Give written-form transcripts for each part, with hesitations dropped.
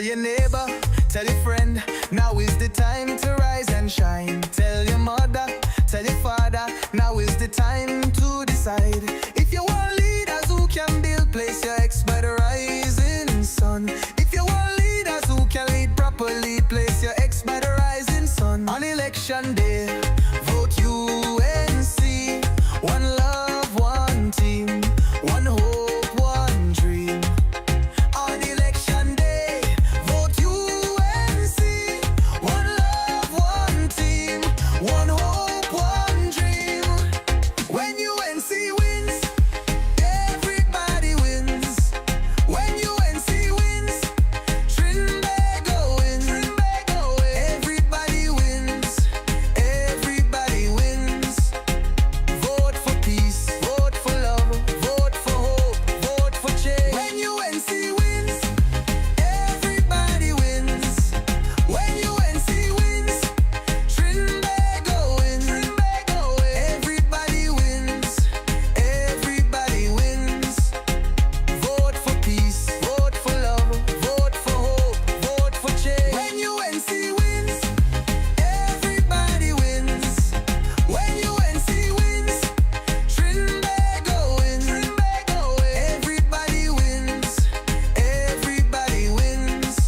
your neighbor, tell your friend, now is the time to rise and shine. Tell your mother, tell your father, now is the time to decide. If you want leaders who can build, place your ex by the rising sun. If you want leaders who can lead properly, place your ex by the rising sun. On election day, vote UNC. One love, one team, one hope, one dream. On election day, vote UNC. One love, one team, one hope, one dream. When UNC wins, everybody wins. When UNC wins, Trinidad wins. Everybody wins. Everybody wins. Vote for peace, vote for love, vote for hope, vote for change. When UNC wins, everybody wins. When UNC wins, Trinidad wins. Everybody wins. Everybody wins. Vote for peace, vote for love, vote for hope, vote for change. When UNC wins, everybody wins. When UNC wins, Trinidad wins. Everybody wins. Everybody wins.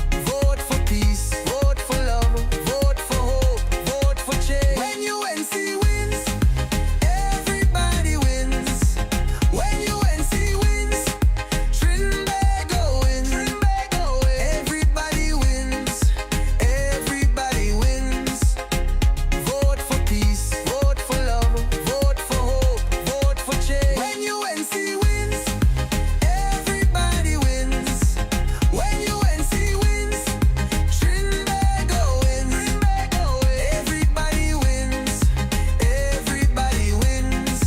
Vote for peace, vote for love, vote for hope, vote for change. When UNC wins, everybody wins. When UNC wins, Trinidad wins. Everybody wins. Everybody wins. Vote for peace, vote for love, vote for hope, vote for change. When UNC wins, everybody wins. When UNC wins, Trinidad wins. Everybody wins. Everybody wins.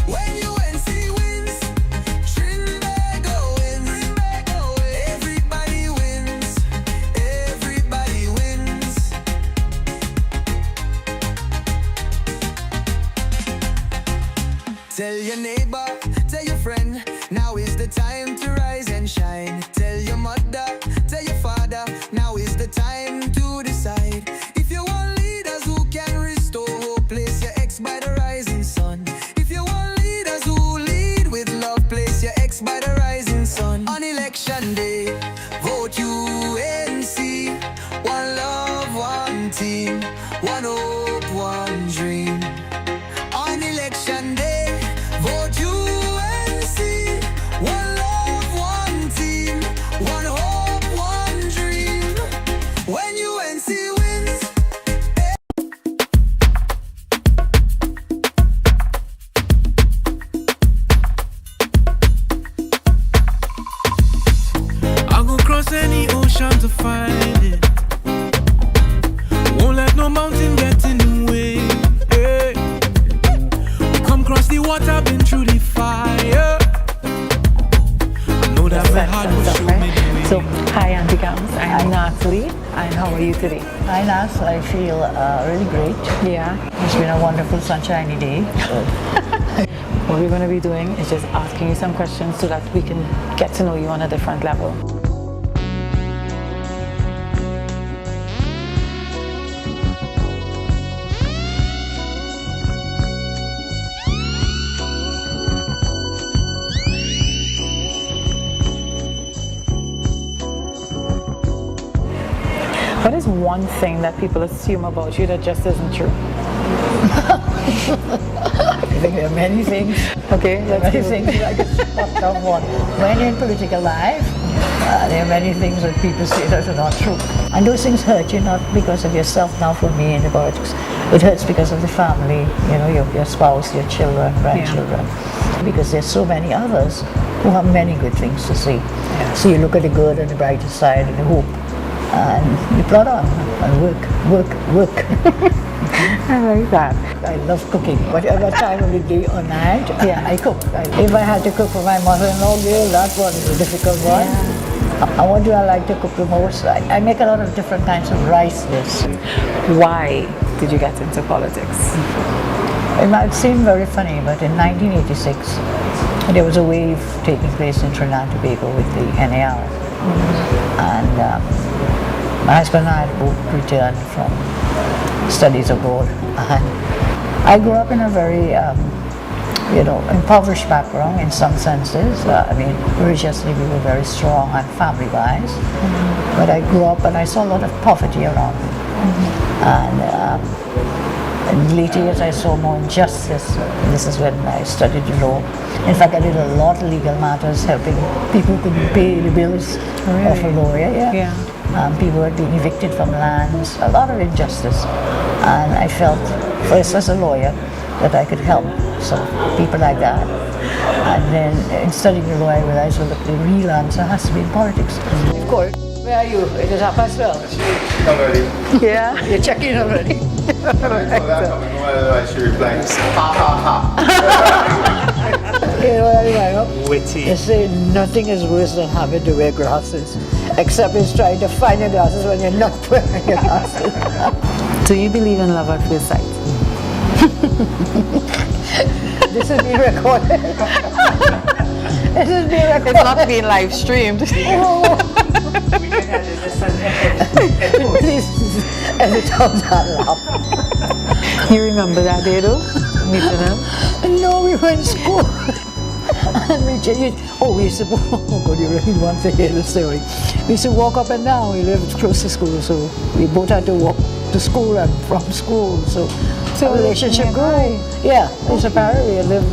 When UNC wins, Trinidad wins. Everybody wins. Everybody wins. Tell your neighbor, tell your friend, now is the time to rise and shine. Tell your mother, tell your father, now is the time to decide. If you want leaders who can restore hope, place your ex by the rising sun. If you want leaders who lead with love, place your ex by the rising sun. On election day, vote UNC. One love, one team, one hope, one dream. On election day, vote UNC. One love, one team, one hope, one dream. When UNC wins, I'll go cross any ocean to find it. Won't let no mountain get in the way. Hey. Come cross the water, been through the fire. I know that my heart will show me the way. So, hi Auntie Gams, I'm Natalie, and how are you today? Hi Nas, I feel really great. Yeah. It's been a wonderful sunshiny day. What we're going to be doing is just asking you some questions so that we can get to know you on a different level. What is one thing that people assume about you that just isn't true? I think there are many things. Okay, let's Many do it. things I just spot on one. When you're in political life, there are many things that people say that are not true. And those things hurt you not because of yourself. Now for me in the politics, it hurts because of the family, you know, your spouse, your children, grandchildren. Because there's so many others who have many good things to say. So you look at the good and the brighter side and the hope. And you plod on and work. I like that. I love cooking. Whatever time of the day or night, I cook. If I had to cook for my mother-in-law, that one is a difficult one. And what do I like to cook the most? I make a lot of different kinds of rice dishes. Why did you get into politics? It might seem very funny, but in 1986, there was a wave taking place in Trinidad and Tobago with the NAR. And my husband and I both returned from studies abroad. And I grew up in a very, impoverished background in some senses. I mean, religiously we were very strong and family-wise. But I grew up and I saw a lot of poverty around me. And in later years I saw more injustice. This is when I studied law. In fact, I did a lot of legal matters, helping people who couldn't pay the bills of a lawyer. People were being evicted from lands, a lot of injustice. And I felt, first as a lawyer, that I could help some people like that. And then in studying the law, I realized, well, the real answer has to be in politics. Of course. Where are you? It is 12:30. I'm ready. Yeah? You're checking already? She replied, ha ha ha. You know what I mean? Witty. They say nothing is worse than having to wear glasses, except it's trying to find your glasses when you're not wearing your glasses. Do you believe in love at first sight? This is being recorded. This is being recorded. It's not being live streamed. Please, every time I laugh. You remember that day though? Meeting him? No, we went to school. And we used to, oh God, you really want to hear the story. We used to walk up and down. We lived close to school, so we both had to walk to school and from school. So our relationship grew. Yeah, it's apparently we lived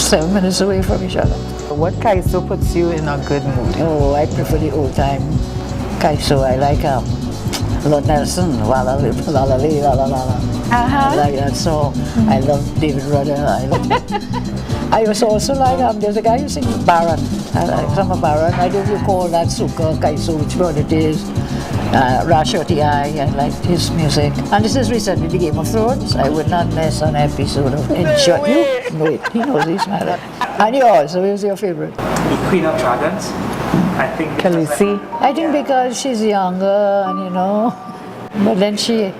7 minutes away from each other. What kaiso puts you in a good mood? Oh, I prefer the old time kaiso. I like Lord Nelson, Walla Lip, La La Lee, La La La La. I like that song. I love David Rudder. I was also like, there's a guy who sings Baron. I like some of Baron. I don't recall that Suka Kaiso, which one it is. Rashoti I like his music. And this is recently the Game of Thrones. I would not miss an episode of Enjoy. Wait, he knows he's mad. And yours, so who's your favorite? The Queen of Dragons. I think. Khaleesi? I think because she's younger and but then she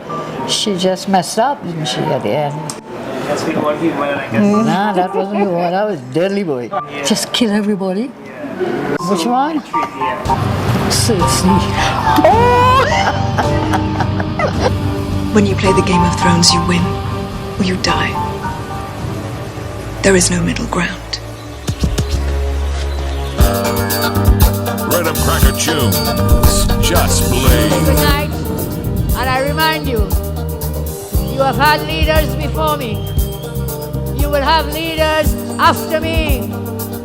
just messed up, didn't she, at the end? That's been all human, I guess. Nah, that wasn't you. That was Deadly Boy. Yeah. Just kill everybody. Which one? Cersei. When you play the Game of Thrones, you win or you die. There is no middle ground. Rhythm Cracker Tunes, just blaze. Good night, and I remind you, you have had leaders before me. You will have leaders after me,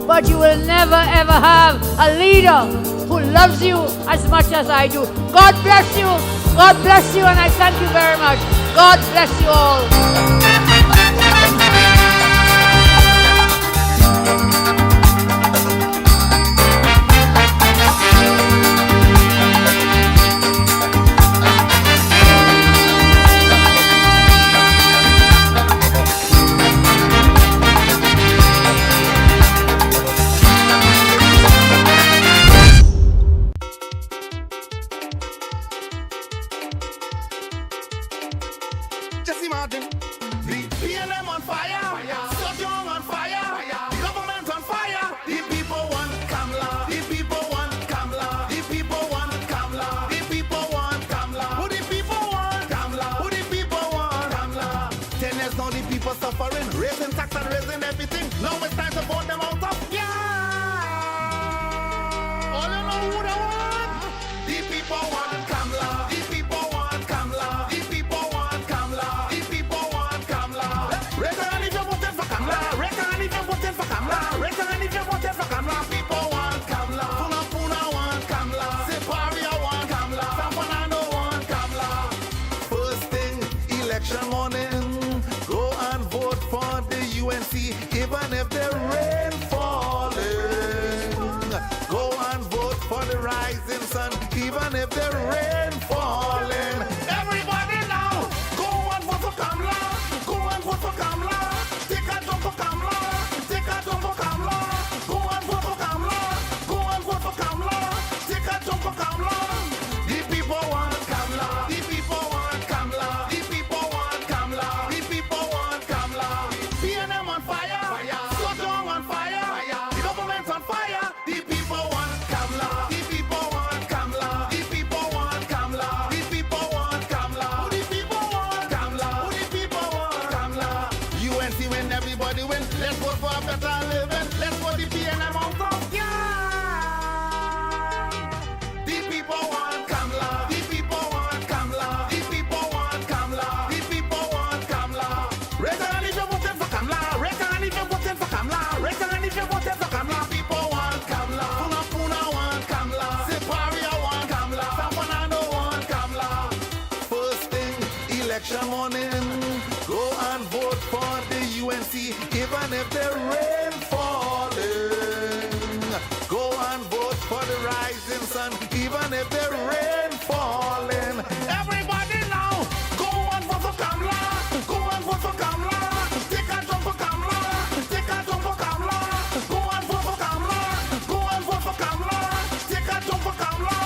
but you will never ever have a leader who loves you as much as I do. God bless you. God bless you, and I thank you very much. God bless you all. Just imagine the PNM on fire, Sojong on fire, the government on fire. The people want Kamla, the people want Kamla, the people want Kamla, the people want Kamla. Who the people want Kamla? Who the people want Kamla? 10 years now the people suffering, raising tax and raising everything. Now it's time to vote them out of all you know who they want. The people want Kamla, the people want Kamla, the people want Kamla, the people want Kamla. Raise your hand if you're voting for Kamla. Raise your hand if you're voting for Kamla. Raise your hand if you're voting for Kamla. People want Kamla. Puna Puna want Kamla. Siparia want Kamla. San Fernando want Kamla. First thing, election morning, go and vote for the UNC, even if the rain falling. Go and vote for the rising sun, even if the rain falling. Everybody now, go and vote for Kamla. Go and vote for Kamla. Take a jump for Kamla. Take a jump for Kamla. Go and vote for Kamla. Go and vote for Kamla. Take a jump for Kamla. The people want Kamla. The people want Kamla. The people want Kamla. The people want Kamla. PNM on fire. Sojong on fire. The government on fire. The people want Kamla. The people win, everybody win. Let's vote for a better living. Let's vote the PNM out of The people want Kamala. The people want Kamala. The people want Kamala. The people want Kamala. Raise your hand if you're voting for Kamala. Raise your hand if you're voting for Kamala. Raise your hand if you're voting for Kamala. The people want Kamala. Puna want Kamala. Siparia want Kamala. San Fernando want Kamala. First thing, election morning, go and vote for the UNC, even if the rain falling. Go and vote for the rising sun, even if the rain falling. Everybody now, go and vote for Kamala. Go and vote for Kamala. Take a jump for Kamala. Take a jump for Kamala. Go and vote for Kamala. Go and vote for Kamala. Take a jump for Kamala.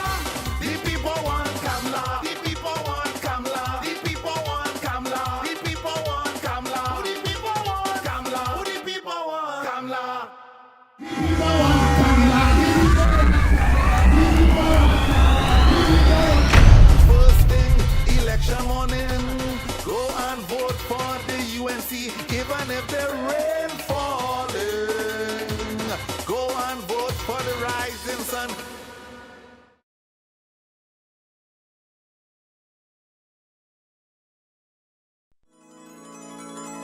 The people want Kamala. The people want Kamala. The people want Kamala. The people want Kamala. Who the people want Kamala? Who the people want Kamala? First thing, election morning, go and vote for the UNC, even if the rain falling. Go and vote for the rising sun.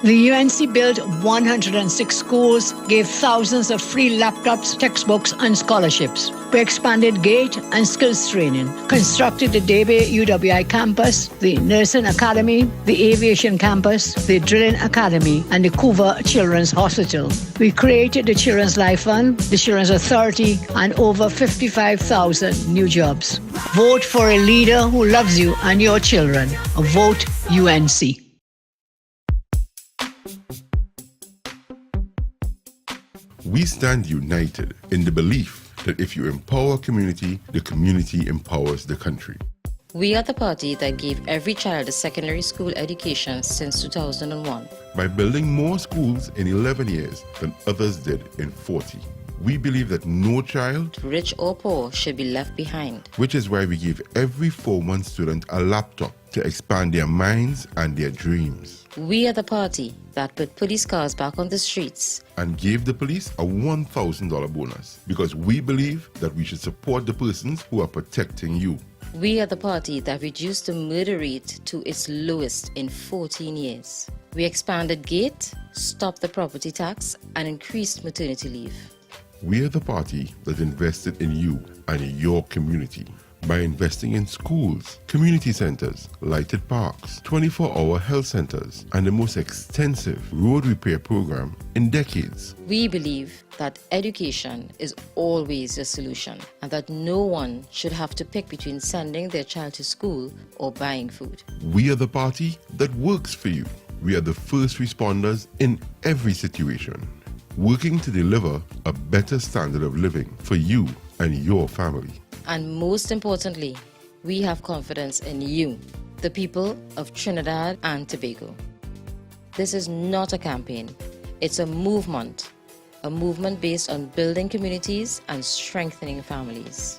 The UNC built 106 schools, gave thousands of free laptops, textbooks, and scholarships. We expanded GATE and skills training, constructed the Debe UWI campus, the Nursing Academy, the Aviation campus, the Drilling Academy, and the Couva Children's Hospital. We created the Children's Life Fund, the Children's Authority, and over 55,000 new jobs. Vote for a leader who loves you and your children. Vote UNC. We stand united in the belief that if you empower community, the community empowers the country. We are the party that gave every child a secondary school education since 2001. By building more schools in 11 years than others did in 40. We believe that no child, rich or poor, should be left behind. Which is why we give every 4-month student a laptop to expand their minds and their dreams. We are the party that put police cars back on the streets and gave the police a $1,000 bonus because we believe that we should support the persons who are protecting you. We are the party that reduced the murder rate to its lowest in 14 years. We expanded GATE, stopped the property tax, and increased maternity leave. We are the party that invested in you and your community by investing in schools, community centers, lighted parks, 24-hour health centers, and the most extensive road repair program in decades. We believe that education is always a solution and that no one should have to pick between sending their child to school or buying food. We are the party that works for you. We are the first responders in every situation, working to deliver a better standard of living for you and your family. And most importantly, we have confidence in you, the people of Trinidad and Tobago. This is not a campaign, it's a movement based on building communities and strengthening families.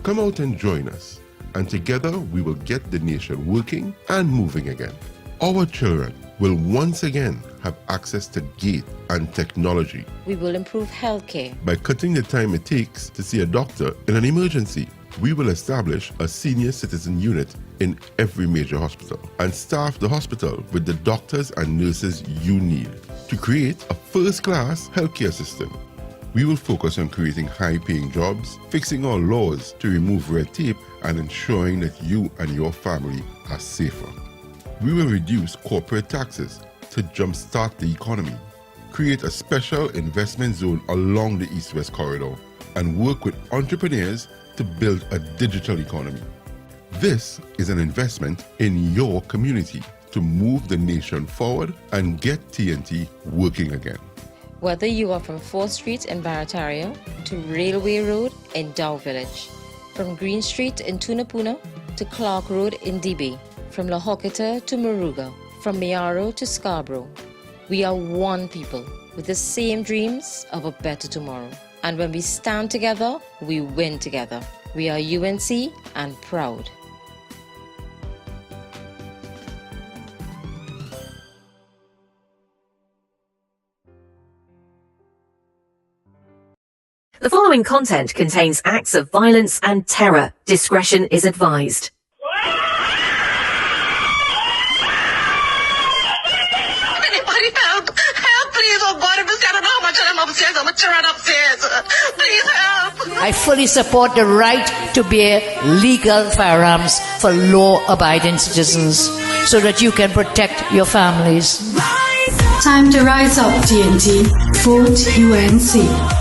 Come out and join us, and together we will get the nation working and moving again. Our children will once again have access to GATE and technology. We will improve healthcare by cutting the time it takes to see a doctor in an emergency. We will establish a senior citizen unit in every major hospital and staff the hospital with the doctors and nurses you need to create a first-class healthcare system. We will focus on creating high-paying jobs, fixing our laws to remove red tape, and ensuring that you and your family are safer. We will reduce corporate taxes to jumpstart the economy, create a special investment zone along the East-West corridor, and work with entrepreneurs to build a digital economy. This is an investment in your community to move the nation forward and get TNT working again. Whether you are from 4th Street in Barataria to Railway Road in Dow Village, from Green Street in Tunapuna to Clark Road in Debe, from La Hoqueta to Moruga, from Mayaro to Scarborough, we are one people with the same dreams of a better tomorrow. And when we stand together, we win together. We are UNC and proud. The following content contains acts of violence and terror. Discretion is advised. Anybody help! Help, please! Oh God, if I don't know how much I'm upstairs, I'm gonna run upstairs. Please help! I fully support the right to bear legal firearms for law-abiding citizens so that you can protect your families. Time to rise up, TNT. Vote UNC.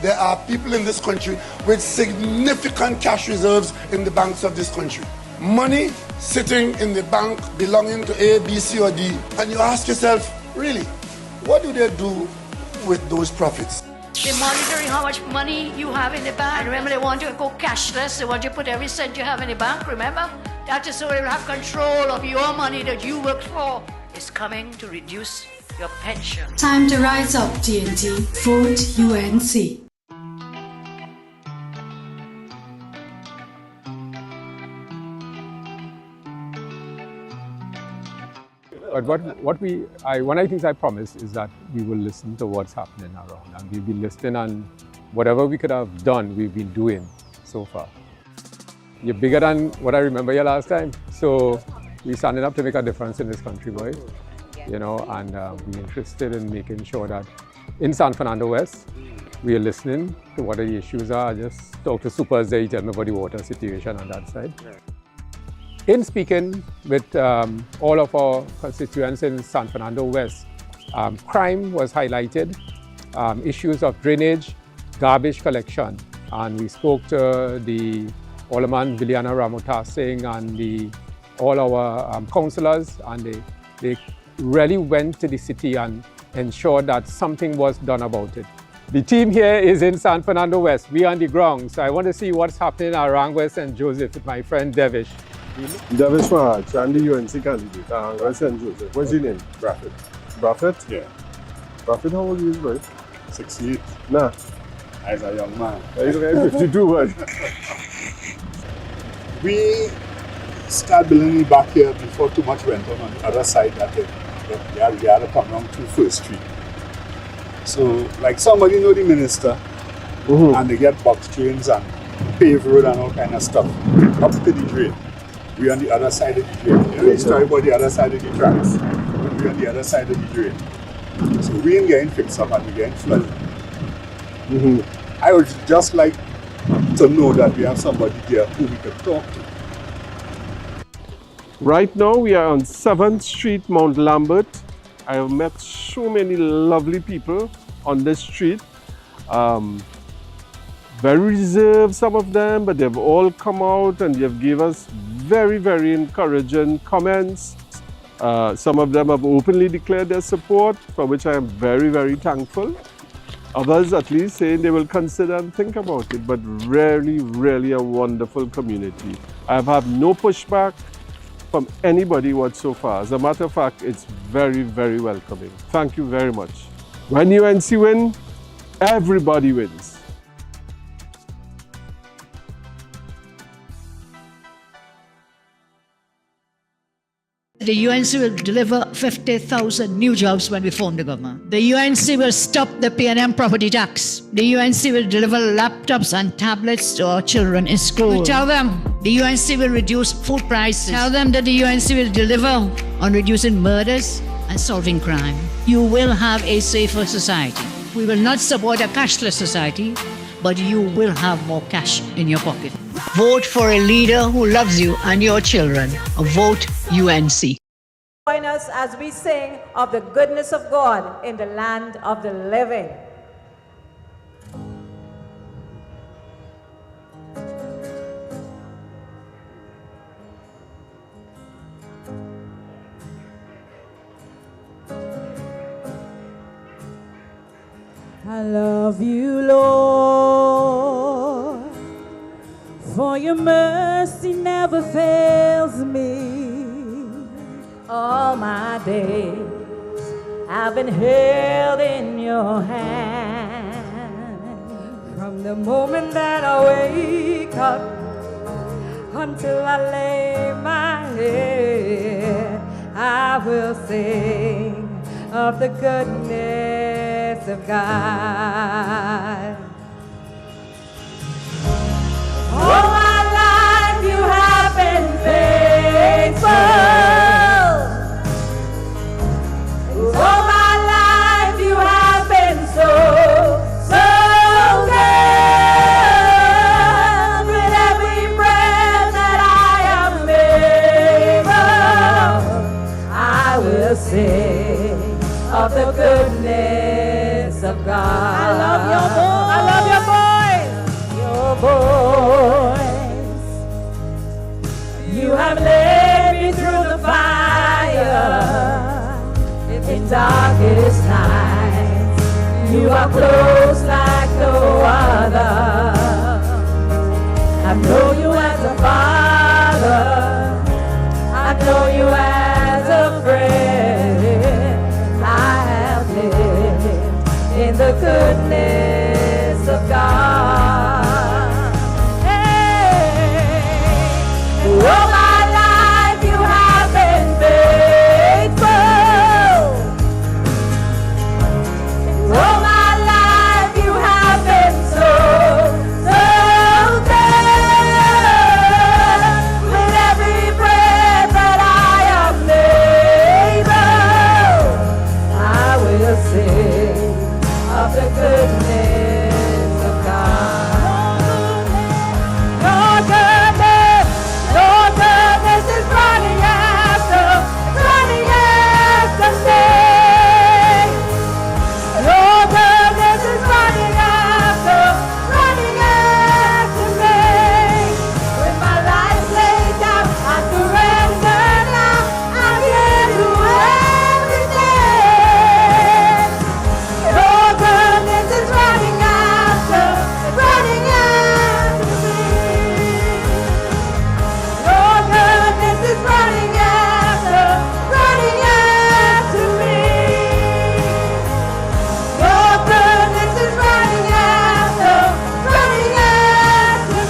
There are people in this country with significant cash reserves in the banks of this country. Money sitting in the bank belonging to A, B, C, or D. And you ask yourself, really, what do they do with those profits? They're monitoring how much money you have in the bank. And remember, they want you to go cashless. They want you to put every cent you have in the bank, remember? That is so they will have control of your money that you worked for. It's coming to reduce your pension. Time to rise up, TNT. Vote UNC. But one of the things I promised is that we will listen to what's happening around, and we've been listening, and whatever we could have done, we've been doing so far. You're bigger than what I remember you last time, so we're standing up to make a difference in this country, boy. You know, and we're interested in making sure that in San Fernando West, we are listening to what the issues are. I just talk to supers, they tell me about the water situation on that side. In speaking with all of our constituents in San Fernando West, crime was highlighted, issues of drainage, garbage collection, and we spoke to the Alderman Biliana Ramotasing and all our councillors, and they really went to the city and ensured that something was done about it. The team here is in San Fernando West. We are on the ground, so I want to see what's happening at Aranguez and Joseph with my friend Devish. Devish Maharaj, I'm the UNC candidate, Aranguez and Joseph. What's your name? Braffett. Braffett? Yeah. Braffett, how old are you, boy? 68. Nah. As a young man. He's like 52, boy. We started building it back here before too much went on the other side that we had to come down to First Street. So, like somebody know the minister, and they get box trains and pave road and all kind of stuff up to the drain. We on the other side of the drain. You know the story about the other side of the tracks. We on the other side of the drain. So we ain't getting fixed up and we getting flooded. I would just like to know that we have somebody there who we can talk to. Right now we are on 7th Street, Mount Lambert. I have met so many lovely people on this street. Very reserved, some of them, but they've all come out and they've given us very, very encouraging comments. Some of them have openly declared their support, for which I am very, very thankful. Others at least saying they will consider and think about it, but really, really a wonderful community. I have had no pushback from anybody whatsoever. As a matter of fact, it's very, very welcoming. Thank you very much. When UNC win, everybody wins. The UNC will deliver 50,000 new jobs when we form the government. The UNC will stop the P&M property tax. The UNC will deliver laptops and tablets to our children in school. We tell them the UNC will reduce food prices. Tell them that the UNC will deliver on reducing murders and solving crime. You will have a safer society. We will not support a cashless society, but you will have more cash in your pocket. Vote for a leader who loves you and your children. Vote UNC. Join us as we sing of the goodness of God in the land of the living. I love you, Lord, for your mercy never fails me. All my days I've been held in your hand. From the moment that I wake up until I lay my head, I will sing of the goodness of God. All my life you have been faithful. All my life you have been so good. With every breath that I am able, I will sing of the goodness of God. I love your voice. I love your voice. You have led me through the fire in darkest nights. You are close like no other. I know you as a father. I know you as a friend. I have lived in the goodness of God. Hey, all my life you have been faithful. All my life you have been so good. With every breath that I am able, I will sing of the goodness of God. Your goodness is running after me. Your goodness is running after me. With my life laid down, I surrender now. I give you everything. Your goodness is running after me. Your goodness is running after me. Your goodness is running after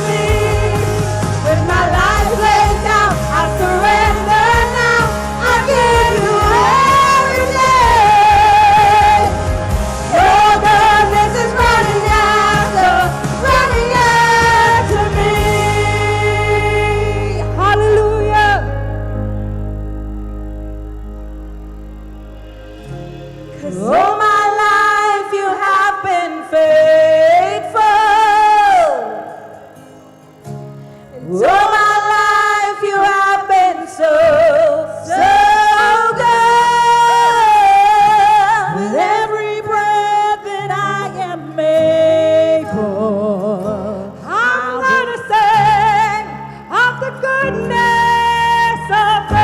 me. With my life laid down, I surrender now. I give you everything. Your goodness is running after me. Hallelujah. 'Cause all my life you have been faithful. All my life you have been so good. With every breath that I am able, I'm gonna sing of the goodness of God.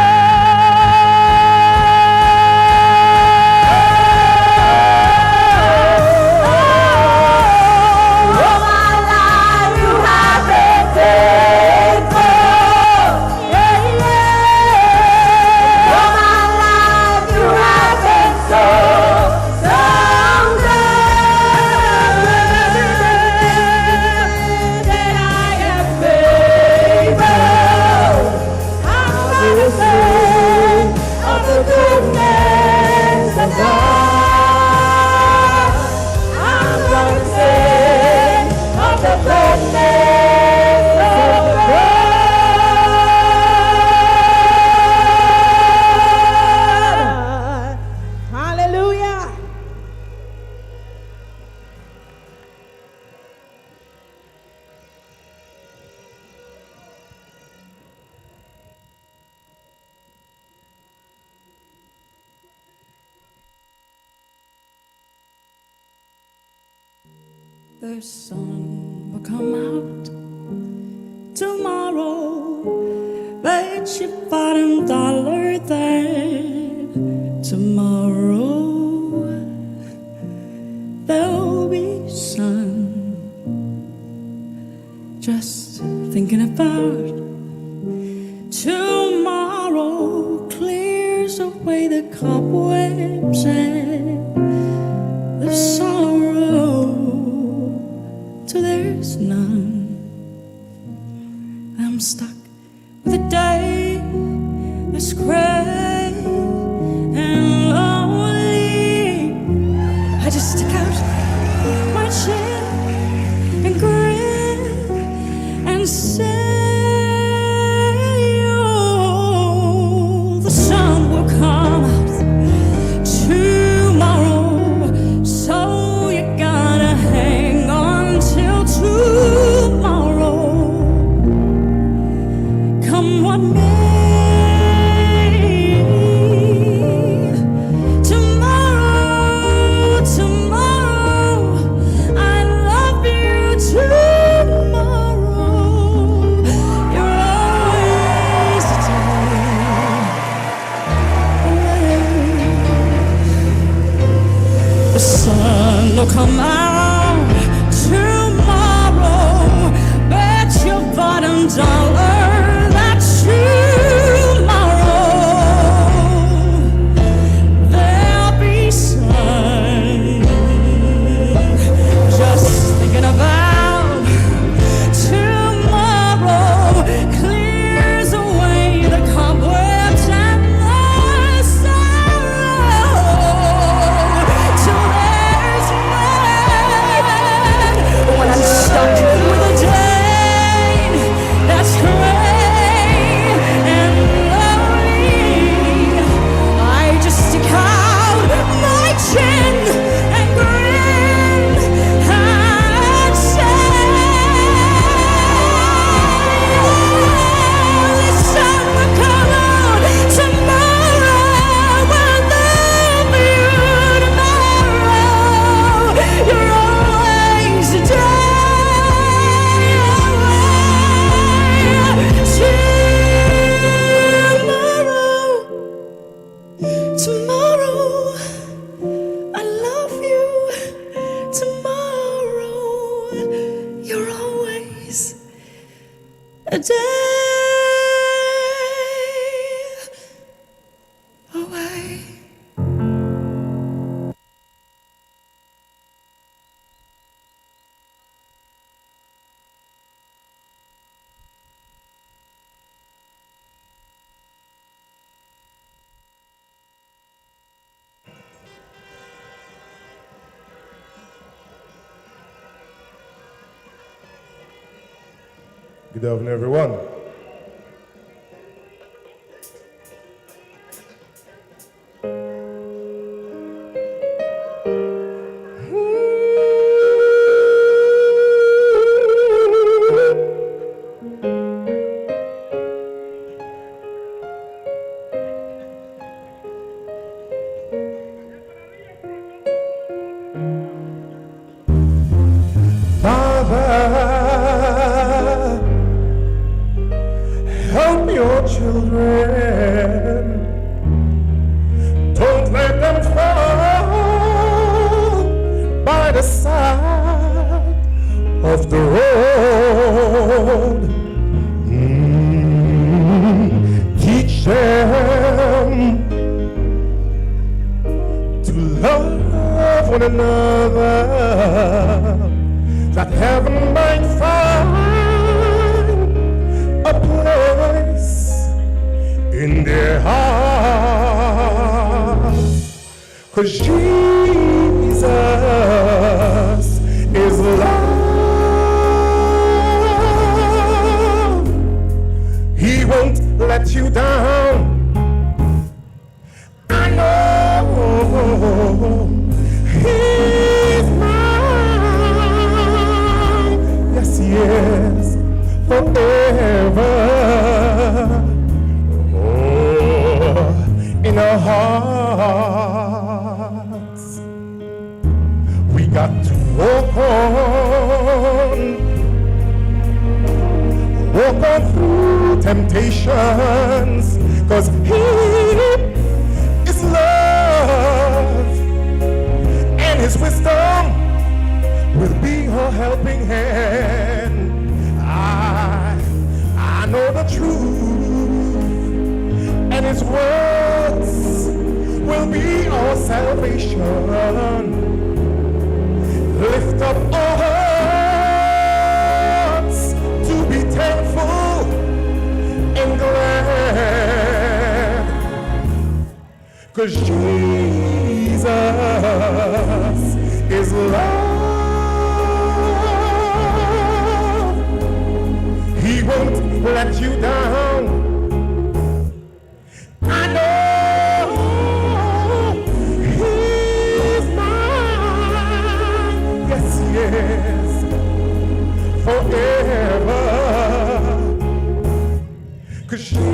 All my life you have been faithful. Yeah, yeah. All my life you have been so good. That I am able, I'm gonna sing of the goodness of God. I'm gonna sing of the goodness of God. Hallelujah. The sun will come out tomorrow. Bet your bottom dollar that tomorrow there'll be sun. Just thinking about tomorrow clears away the cobwebs and the sorrow till there's none. I'm stuck with a day that's gray and lonely. I just stick out my chin and grin and the sun will come out tomorrow. Bet your bottom dollar that tomorrow there'll be sun. Just thinking about tomorrow clears away the cobwebs and the sorrow till there's none. When I'm stuck with a day that's gray and lonely, I just stick out my chin and grin and say, the sun will come out tomorrow. We'll love you tomorrow. You're always a day away. Tomorrow, I love you. Tomorrow, you're always a day away. Good afternoon, everyone. Father, help your children. Don't let them fall by the side of the road. Teach them to love one another, that heaven might find a place in their hearts. 'Cause Jesus is love. He won't let you down. I know He's mine. Yes, He is forever. In our hearts, we got to walk on through temptations, 'cause He is love, and His wisdom will be our helping hand. I know the truth, and His words will be our salvation. Lift up our hearts to be thankful and glad, 'cause Jesus is love. He won't let you down. I know He's mine. Yes, He is forever. 'Cause Jesus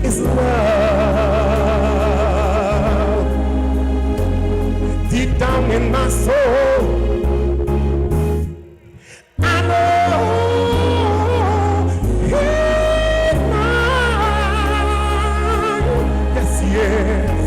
is love. Deep down in my soul, I know He's mine. Yes, He is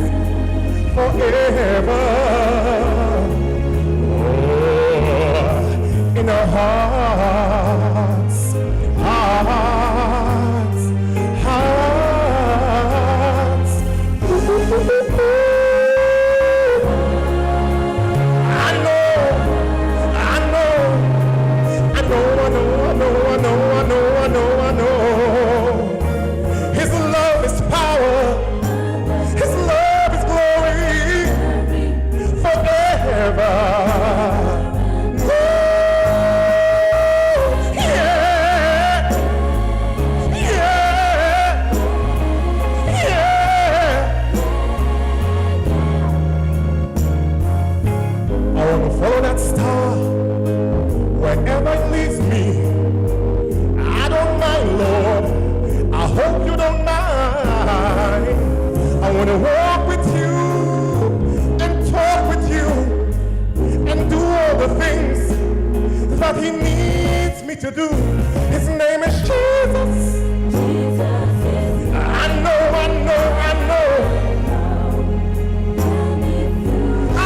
that star, wherever it leads me, I don't mind, Lord. I hope you don't mind. I want to walk with you and talk with you and do all the things that he needs me to do. His name is Jesus. I know. I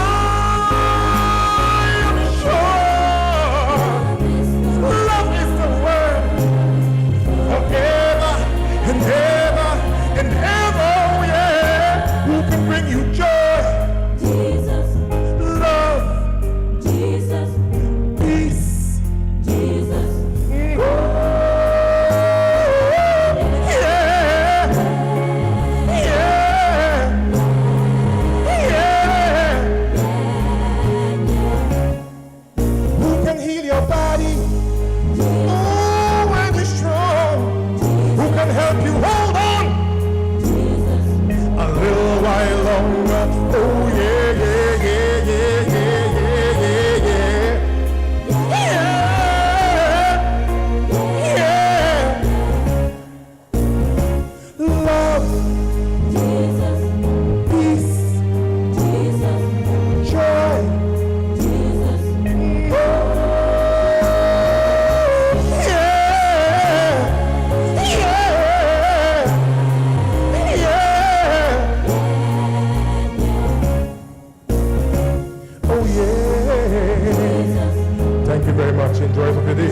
am sure love is the word forever and ever and ever, yeah. Who can bring you joy? Jesus. Love. Jesus. Peace. Jesus. Thank you very much. Enjoy the video.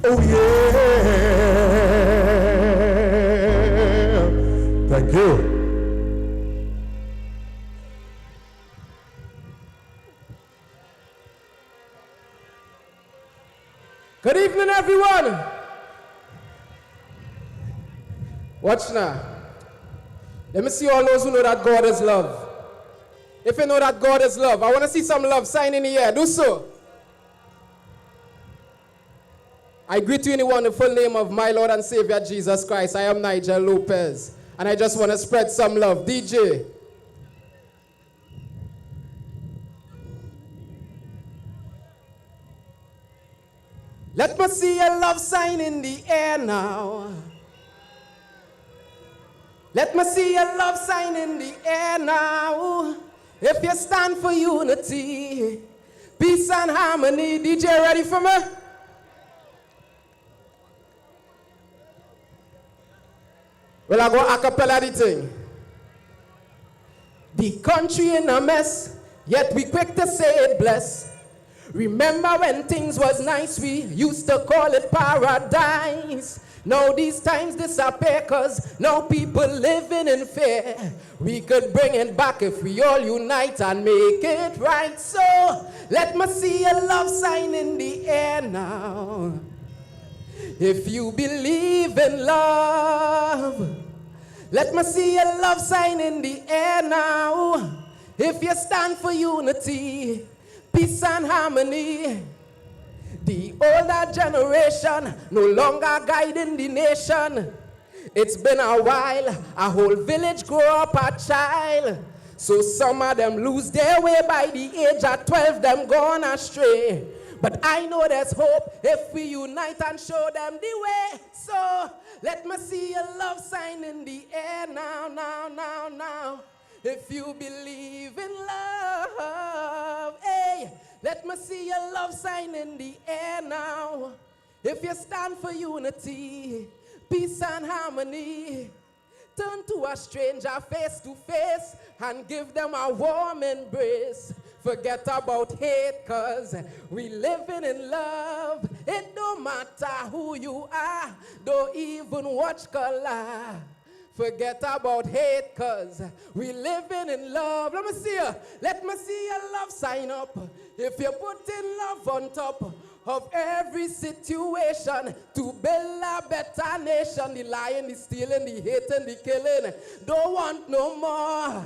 Oh yeah. Thank you. Good evening, everyone. Watch now. Let me see all those who know that God is love. If you know that God is love, I want to see some love sign in the air. Do so. I greet you in the wonderful name of my Lord and Savior Jesus Christ. I am Nigel Lopez, and I just want to spread some love. DJ. Let me see a love sign in the air now. Let me see a love sign in the air now. If you stand for unity, peace and harmony. DJ, ready for me? Well, I go a cappella the thing. The country in a mess, yet we quick to say it blessed. Remember when things was nice, we used to call it paradise. Now these times disappear, cause now people living in fear. We could bring it back if we all unite and make it right. So let me see a love sign in the air now. If you believe in love, let me see a love sign in the air now. If you stand for unity, peace and harmony. The older generation no longer guiding the nation. It's been a while, a whole village grew up a child. So some of them lose their way by the age of 12, them gone astray. But I know there's hope if we unite and show them the way. So let me see a love sign in the air now, now, now, now. If you believe in love, hey, let me see a love sign in the air now. If you stand for unity, peace and harmony, turn to a stranger face to face and give them a warm embrace. Forget about hate, cause we living in love. It don't matter who you are, don't even watch color. Forget about hate, cause we living in love. Let me see you. Let me see your love sign up. If you put in love on top of every situation to build a better nation, the lying, the stealing, the hating, the killing, don't want no more.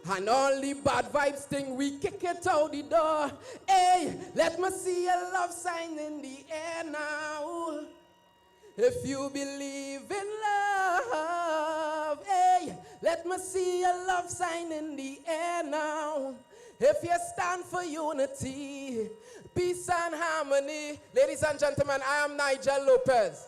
And all the bad vibes thing, we kick it out the door. Hey, let me see a love sign in the air now. If you believe in love, hey, let me see a love sign in the air now. If you stand for unity, peace and harmony. Ladies and gentlemen, I am Nigel Lopez.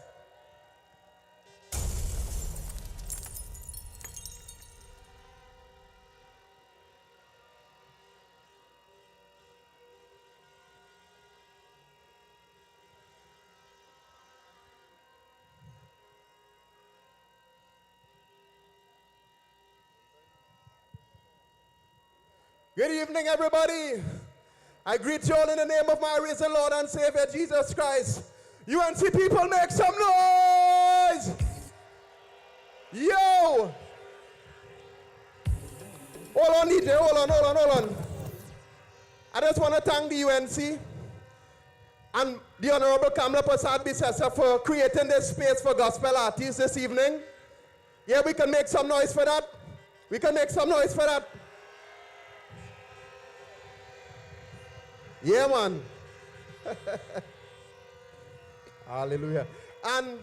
Good evening, everybody. I greet you all in the name of my risen Lord and Savior, Jesus Christ. UNC people, make some noise! Yo! Hold on, DJ, hold on. I just want to thank the UNC and the Honorable Kamala Prasad Bisesa for creating this space for gospel artists this evening. Yeah, we can make some noise for that. We can make some noise for that. Yeah, man. Hallelujah. And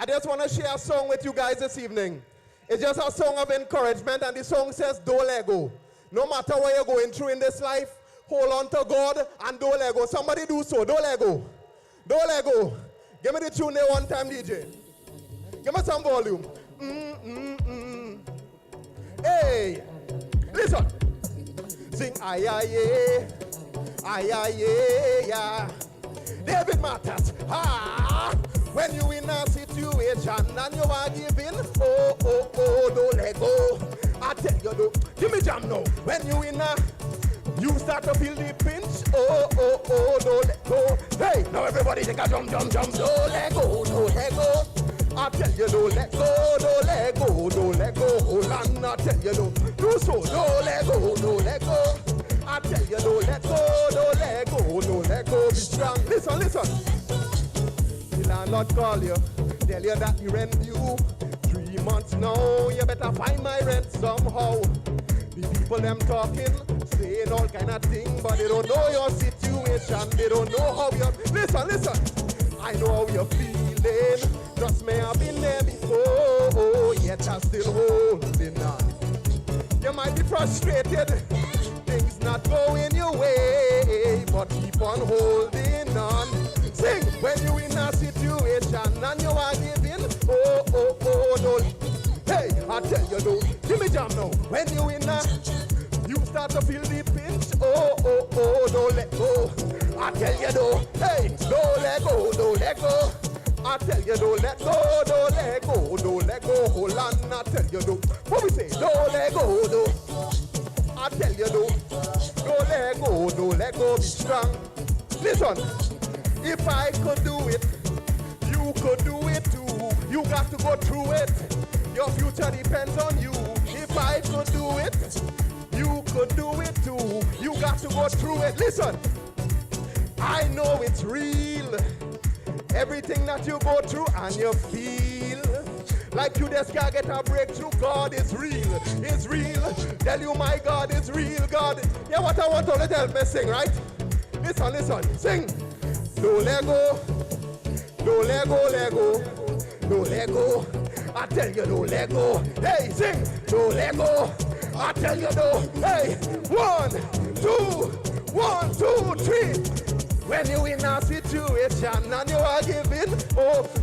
I just want to share a song with you guys this evening. It's just a song of encouragement, and the song says, don't let go. No matter what you're going through in this life, hold on to God and don't let go. Somebody do so. Don't let go. Don't let go. Give me the tune there one time, DJ. Give me some volume. Hey, listen. Sing, aye, aye, yeah. Aye, aye, yeah. David Matters. When you in a situation and you are giving, don't let go. I tell you, though, give me jam now. When you in a, you start to feel the pinch, don't let go. Hey, now everybody take a jump. Don't let go. I tell you, don't let go. Don't let go. Hold on, I tell you, do so. Don't let go. I tell you, don't let go. Be strong. Listen. The landlord call you, tell you that the rent due 3 months now. You better find my rent somehow. The people them talking, saying all kind of things, but they don't know your situation. They don't know how you. Listen. I know how you're feeling. Trust me, I've been there before. Yet I'm still holding on. You might be frustrated, things not going your way, but keep on holding on. Sing when you in a situation and you are giving, don't. Hey, I tell you, don't. Give me jam now. When you in a, you start to feel the pinch, don't let go. I tell you, don't. Hey, don't let go. I tell you, don't let go. Hold on, I tell you, don't. What we say? Don't let go. I tell you, don't let go, be strong. Listen, if I could do it, you could do it too. You got to go through it. Your future depends on you. If I could do it, you could do it too. You got to go through it. Listen, I know it's real. Everything that you go through and you feel like you just can't get a breakthrough. God is real. Tell you my God is real. God. Yeah, what I want to let me sing, right? Listen. Sing. Don't let go. I tell you, don't let go. Hey, sing. Don't let go. I tell you, don't. Hey, 1, 2, 3. When you in a situation and you are giving,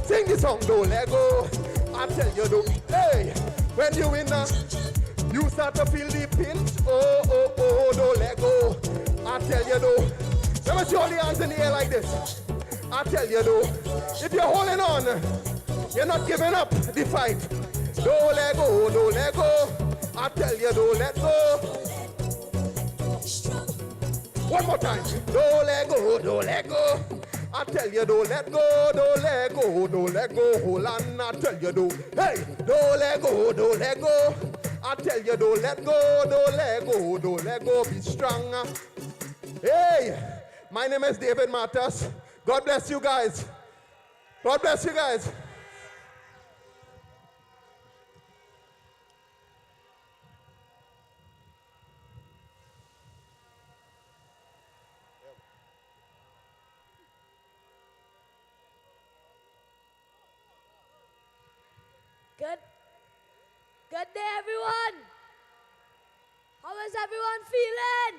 sing the song, don't let go. I tell you, don't. Hey, when you in a, you start to feel the pinch, don't let go. I tell you, don't. Let me see all the hands in the air like this. I tell you, though, if you're holding on, you're not giving up the fight. Don't let go. I tell you, don't let go. One more time. Don't let go. I tell you, don't let go. Hold on, I tell you, don't. Hey, don't let go. I tell you, don't let go. Be strong. Hey, my name is David Matters. God bless you guys. Yes, Good day, everyone. How is everyone feeling?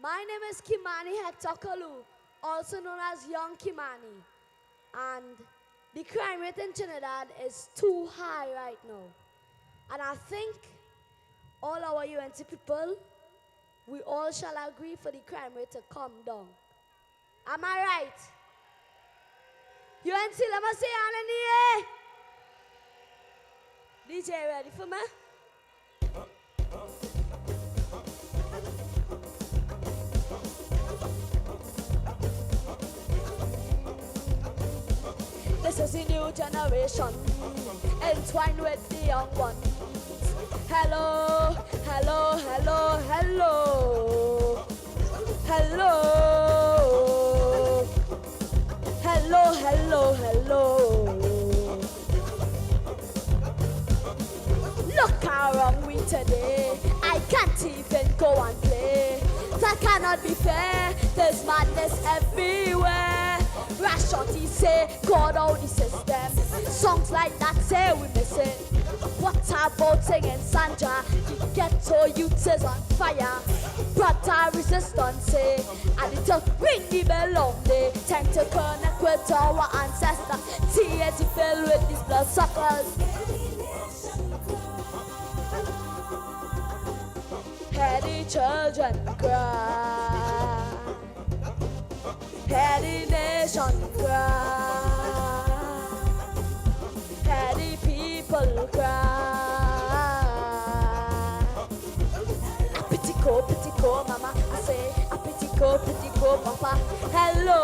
My name is Kimmani Hector Kalu, also known as Young Kimmani. And the crime rate in Trinidad is too high right now. And I think all our UNC people, we all shall agree for the crime rate to come down. Am I right? UNC, let me see hand in the air. DJ, ready for me? This is a new generation, entwined with the young ones. Hello, hello, hello, hello. Hello. Hello, hello, hello. Look around me today, I can't even go and play. That cannot be fair, there's madness everywhere. Rashoti say, God out the system. Songs like that say we miss it. What about singing Sanja? The ghetto youth is on fire. Brother resistance say, and it'll ring the bell on day. Time to connect with our ancestors. TNT filled with these bloodsuckers. Hear the children cry. Hear the nation cry. Hear the people cry. Pity ko, mama. I say, pity ko, papa. Hello.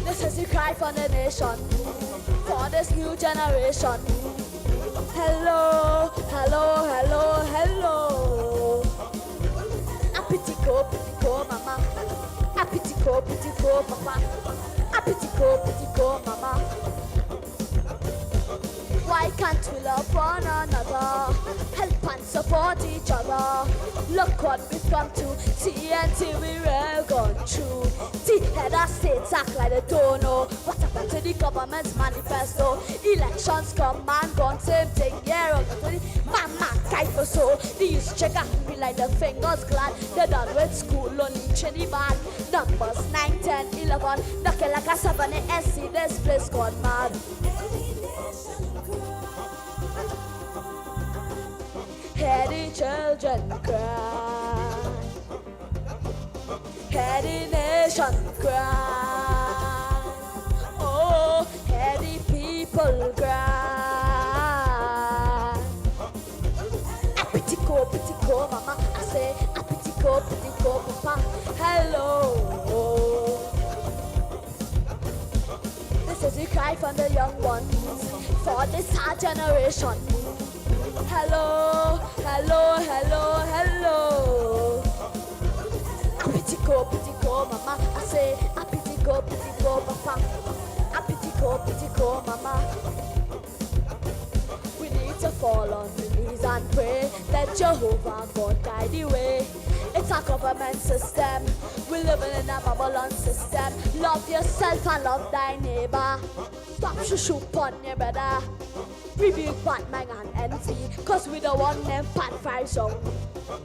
This is the cry for the nation, for this new generation. Hello, hello, hello, hello. Pity ko, mama. Pity ko, papa. Pity ko, mama. Why can't we love one another? Help and support each other. Look what we've come to. TNT we were gone through. The head of states act like they don't know what happened to the government's manifesto. Elections come and gone, same thing. Yeah, mama guy for so. The youth check out me like the fingers glad. They're done with school only Trinidad. Numbers 9, 10, 11. Knocking like a 7 SC. This place gone mad. Hear the children cry. Hear the nation cry. Oh, hear the people cry. Pity ko, mama. I say, pity ko, papa. Hello. This is the cry from the young ones for this hard generation. Hello, hello, hello, hello. Pity ko, mama. I say, pity ko, papa. Pity ko, mama. We need to fall on the knees and pray that Jehovah God guide the way. It's a government system. We living in a Babylon system. Love yourself and love thy neighbor. Stop shoot on your brother. Rebuke Batman and envy, cause we don't want them bad vibes out.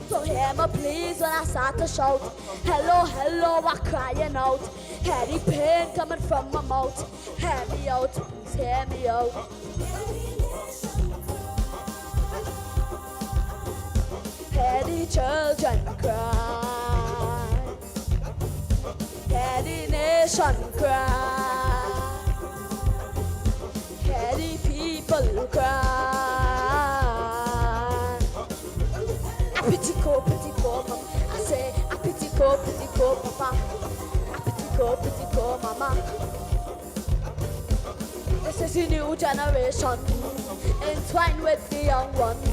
So hear me please when I start to shout. Hello, hello, I'm crying out. Hear the pain coming from my mouth. Hear me out, please hear me out. Hear the children cry. Hear the nation cry. Hear the people cry. Pity ko, mama. I say, pity ko, papa. Pity ko, mama. This is a new generation, entwined with the young ones.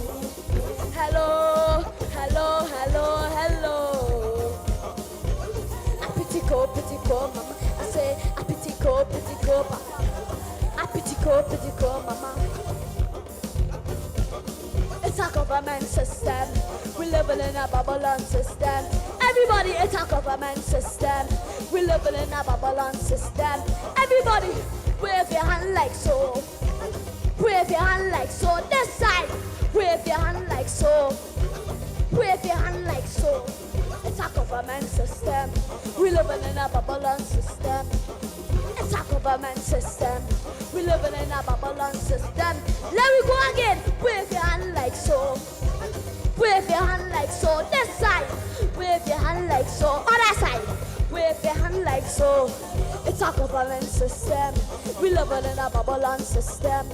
Hello, hello, hello, hello. Pity ko, mama. I say, pity ko, papa. Pity ko, mama. It's a government system. We living in a Babylon system. Everybody, it's a government system. We living in a Babylon system. Everybody, wave your hand like so. Wave your hand like so. This side, wave your hand like so. Wave your hand like so. It's a government system. We living in a Babylon system. It's a government system. We living in a Babylon system. Let me go again. Wave your hand like so. Wave your hand like so. This side, wave your hand like so. Other side, wave your hand like so. It's a government system. We living in a Babylon system.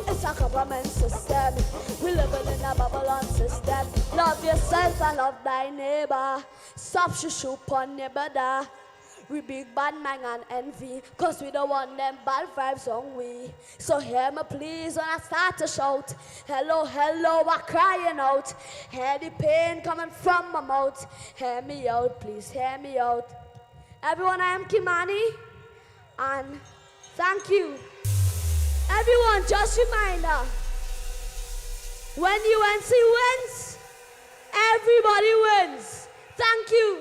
It's a government system. We living in a Babylon system. Love yourself and love thy neighbor. Stop shoo on your brother. We big bad man and envy, cause we don't want them bad vibes on we. So hear me please when I start to shout. Hello, hello, I'm crying out. Hear the pain coming from my mouth. Hear me out, please hear me out. Everyone, I am Kimmani, and thank you. Everyone, just reminder, when UNC wins, everybody wins. Thank you.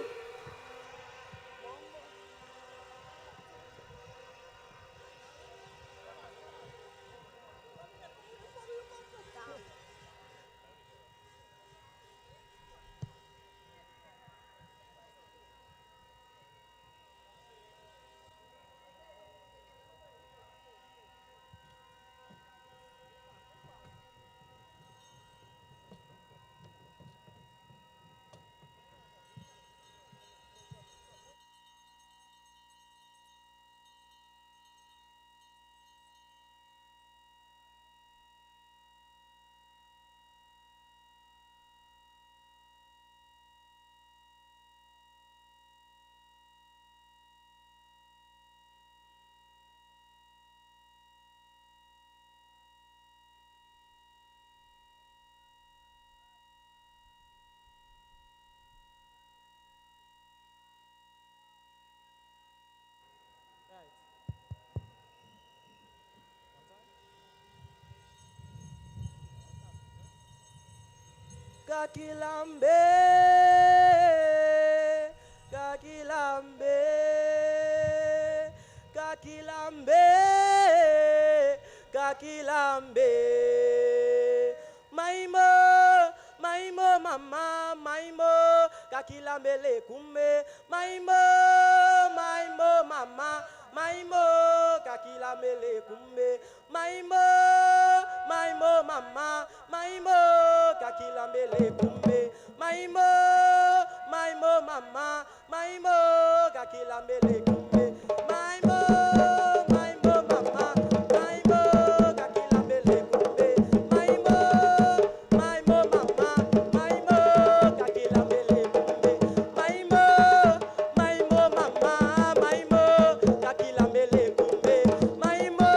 Kakilambe, kakilambe, kakilambe, kakilambe. Maimo, mama, maimo, kakilambe le kumbe. Maimo, mama, maimo, kakilambe le kumbe. Maimo, mama, maimo, kakilambe le kumbe. Maimo, mama, maimo, kakilambe le kumbe. Maimo, mama, maimo, kakilambe le kumbe. Maimo, mama, maimo, kakilambe le kumbe. Maimo, mama, maimo, kakilambe le kumbe. Maimo,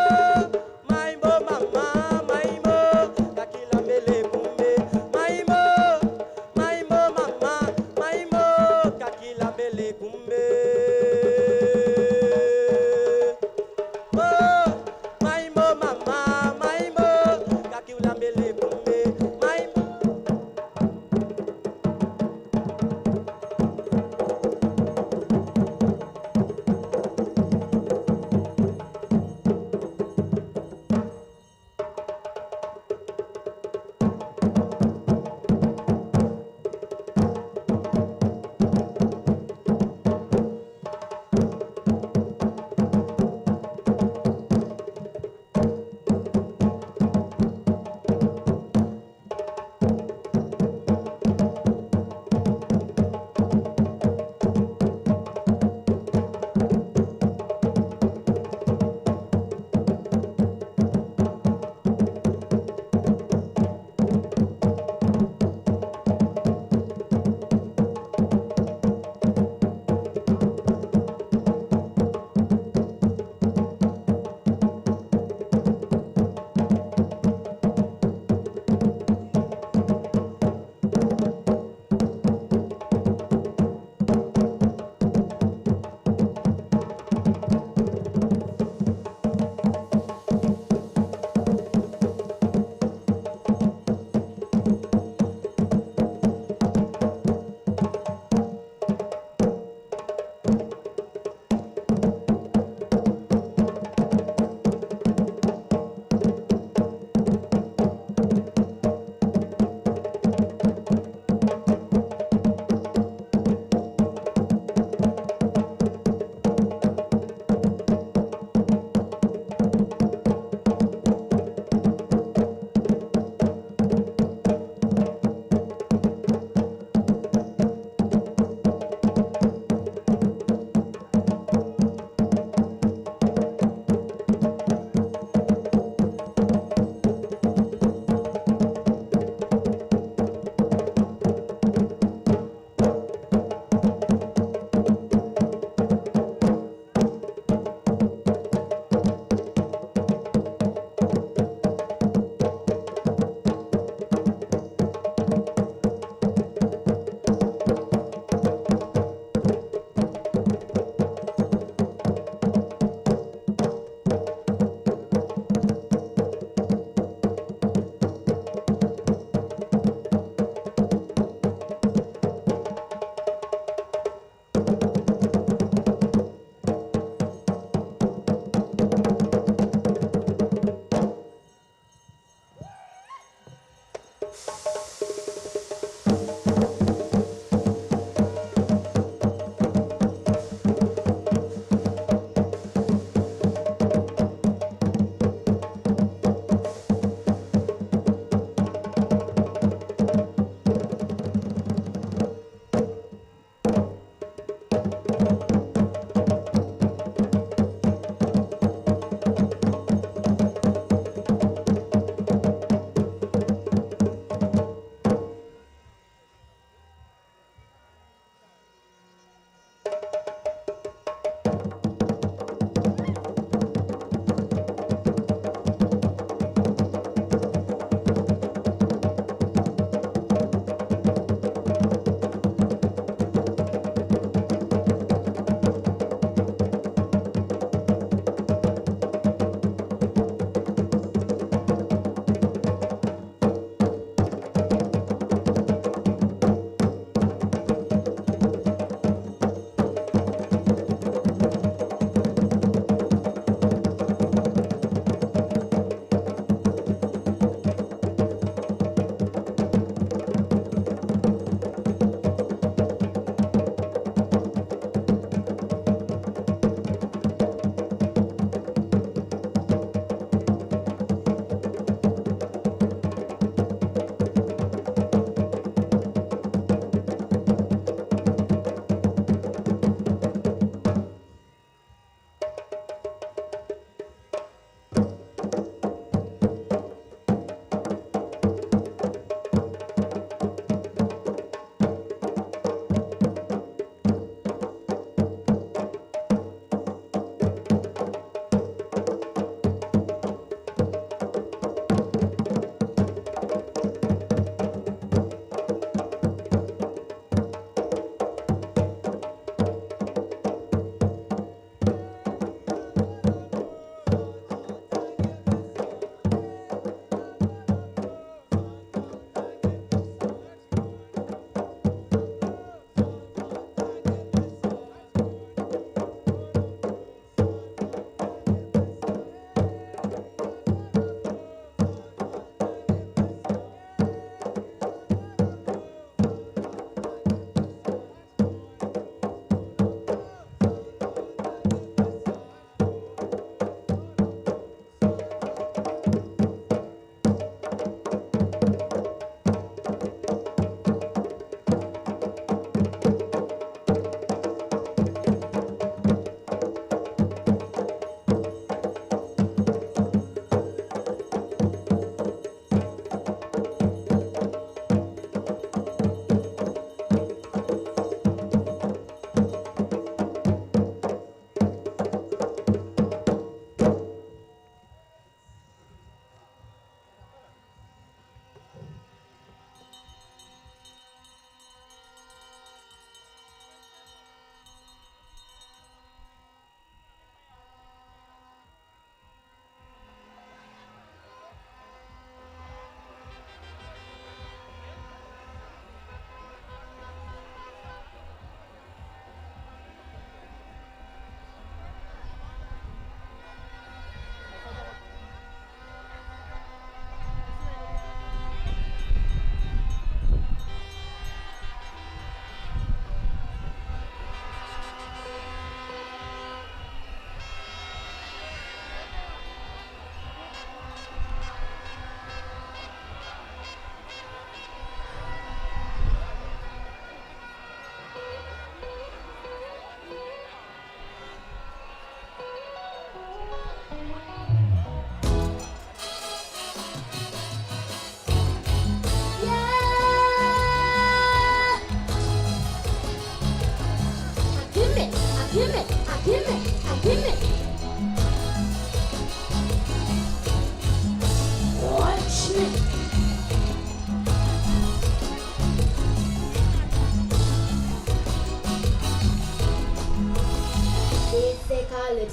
mama, maimo, kakilambe le kumbe. Maimo,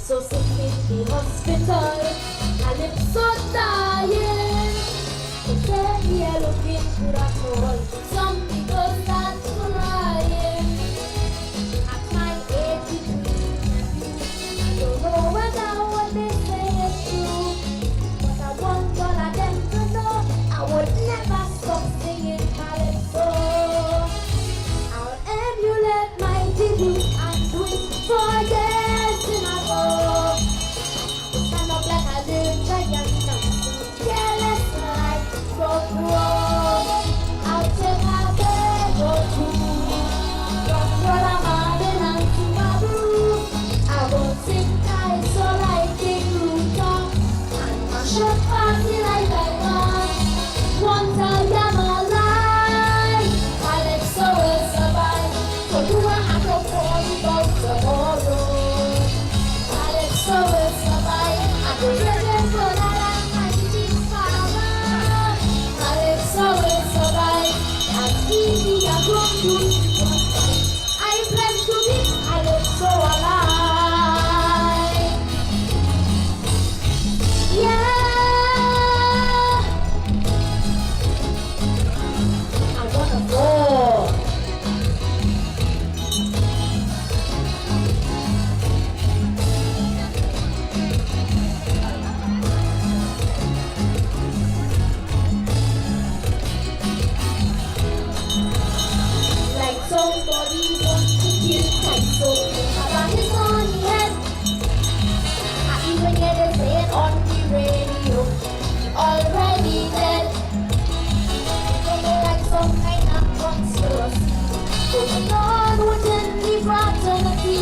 so sick in the hospital. Calypso dying. They said we are looking good at all. Some people start crying. At my 83, I don't know whether what they say is true, but I want all of them to know I would never stop singing Calypso. I'll emulate my debut and do it for years in a row. Stand up like a little giant, careless like rock. I'll take a bed or two from Rollerman and Subaru. I won't sing so like King Luther and mash up party like I want. Once I am alive, Calypso will survive. So you won't have to worry about tomorrow. Calypso will survive. I can get it for that and my disease power. Calypso will survive. That's easy, I don't do it. I pledge to be Calypso alive. Yeah. I wanna go. Like somebody wants to kill Calypso, have his on the head. I even hear they say it on the radio, already dead. Like some kind of conspiracy going on within the fraternity,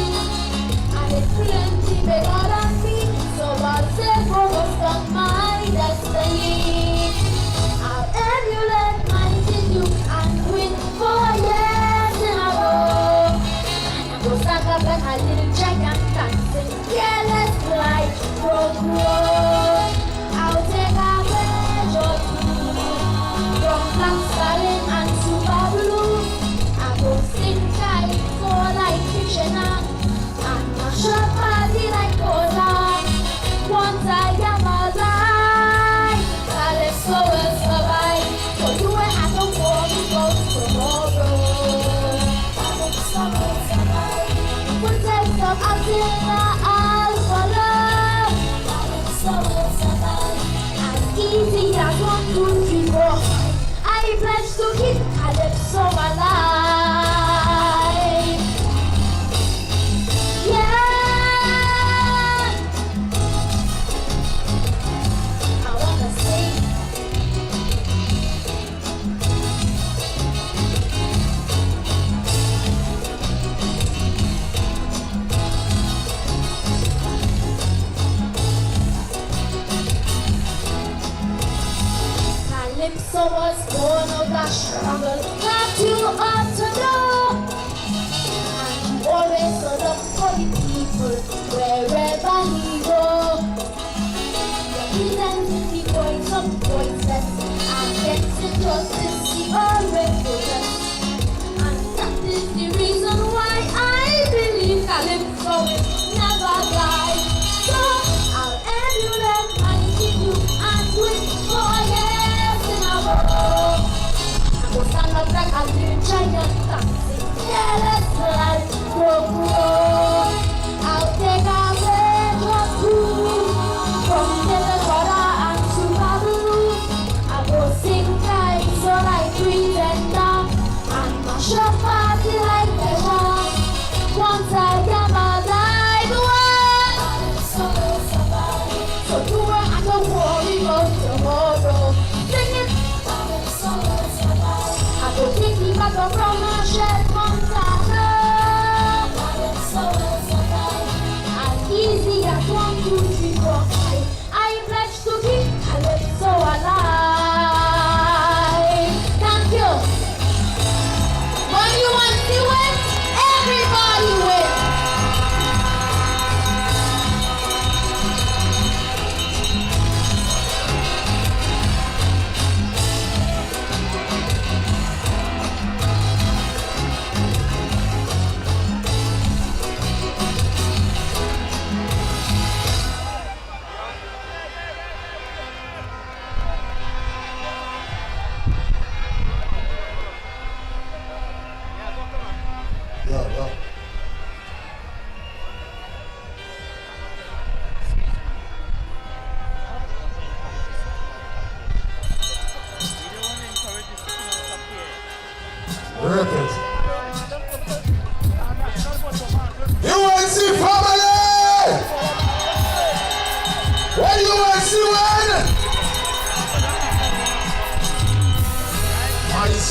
and it's plenty bigger than me, so I'll say focus on my destiny. I'll emulate my debut and win 4 years in a row. And I go stand up like a little giant dancing careless like rock. I'll take a page or two from Black Stalin and Subaru. I go sing Calypso like Krishna and mash up party like Kola. Once I am alive, Calypso will survive. So you will have to worry about tomorrow. Calypso will survive. We'll take some Attila all for love. Calypso will survive. As easy as 1, 2, 3, 4. I pledge to keep Calypso alive. Yeah. I wanna sing. Calypso was born of the struggle that you ought to know. And he always stood up for the people wherever he go. Representing the voice of voiceless and getting justice he always possessed. And that is the reason why I believe Calypso will never die. So I'll emulate my debut and win 4 years in a row. I go stand up like a little giant dancing careless like rock. I'll take a page or two from Minnesota and Subaru. I go sing Calypso like Pretender and mash up party like Eva. Once I am alive, Calypso will survive. So you won't have to worry about tomorrow. Sing it. Calypso will survive. I go take the battle from Michelle Montana. Calypso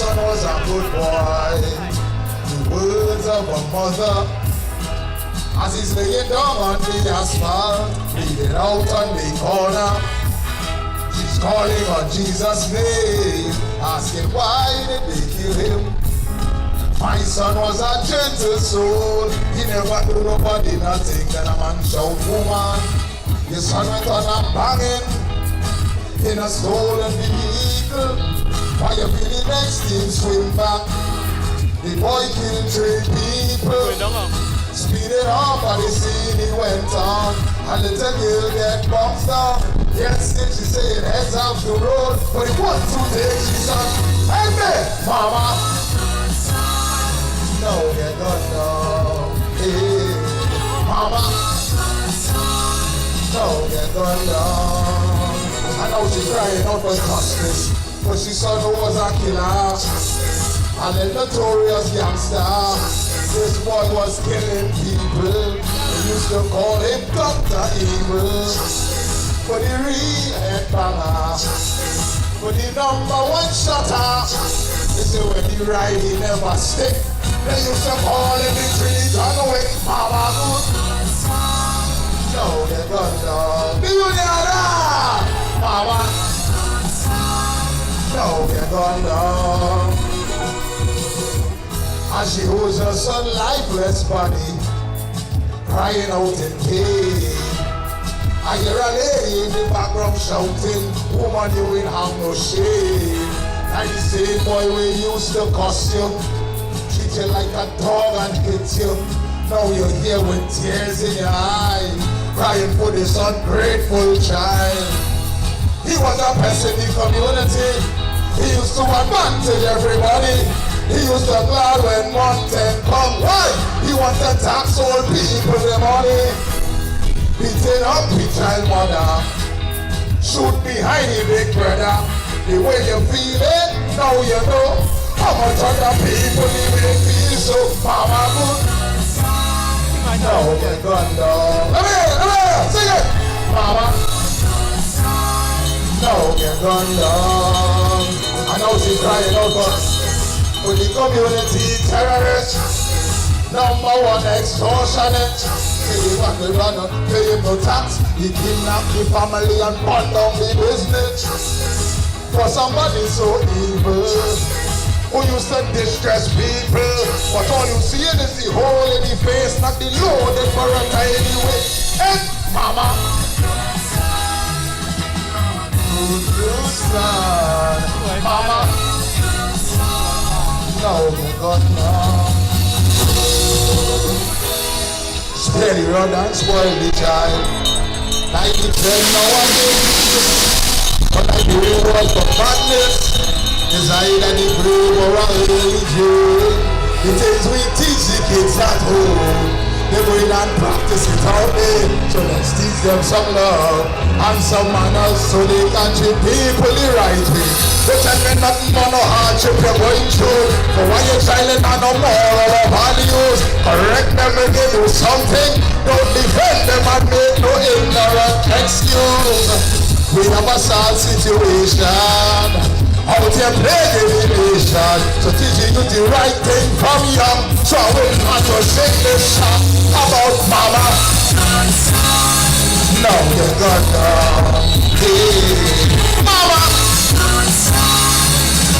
son was a good boy. The words of a mother as he's laying down on the asphalt, bleeding out on the corner. She's calling on Jesus' name, asking why did they kill him. My son was a gentle soul. He never do nobody nothing. Then a man shout, woman, your son went on a banging in a stolen vehicle. Why you feeling next to him swim back? The boy killed 3 people. Speeding off at the scene he went on. A little girl get bumped down. Yes, she said heads off the road. But it was too late, she said, hey man, mama. No, get gone now. Hey, mama. No, get gone now. I know she's crying out for justice, but she saw no was a killer. And a notorious gangster. This boy was killing people. They used to call him Dr. Evil. But the real headbanger, but the #1 shotter. They say when he ride, he never stick. They used to call him the Trinidad and Tobago. Mama good. No, they're gone now. The Union, Mama. No, they're gone now. As she holds her son lifeless body, crying out in pain. I hear a lady in the background shouting, woman, you ain't have no shame. Like the same boy we used to cuss you, treat you like a dog and hit you. Now you're here with tears in your eyes, crying for this ungrateful child. He was a pest in the community. He used to advantage everybody. He used to glad when mountain come. Why? He wanted to tax all people the money. Beating up the child mother. Shoot behind the big brother. The way you feel it, now you know how much other people even feel so. Mama good. Now get gone down. Let me hear, sing it. Mama. Now get gone down. I know she's crying out for the community terrorists, #1 extortionate. He want to run up, pay him no tax. He kidnap the family and burn down the business. For somebody so evil, who used to distress people, but all you see is the hole in the face, not the loaded for a tiny way. Hey, mama. Good son, mama. No, God, no. Spare the rod and spoil the child. Like the trend nowadays. But like the reward for badness is either the grave or a religion. The things we teach the kids at home, they go in and practice it out there. So let's teach them some love and some manners so they can treat people the right way. They tell me nothing but no hardship you're going through. For why you're silent and no moral or values. Correct them when they do something. Don't defend them and make no ignorant excuse. We have a sad situation. Out here plaguing the nation. So teaching you the right thing from young. So I will not to sing this song about mama. No, you're gonna hey, mama.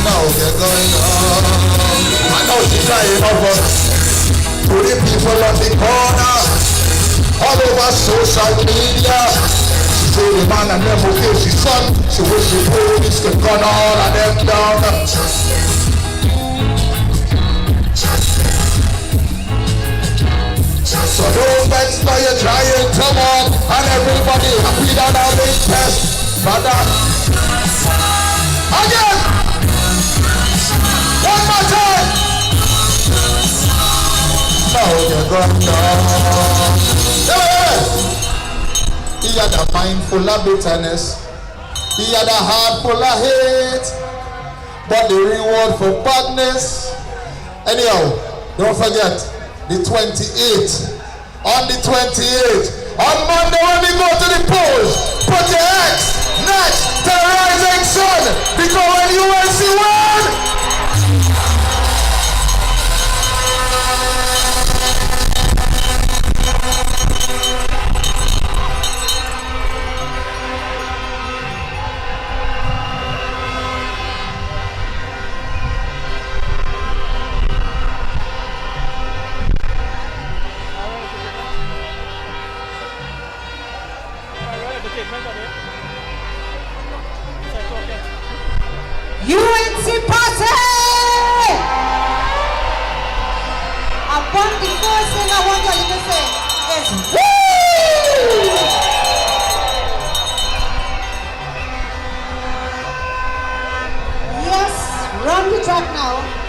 No, you're gonna I know she's crying over to the people on the corner, all over social media. She told the man and them who killed his son, she wish the police could gun all of them down. So don't vex now you're trying to walk, and everybody happy that I'm big test. Brother, again, one more time. Now you're gone down. He had a mind full of bitterness. He had a heart full of hate. But the reward for badness. Anyhow, don't forget the 28th. On the 28th, on Monday when we go to the polls, put your X next to the rising sun, because when UNC win, UNC party! Upon the first thing I want you to say is woo! Yes, run the track now.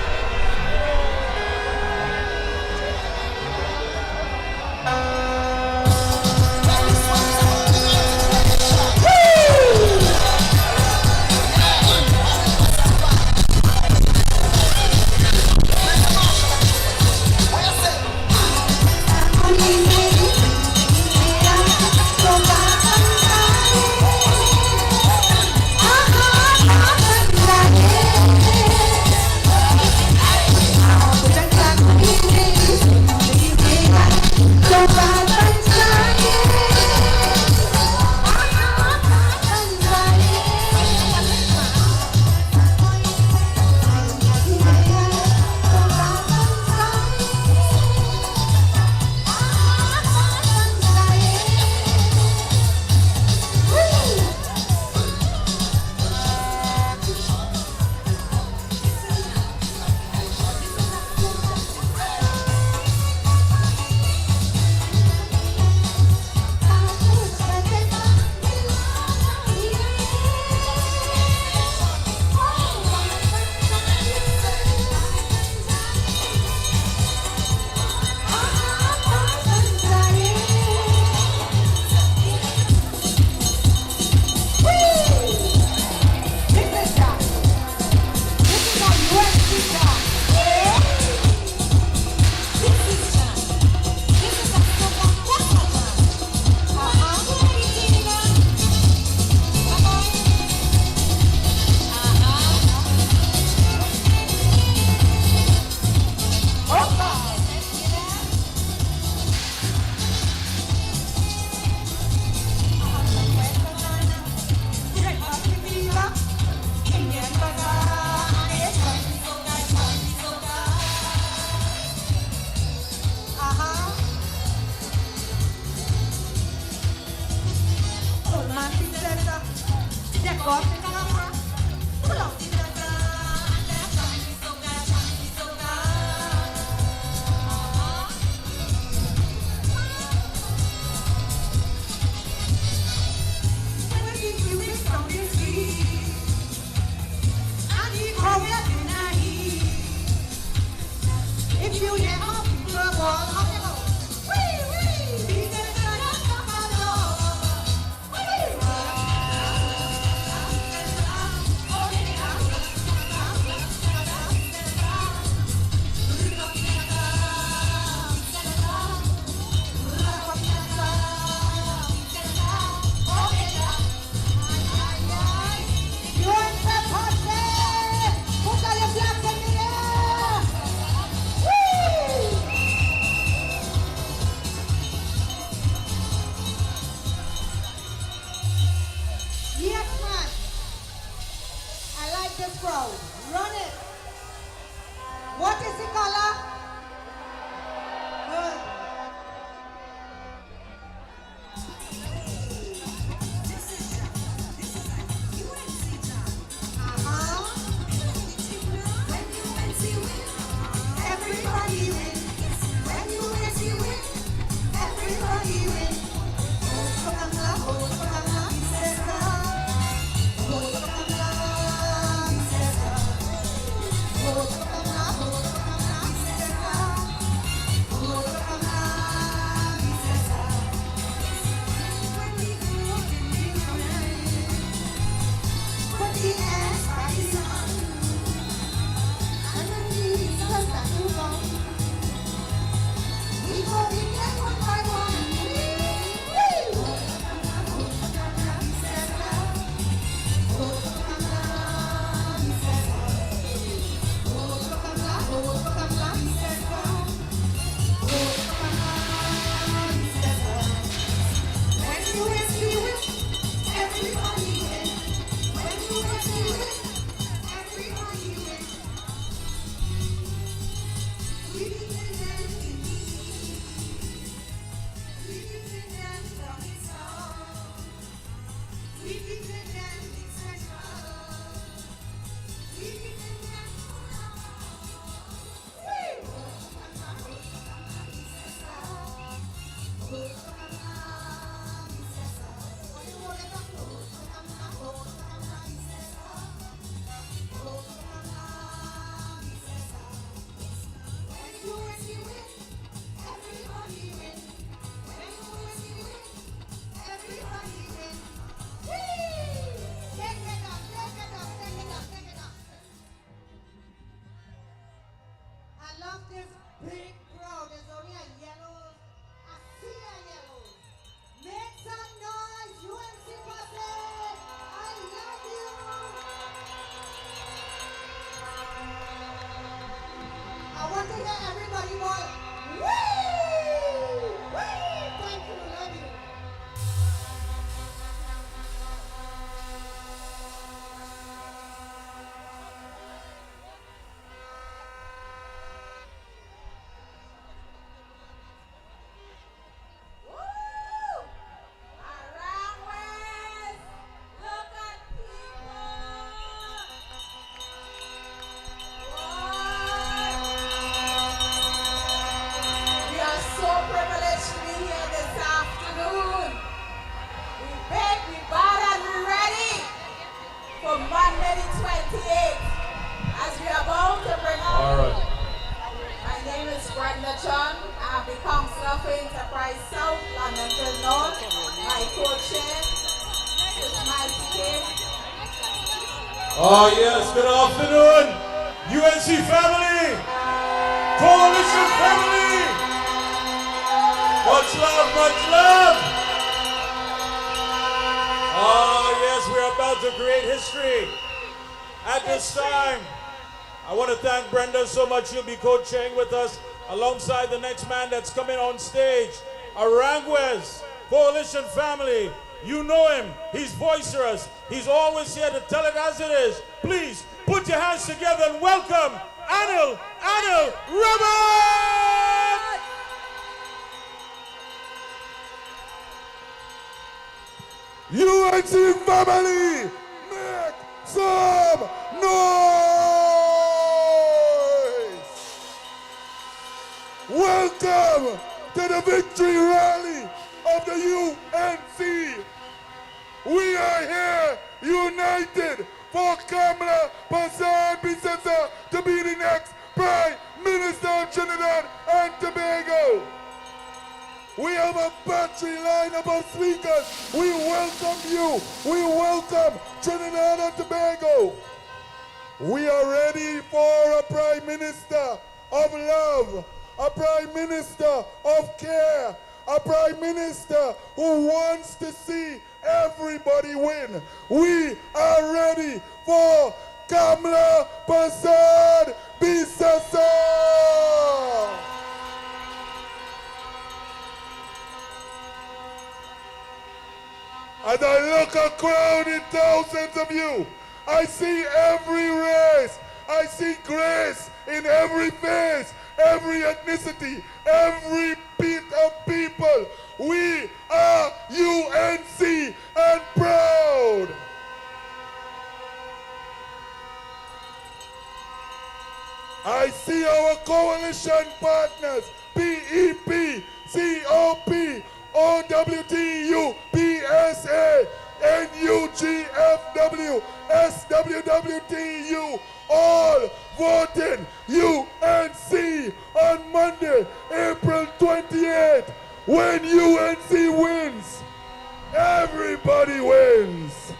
Oh yes, good afternoon, UNC family, Coalition family. Much love, much love. Oh yes, we're about to create history. At this time, I want to thank Brenda so much. She'll be co-chairing with us alongside the next man that's coming on stage, Aranguez, Coalition family. You know him, he's boisterous. He's always here to tell it as it is. Please, put your hands together and welcome Anil Robert! UNC family, make some noise! Welcome to the victory rally of the UNC. We are here united for Kamala Persad-Bissessar to be the next Prime Minister of Trinidad and Tobago. We have a battery lineup of speakers. We welcome you. We welcome Trinidad and Tobago. We are ready for a Prime Minister of love, a Prime Minister of care, a Prime Minister who wants to see everybody win. We are ready for Kamala Persad-Bissessar. As I look around in thousands of you, I see every race. I see grace in every face, every ethnicity, every bit of people. We are UNC and proud. I see our coalition partners, PEP, COP, OWTU, PSA, NUGFW, SWWTU, all voting UNC on Monday, April 28th. When UNC wins, everybody wins.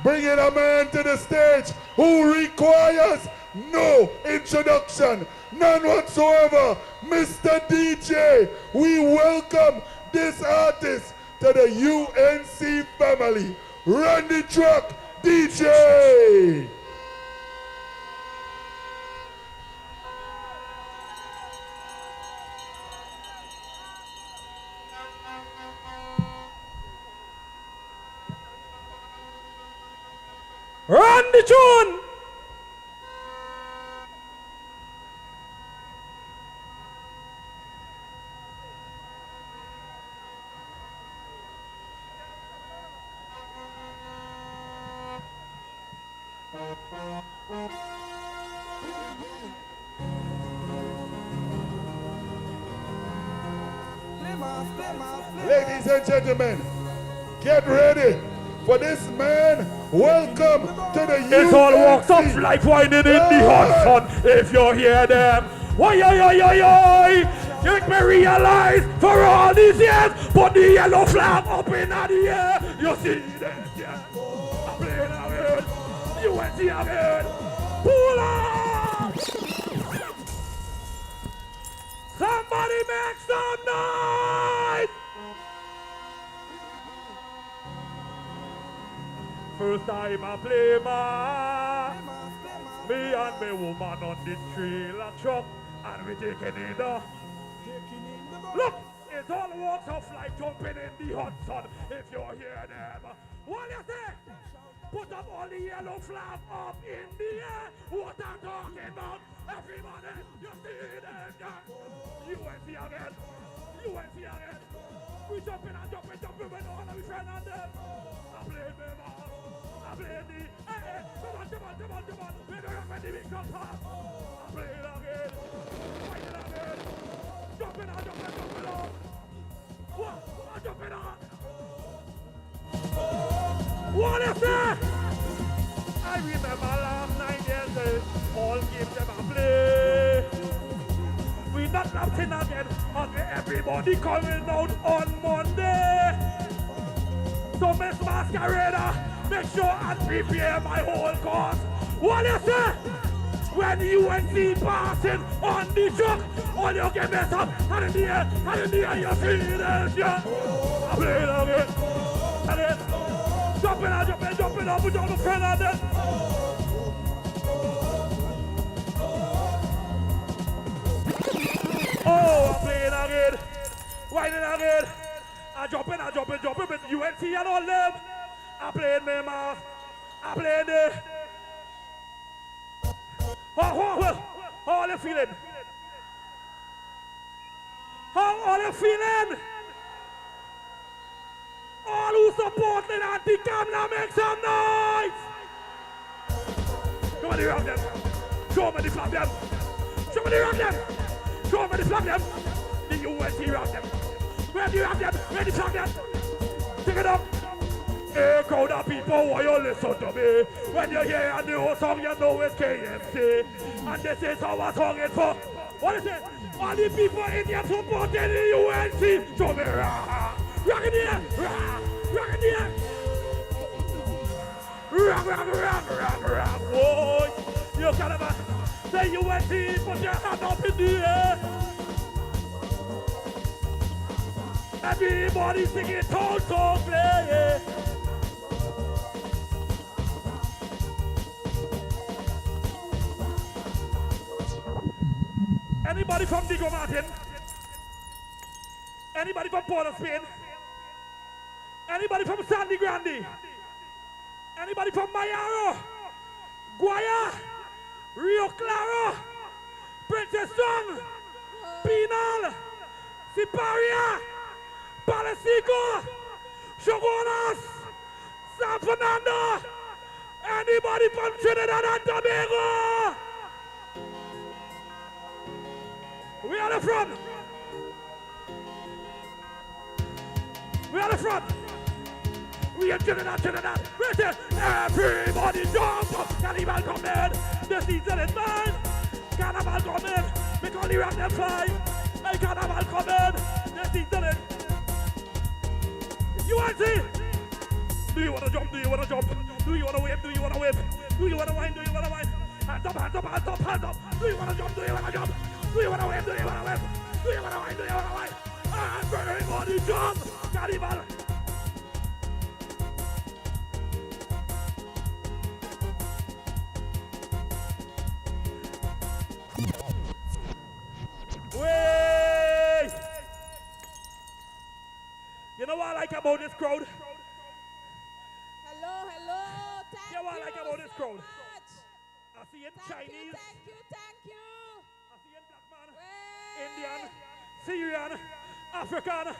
Bringing a man to the stage who requires no introduction, none whatsoever. Mr. DJ, we welcome this artist to the UNC family. Run the truck, DJ! Run the tune! Ladies and gentlemen, get ready for this man. Welcome to the It's all walks of life winding in the hot sun. If you hear them, oi, oi, oi, oi, oi. You make me realize for all these years, put the yellow flag up in the air. You see them, yeah. I'm playing again. UNC again. Pull up. Somebody make some noise. First time I play me and me woman on the trailer truck, and we taking in the look, it's all walks of life jumping in the hot sun. If you hear them, what you say? Put up all the yellow flag up in the air. What I'm talking about? Everybody, you see them, yeah. UNC again. UNC again. We jumping and jumping with all of we Fernando. I play them all. I play the hey, come on. We're gonna when the big comes up. I play it again. Fight it again. Jumping on. What? Jumping on. What is that? I remember last 9 years old, all games them I play. We not laughing again, and everybody coming out on Monday. So Miss Masquerada, make sure and prepare my whole cause. What you say? When UNC passing on the truck, all you get messed up, and in the air, you feel it, yeah. I play it again. Jumping up, put on the friend on them. Oh, I'm playing again. Whining again. I jumping with UNC and all them. I playing me mouth. I playing the. How are you feeling? How are you feeling? All who support the anti-cam now make some noise! Come on, you rock them. Show me the flag them. Show me the rock them. Show me the flag them. The UNC rock them. Where do you rock them? Where the flag them? Take it up. Hey, crowd of people, why you listen to me? When you hear a new song, you know it's KMC. And this is how a song is for. What is it? All the people in here supporting the UNC. Show me rock. Rock in the air. Rock in the air. Rock. Boy. You can't say UNC, put your hand up in the air. Everybody singing tone song, play. Anybody from Diego Martin? Anybody from Port of Spain? Anybody from Sandy Grande? Anybody from Mayaro? Guaya? Rio Claro? Princess Song? Pinal? Siparia? Palasico? Shogunas? San Fernando? Anybody from Trinidad and Tobago? Where are they from? Where are they from? We are Trinidad. Right there. Everybody jump up. Carnival come in. The season is mine. Carnival come in. Make all the rock them fly. Hey, Carnival come in. The season is. UNC. Do you want to jump? Do you want to jump? Do you want to whip? Do you want to whip? Do you want to whine? Do you want to whine? Hands up, hands up, hands up, hands up. Do you want to jump? Do you want to jump? Do you want to whip? Do you want to whip? Do you want to whine? Do you want to whine? Everybody jump. Carnival. Wait! You know what I like about this crowd? Hello. Thank you. You know what I like about this crowd? Much. I see it Chinese. Thank you. I see it black man, Indian, Syrian, African,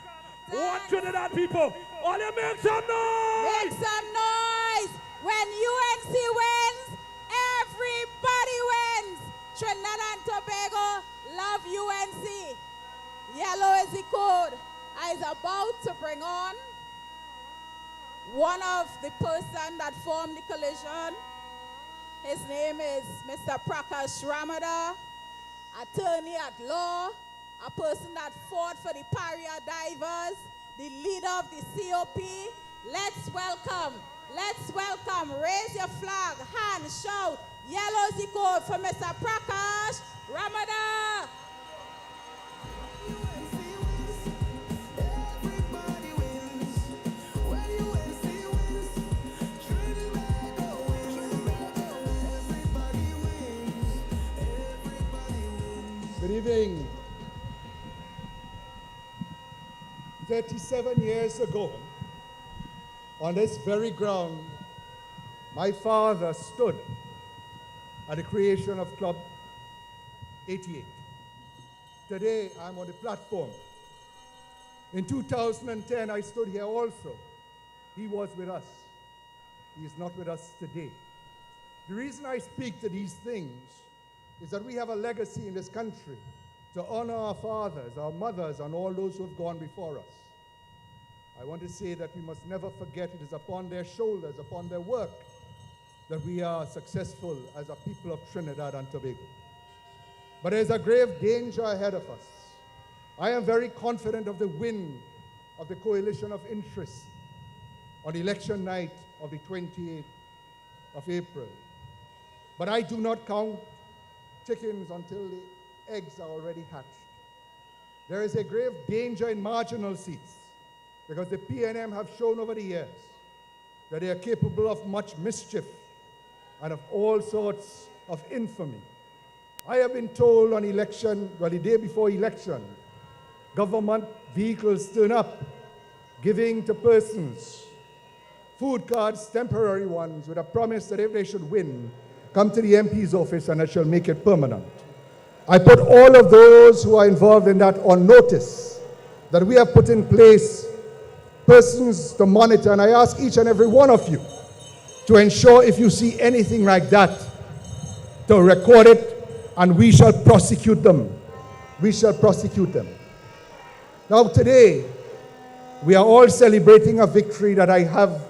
one Trinidad people. All you make some noise! Make some noise! When UNC wins, everybody wins! Trinidad and Tobago love UNC. Yellow is the code. I is about to bring on one of the person that formed the collision. His name is Mr. Prakash Ramada, attorney at law, a person that fought for the Paria divers, the leader of the COP. Let's welcome, raise your flag, hand, shout, yellow is the code for Mr. Prakash Ramada. Good evening. 37 years ago, on this very ground, my father stood at the creation of Club 88. Today, I'm on the platform. In 2010, I stood here also. He was with us. He is not with us today. The reason I speak to these things is that we have a legacy in this country to honor our fathers, our mothers, and all those who have gone before us. I want to say that we must never forget it is upon their shoulders, upon their work, that we are successful as a people of Trinidad and Tobago. But there's a grave danger ahead of us. I am very confident of the win of the coalition of interest on election night of the 28th of April. But I do not count chickens until the eggs are already hatched. There is a grave danger in marginal seats because the PNM have shown over the years that they are capable of much mischief and of all sorts of infamy. I have been told on election, well, the day before election, government vehicles turn up, giving to persons food cards, temporary ones, with a promise that if they should win, come to the MP's office and I shall make it permanent. I put all of those who are involved in that on notice that we have put in place persons to monitor, and I ask each and every one of you to ensure if you see anything like that, to record it, and we shall prosecute them. We shall prosecute them. Now today, we are all celebrating a victory that I have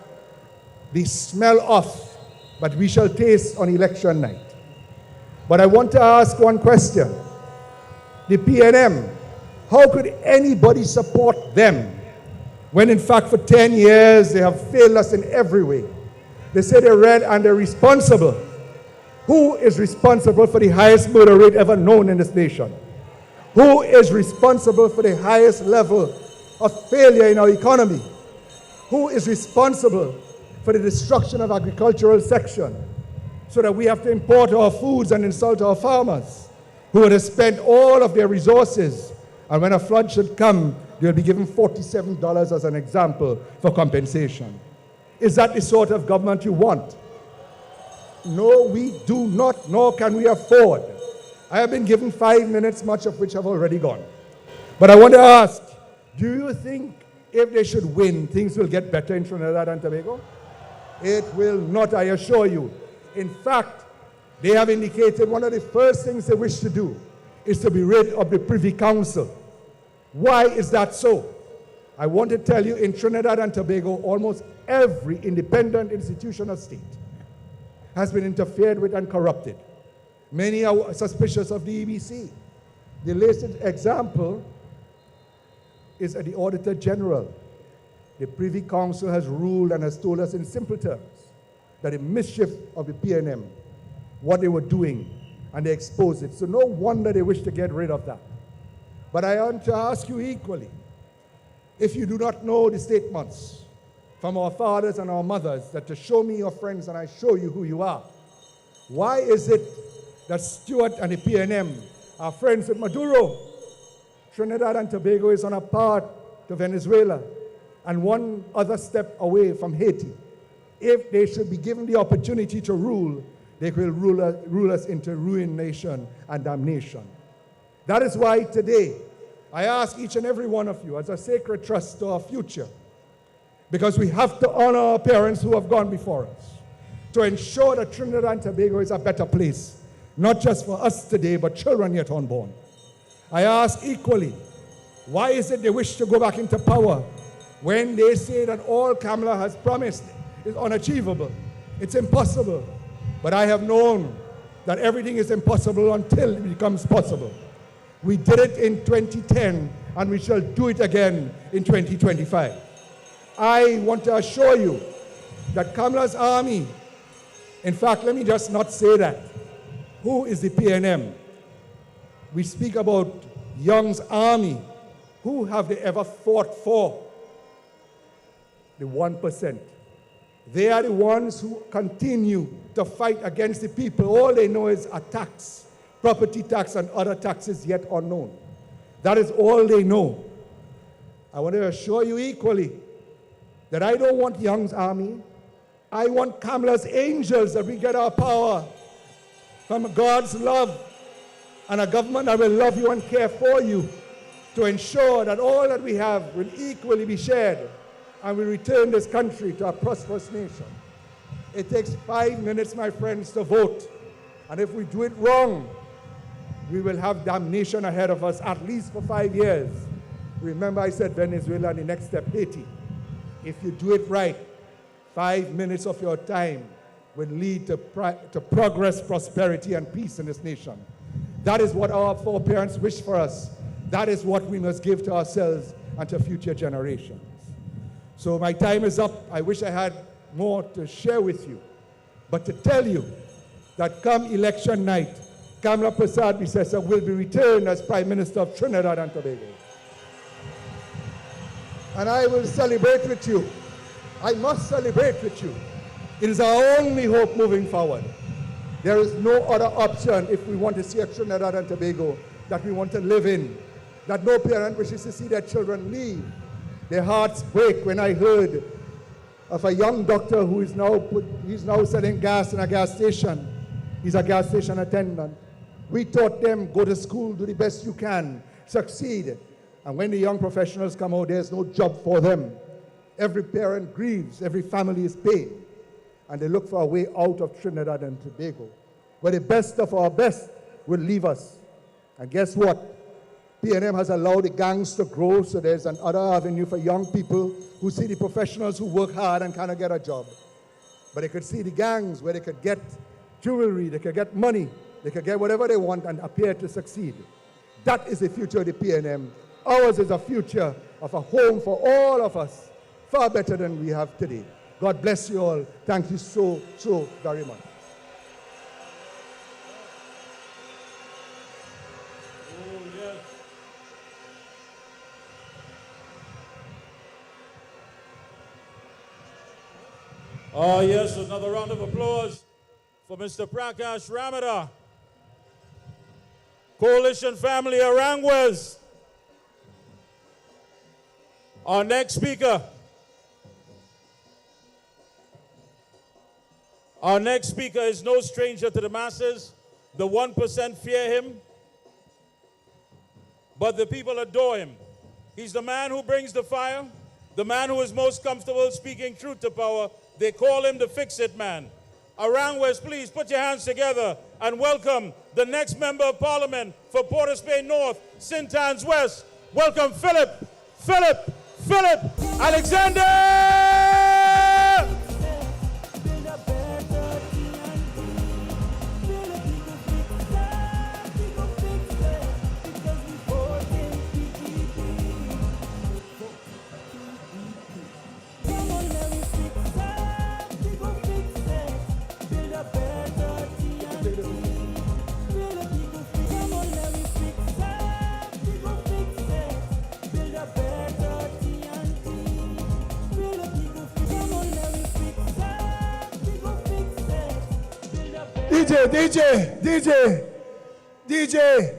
the smell of, but we shall taste on election night. But I want to ask one question. The PNM, how could anybody support them when in fact for 10 years they have failed us in every way? They say they're red and they're responsible. Who is responsible for the highest murder rate ever known in this nation? Who is responsible for the highest level of failure in our economy? Who is responsible for the destruction of agricultural section so that we have to import our foods and insult our farmers who would have spent all of their resources, and when a flood should come, they'll be given $47 as an example for compensation? Is that the sort of government you want? No, we do not, nor can we afford. I have been given 5 minutes, much of which have already gone. But I want to ask, do you think if they should win, things will get better in Trinidad and Tobago? It will not, I assure you. In fact, they have indicated one of the first things they wish to do is to be rid of the Privy Council. Why is that so? I want to tell you, in Trinidad and Tobago, almost every independent institution of state has been interfered with and corrupted. Many are suspicious of the EBC. The latest example is at the Auditor General. The Privy Council has ruled and has told us in simple terms that the mischief of the PNM, what they were doing, and they exposed it. So no wonder they wish to get rid of that. But I want to ask you equally, if you do not know the statements from our fathers and our mothers that to show me your friends and I show you who you are, why is it that Stuart and the PNM are friends with Maduro? Trinidad and Tobago is on a path to Venezuela and one other step away from Haiti. If they should be given the opportunity to rule, they will rule us into ruination and damnation. That is why today I ask each and every one of you as a sacred trust to our future, because we have to honor our parents who have gone before us, to ensure that Trinidad and Tobago is a better place, not just for us today, but children yet unborn. I ask equally, why is it they wish to go back into power when they say that all Kamala has promised is unachievable? It's impossible. But I have known that everything is impossible until it becomes possible. We did it in 2010, and we shall do it again in 2025. I want to assure you that Kamala's army, in fact, let me just not say that. Who is the PNM? We speak about Young's army. Who have they ever fought for? The 1%. They are the ones who continue to fight against the people. All they know is a tax, property tax and other taxes yet unknown. That is all they know. I want to assure you equally that I don't want Young's army. I want Kamala's angels, that we get our power from God's love and a government that will love you and care for you, to ensure that all that we have will equally be shared and we return this country to a prosperous nation. It takes 5 minutes, my friends, to vote. And if we do it wrong, we will have damnation ahead of us, at least for 5 years. Remember I said Venezuela and the next step, Haiti. If you do it right, 5 minutes of your time will lead to progress, prosperity, and peace in this nation. That is what our foreparents wish for us. That is what we must give to ourselves and to future generations. So my time is up. I wish I had more to share with you, but to tell you that come election night, Kamla Prasad Bisesa will be returned as Prime Minister of Trinidad and Tobago. And I will celebrate with you. I must celebrate with you. It is our only hope moving forward. There is no other option if we want to see a Trinidad and Tobago that we want to live in, that no parent wishes to see their children leave. Their hearts break when I heard of a young doctor who is now selling gas in a gas station. He's a gas station attendant. We taught them, go to school, do the best you can, succeed. And when the young professionals come out, there's no job for them. Every parent grieves, every family is paid. And they look for a way out of Trinidad and Tobago, where the best of our best will leave us. And guess what? PNM has allowed the gangs to grow, so there's another avenue for young people who see the professionals who work hard and cannot get a job. But they could see the gangs where they could get jewelry, they could get money, they could get whatever they want and appear to succeed. That is the future of the PNM. Ours is a future of a home for all of us, far better than we have today. God bless you all. Thank you so, so very much. Oh, yes, another round of applause for Mr. Prakash Ramada. Coalition family Aranguez. Our next speaker. Our next speaker is no stranger to the masses. The 1% fear him, but the people adore him. He's the man who brings the fire, the man who is most comfortable speaking truth to power. They call him the fix-it man. Aranguez, please put your hands together and welcome the next member of parliament for Port of Spain North, Sintans West. Welcome Philip Alexander! DJ,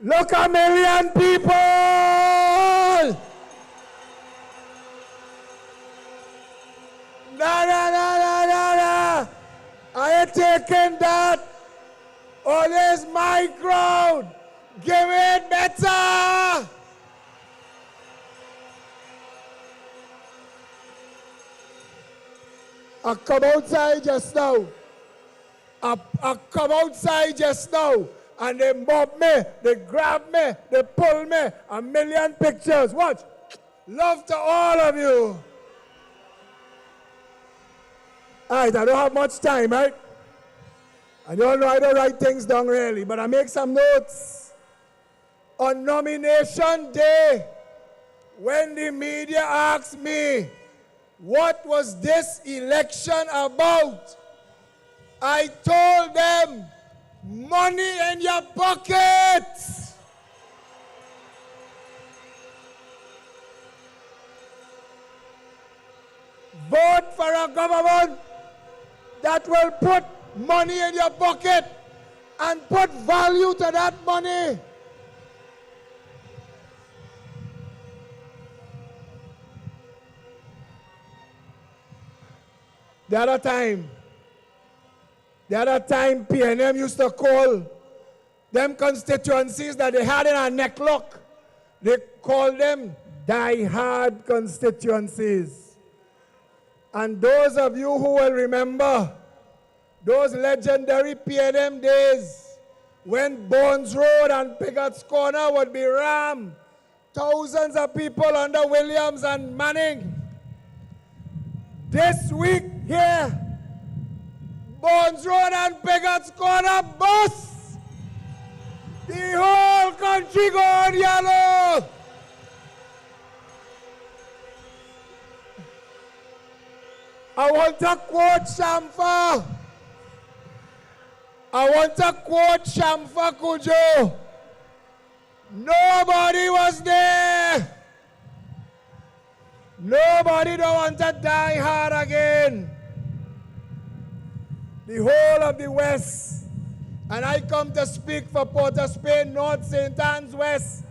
look, 1 million people! Nah. I ain't taking that. Oh, this my crowd. Give it better. I come outside just now. I come outside just now and they mob me, they grab me, they pull me, 1 million pictures. Watch. Love to all of you. All right, I don't have much time, right? I don't know, I don't write things down really, but I make some notes. On nomination day, when the media asked me, what was this election about? I told them, money in your pockets. Vote for a government that will put money in your pocket and put value to that money. The other time PNM used to call them constituencies that they had in a necklock, they called them die-hard constituencies. And those of you who will remember those legendary PNM days when Bones Road and Pigot's Corner would be rammed, thousands of people under Williams and Manning. This week here, Bones Road and Pigot's Corner bus. The whole country gone yellow. I want to quote Shamfa. I want to quote Shamfa Kujo. Nobody was there. Nobody don't want to die hard again. The whole of the West, and I come to speak for Port of Spain, North, St. Anne's West,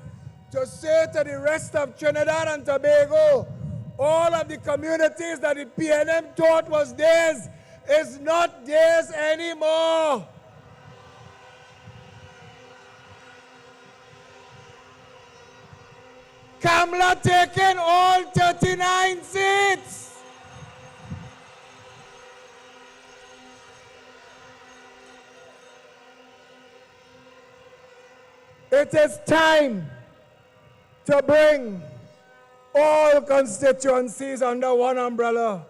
to say to the rest of Trinidad and Tobago, all of the communities that the PNM thought was theirs is not theirs anymore. Kamla taking all 39 seats. It is time to bring all constituencies under one umbrella,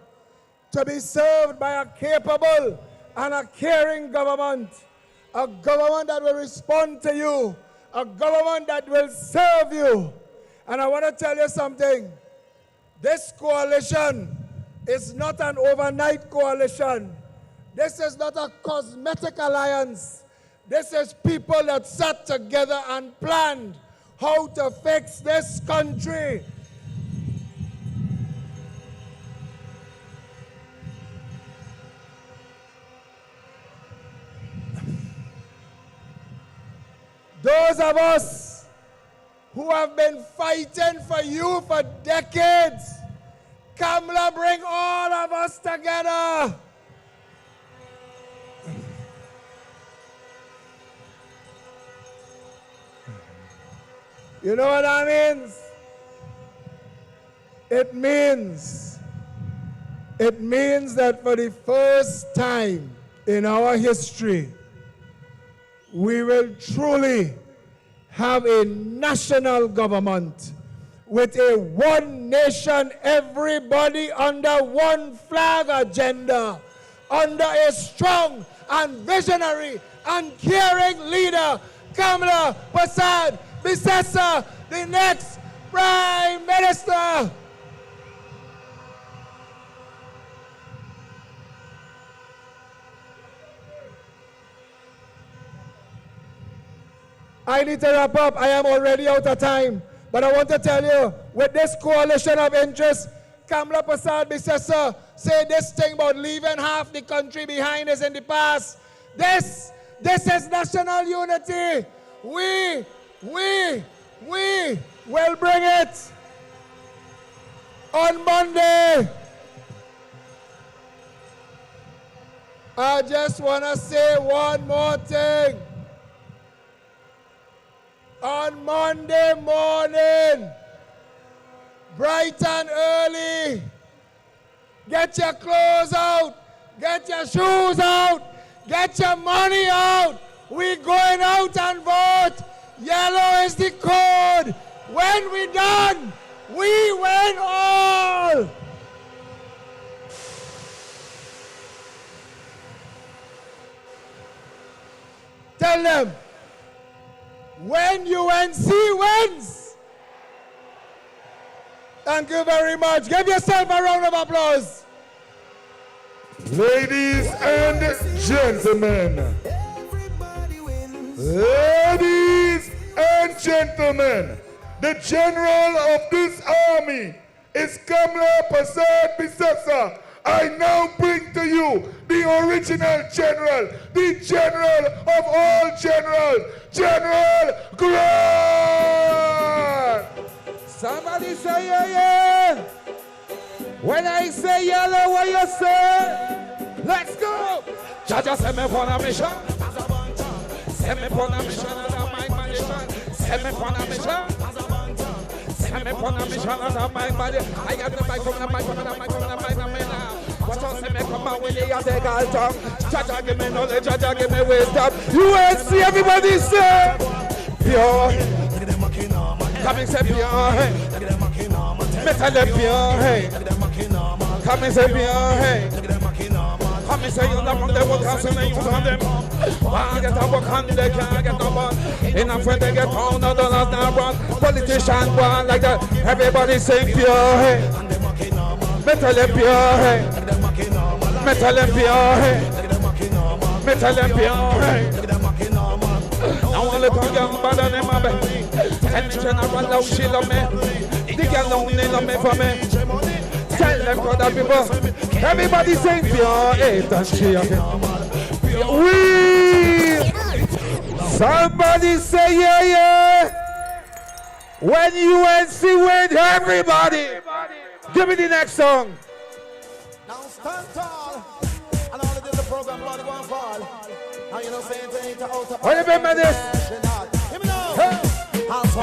to be served by a capable and a caring government, a government that will respond to you, a government that will serve you. And I want to tell you something. This coalition is not an overnight coalition. This is not a cosmetic alliance. This is people that sat together and planned how to fix this country. Those of us who have been fighting for you for decades, Kamla, bring all of us together. You know what that means? It means that for the first time in our history, we will truly have a national government with a one nation, everybody under one flag agenda, under a strong and visionary and caring leader, Kamla Prasad Bisesa, the next Prime Minister. I need to wrap up. I am already out of time. But I want to tell you, with this coalition of interests, Kamla Prasad Bisesa say this thing about leaving half the country behind is in the past. This is national unity. We will bring it on Monday. I just want to say one more thing. On Monday morning, bright and early, get your clothes out, get your shoes out, get your money out. We're going out and vote. Yellow is the code. When we done, we win all. Tell them, when UNC wins. Thank you very much. Give yourself a round of applause. Ladies and gentlemen. Ladies and gentlemen, the general of this army is Kamla Prasad Bisesa. I now bring to you the original general, the general of all generals, General Grant. Somebody say yeah. When I say yellow, what you say? Let's go. Jaja send me for a mission. Send me for a mission and my mission. Send me for a mission. Send me for a mission and my body. I got the mic from the mic from the mic from the mic from the mic. What else me come out when you take all talk? Jaja give me knowledge, Jaja give me wisdom. UNC, everybody say pure. Come and say pure. Metal pure. Come and say pure. Come and say you love them, what else and you on them. Why get a work on they can't get no one. Enough when they get on, no dollars now run. Politician one like that. Everybody say pure. Metal pure. Metal pure. Me tell them be alright. Now only for young bother them a bit. And general love she love me. The girl don't need me for me. Tell them other people. Everybody sing pure hate and she we. Somebody say yeah yeah. When UNC win, everybody. Give me the next song. Now stand tall. And all of the program blood going fall. And you know saying to ain't out of. What you remember this?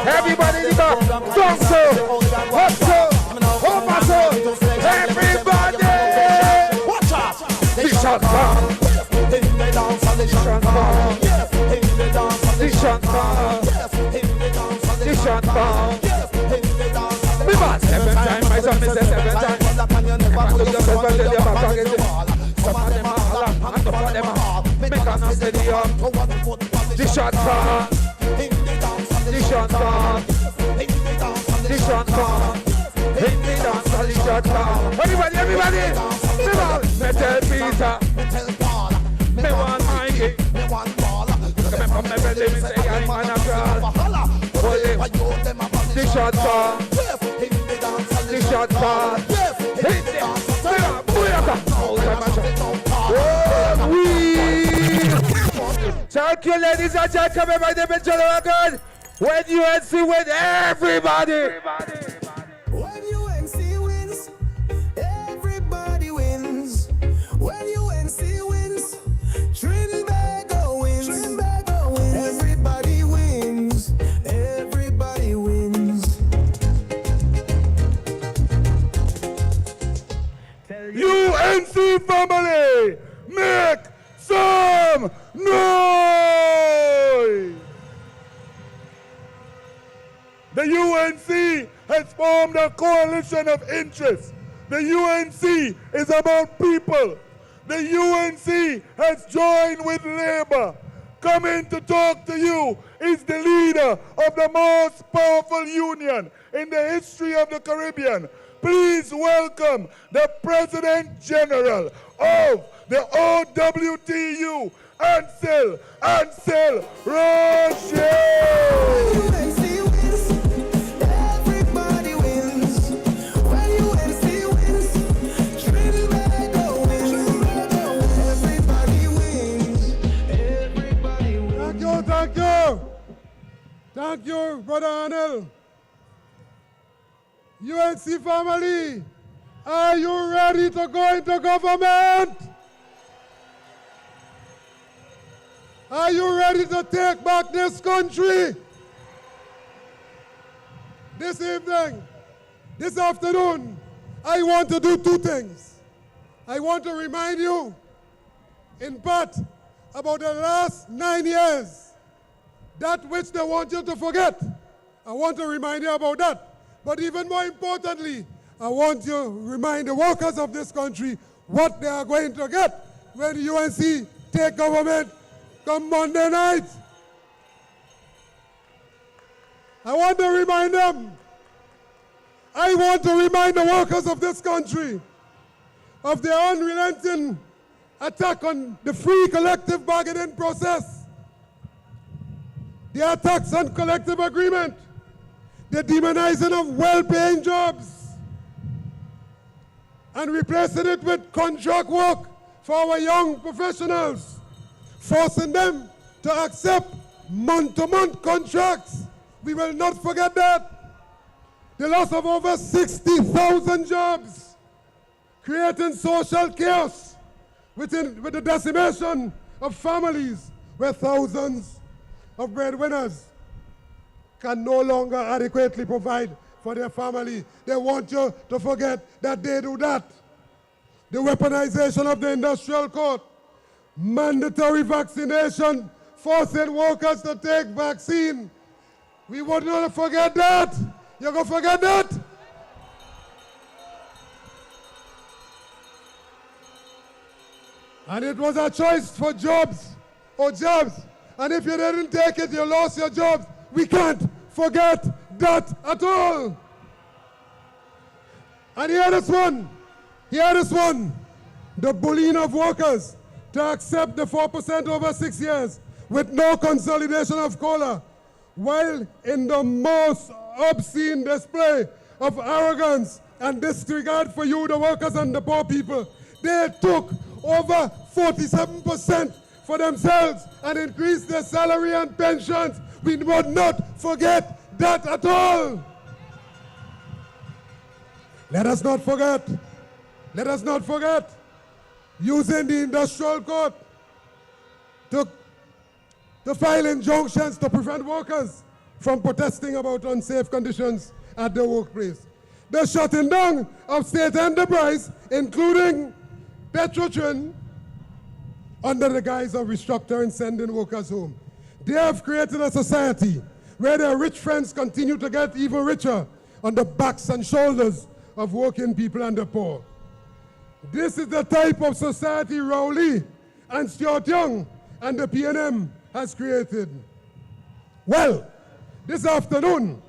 Everybody in the back. Don't so. Hot so. Hot so. Everybody. Watch out. The shot bomb. In the dance on the shot bomb. Yes. In the dance on the shot bomb. Yes. In the dance on the shot bomb. Yes. In the dance on the shot bomb. 7 times, my son, Mr. 7 times. Look yourself and tell your back against the wall. Some of them are holler, and some of them are hard. Make a no steady up. The shot bomb. The shot bomb. The shot bomb. In the dance on the shot bomb. Everybody, everybody. Me tell Peter. Me want Mikey. Me want Paula. Come from my belly, me say I'm on a crawl. Hold it. The shot bomb. The shot bomb. Hit it. Thank you, ladies and gentlemen. My name is Nigel Lopez. When UNC win, everybody. When UNC wins, everybody wins. When UNC wins, Trinidad and Tobago wins. Everybody wins. Everybody wins. UNC family, make some noise! The UNC has formed a coalition of interests. The UNC is about people. The UNC has joined with Labour. Coming to talk to you is the leader of the most powerful union in the history of the Caribbean. Please welcome the President General of the OWTU, Ansel Roche. Thank you, Brother Arnold. UNC family, are you ready to go into government? Are you ready to take back this country? This evening, this afternoon, I want to do two things. I want to remind you, in part, about the last 9 years. That which they want you to forget. I want to remind you about that. But even more importantly, I want to remind the workers of this country what they are going to get when UNC take government come Monday night. I want to remind them. I want to remind the workers of this country of their unrelenting attack on the free collective bargaining process. The attacks on collective agreement, the demonizing of well-paying jobs, and replacing it with contract work for our young professionals, forcing them to accept month-to-month contracts. We will not forget that. The loss of over 60,000 jobs, creating social chaos with the decimation of families where thousands of breadwinners can no longer adequately provide for their family. They want you to forget that they do that. The weaponization of the industrial court, mandatory vaccination, forcing workers to take vaccine. We want you to forget that. You're going to forget that? And it was a choice for jobs or jobs. And if you didn't take it, you lost your jobs. We can't forget that at all. And hear this one. The bullying of workers, to accept the 4% over 6 years with no consolidation of COLA, while in the most obscene display of arrogance and disregard for you, the workers and the poor people, they took over 47% for themselves and increased their salary and pensions. We would not forget that at all. Let us not forget. Let us not forget using the industrial court to file injunctions to prevent workers from protesting about unsafe conditions at their workplace. The shutting down of state enterprise, including Petrotrin, under the guise of restructuring, sending workers home. They have created a society where their rich friends continue to get even richer on the backs and shoulders of working people and the poor. This is the type of society Rowley and Stuart Young and the PNM has created. Well, this afternoon,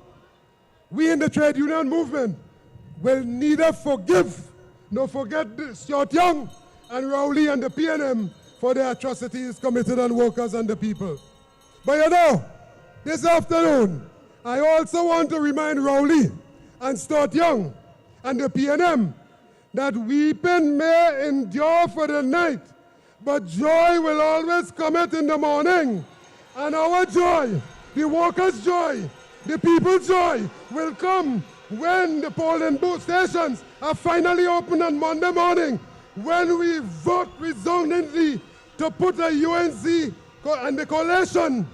we in the trade union movement will neither forgive nor forget Stuart Young and Rowley and the PNM for their atrocities committed on workers and the people. But you know, this afternoon, I also want to remind Rowley and Stuart Young and the PNM that weeping may endure for the night, but joy will always come in the morning. And our joy, the workers' joy, the people's joy will come when the polling booth stations are finally open on Monday morning, when we vote resoundingly to put a UNC and the coalition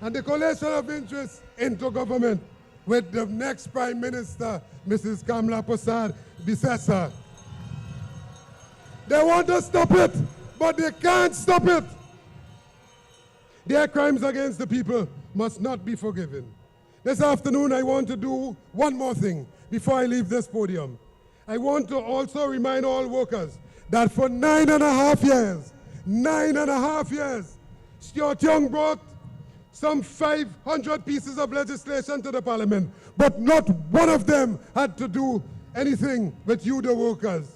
of interest into government with the next Prime Minister, Mrs. Kamla Prasad Bisesa. They want to stop it, but they can't stop it. Their crimes against the people must not be forgiven. This afternoon, I want to do one more thing before I leave this podium. I want to also remind all workers that for 9.5 years, Stuart Young brought some 500 pieces of legislation to the parliament, but not one of them had to do anything with you, the workers.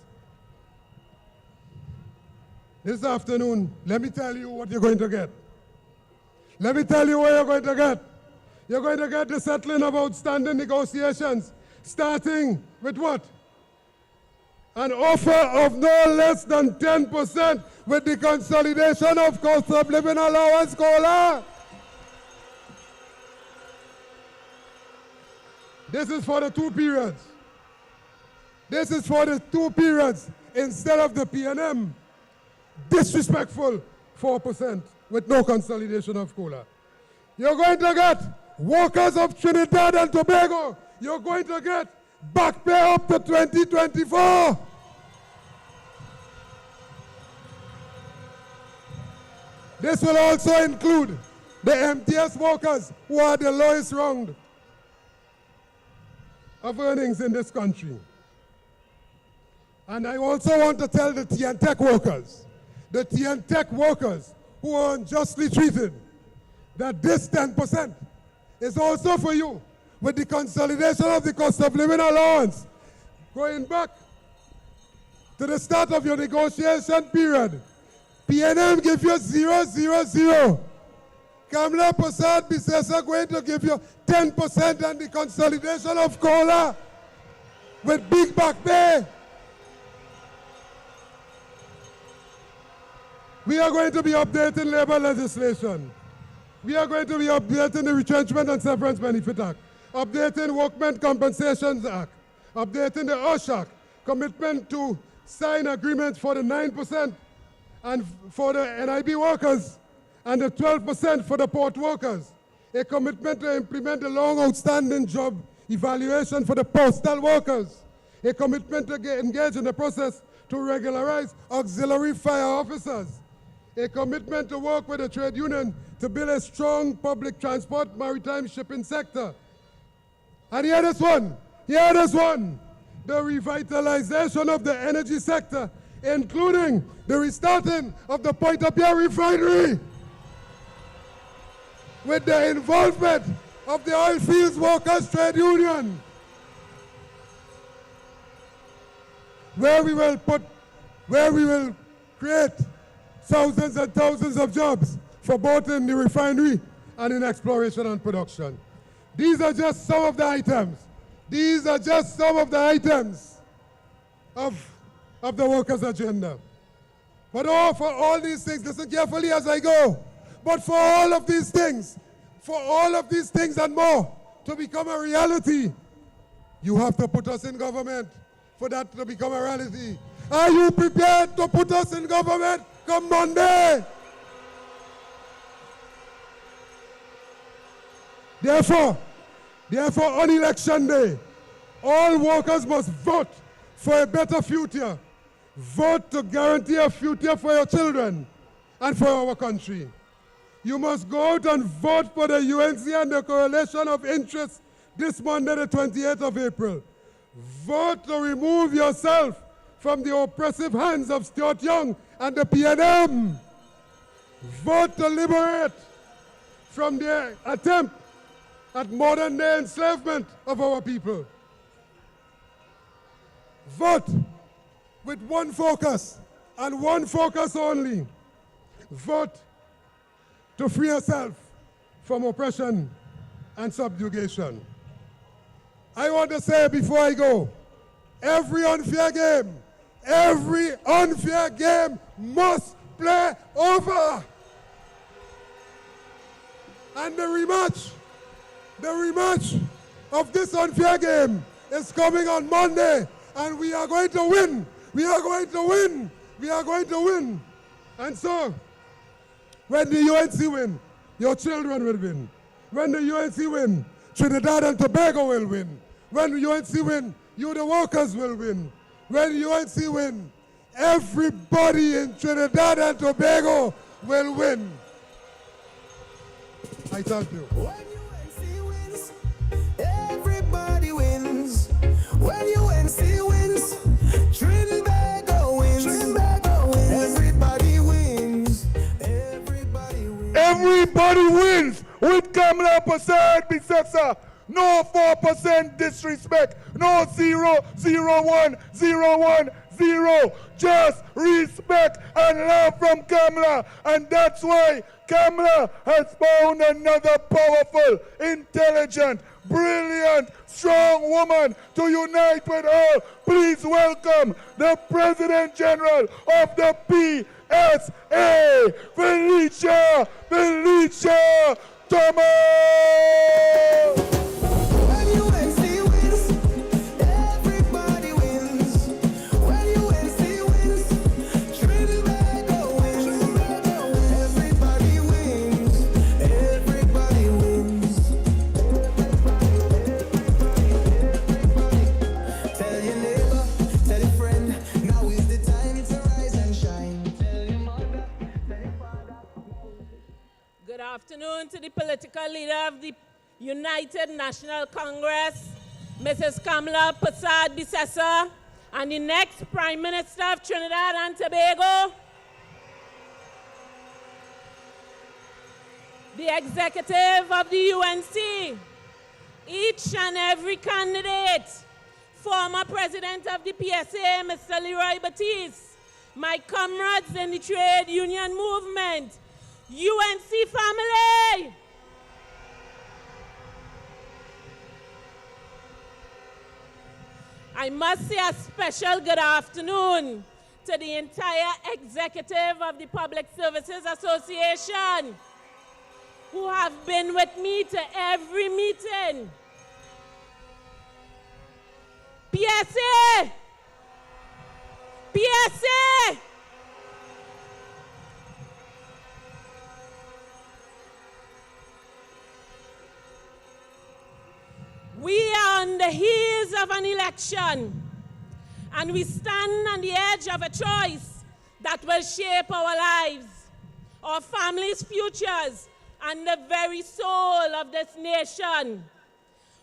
This afternoon, let me tell you what you're going to get. Let me tell you what you're going to get. You're going to get the settling of outstanding negotiations, starting with what? An offer of no less than 10% with the consolidation of cost of living allowance COLA. This is for the 2 periods. This is for the 2 periods instead of the PNM disrespectful 4% with no consolidation of COLA. You're going to get workers of Trinidad and Tobago. You're going to get back pay up to 2024. This will also include the MTS workers who are the lowest round of earnings in this country. And I also want to tell the TN Tech workers who are unjustly treated, that this 10% is also for you with the consolidation of the cost of living allowance. Going back to the start of your negotiation period, PNM give you 0.00. Kamla Prasad Bisesa going to give you 10% and the consolidation of COLA with big back pay. We are going to be updating labor legislation. We are going to be updating the Retrenchment and Severance Benefit Act, updating Workmen Compensations Act, updating the OSH Act, commitment to sign agreements for the 9% and for the NIB workers and the 12% for the port workers, a commitment to implement the long outstanding job evaluation for the postal workers, a commitment to engage in the process to regularize auxiliary fire officers, a commitment to work with the trade union to build a strong public transport maritime shipping sector. And hear this one, the revitalization of the energy sector, including the restarting of the Point-a-Pierre refinery with the involvement of the oil fields workers trade union, where we will create thousands and thousands of jobs for both in the refinery and in exploration and production. These are just some of the items. These are just some of the items of the workers' agenda. But for all these things, listen carefully as I go, but for all of these things and more to become a reality, you have to put us in government for that to become a reality. Are you prepared to put us in government come Monday? Therefore, on election day, all workers must vote for a better future. Vote to guarantee a future for your children and for our country. You must go out and vote for the UNC and the Coalition of Interests this Monday, the 28th of April. Vote to remove yourself from the oppressive hands of Stuart Young and the PNM. Vote to liberate from their attempt at modern-day enslavement of our people. Vote with one focus and one focus only. Vote to free yourself from oppression and subjugation. I want to say before I go, every unfair game must play over. And the rematch of this unfair game is coming on Monday, and we are going to win. We are going to win. We are going to win. And so, when the UNC win, your children will win. When the UNC win, Trinidad and Tobago will win. When the UNC win, you the workers will win. When UNC win, everybody in Trinidad and Tobago will win. I thank you. Everybody wins. When UNC wins, Trinidad wins. Everybody wins. Everybody wins. Everybody wins with Kamala Prasad Bisasa. No 4% disrespect. No 0, 0, 1, 0, 1, 0. Just respect and love from Kamala. And that's why Kamala has found another powerful, intelligent, brilliant, strong woman to unite with her. Please welcome the President General of the PSA, Felicia Thomas. Good afternoon to the political leader of the United National Congress, Mrs. Kamala Prasad Bisasa, and the next Prime Minister of Trinidad and Tobago, the executive of the UNC, each and every candidate, former president of the PSA, Mr. Leroy Batiste, my comrades in the trade union movement, UNC family. I must say a special good afternoon to the entire executive of the Public Services Association who have been with me to every meeting. PSA! PSA! We are on the heels of an election, and we stand on the edge of a choice that will shape our lives, our families' futures, and the very soul of this nation.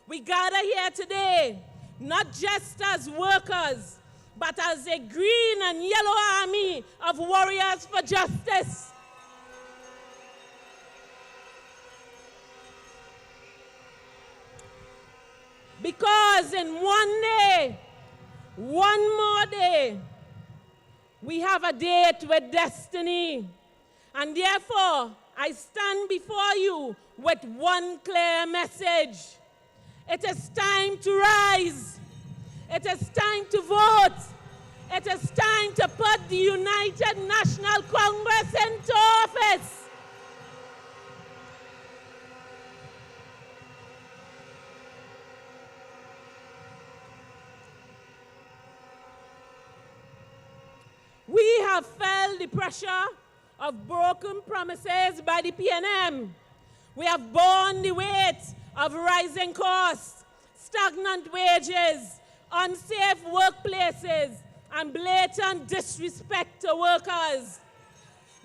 We gather here today, not just as workers, but as a green and yellow army of warriors for justice. Because in one day, one more day, We have a date with destiny. And therefore, I stand before you with one clear message. It is time to rise. It is time to vote. It is time to put the United National Congress into office. We have felt the pressure of broken promises by the PNM. We have borne the weight of rising costs, stagnant wages, unsafe workplaces, and blatant disrespect to workers.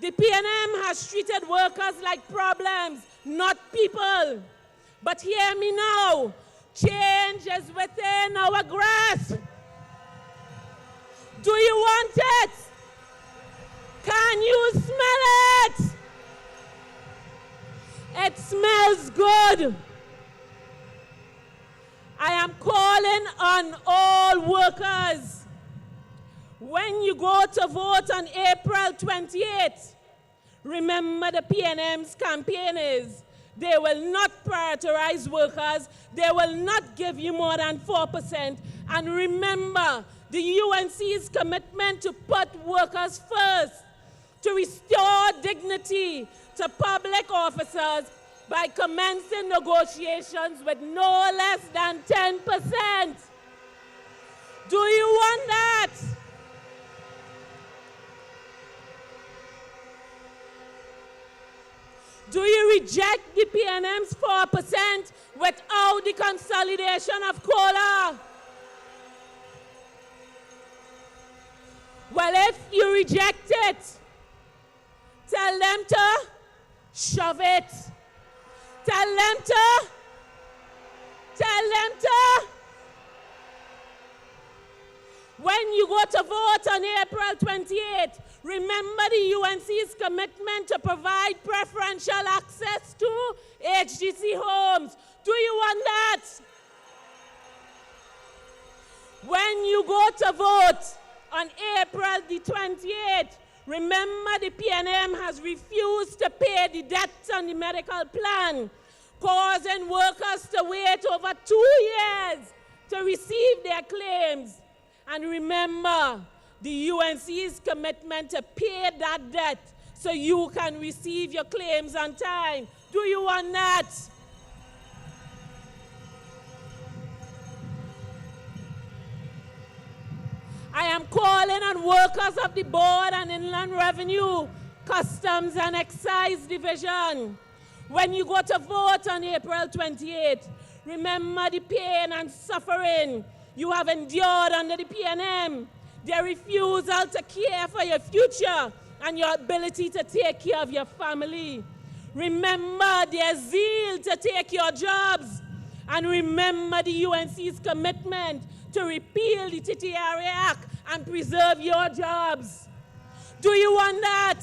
The PNM has treated workers like problems, not people. But hear me now, change is within our grasp. Do you want it? Can you smell it? It smells good. I am calling on all workers. When you go to vote on April 28th, remember the PNM's campaign is, they will not prioritize workers, they will not give you more than 4%, and remember the UNC's commitment to put workers first, to restore dignity to public officers by commencing negotiations with no less than 10%. Do you want that? Do you reject the PNM's 4% without the consolidation of COLA? Well, if you reject it, tell them to shove it. Tell them to. When you go to vote on April 28th, remember the UNC's commitment to provide preferential access to HGC homes. Do you want that? When you go to vote on April the 28th, remember the PNM has refused to pay the debts on the medical plan, causing workers to wait over 2 years to receive their claims. And remember the UNC's commitment to pay that debt so you can receive your claims on time. Do you want that? I am calling on workers of the Board and Inland Revenue, Customs and Excise Division. When you go to vote on April 28th, remember the pain and suffering you have endured under the PNM, their refusal to care for your future and your ability to take care of your family. Remember their zeal to take your jobs. And remember the UNC's commitment to repeal the TTRA Act and preserve your jobs. Do you want that?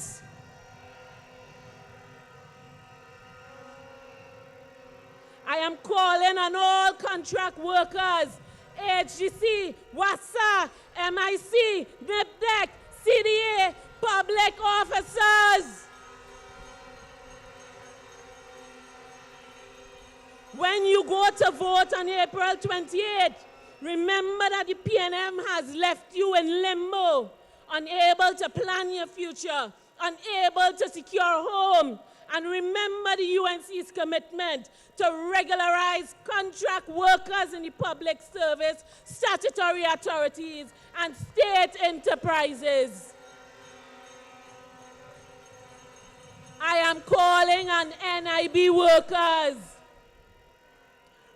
I am calling on all contract workers, HGC, WASA, MIC, NIPDEC, CDA, public officers. When you go to vote on April 28th, remember that the PNM has left you in limbo, unable to plan your future, unable to secure a home. And remember the UNC's commitment to regularize contract workers in the public service, statutory authorities, and state enterprises. I am calling on NIB workers.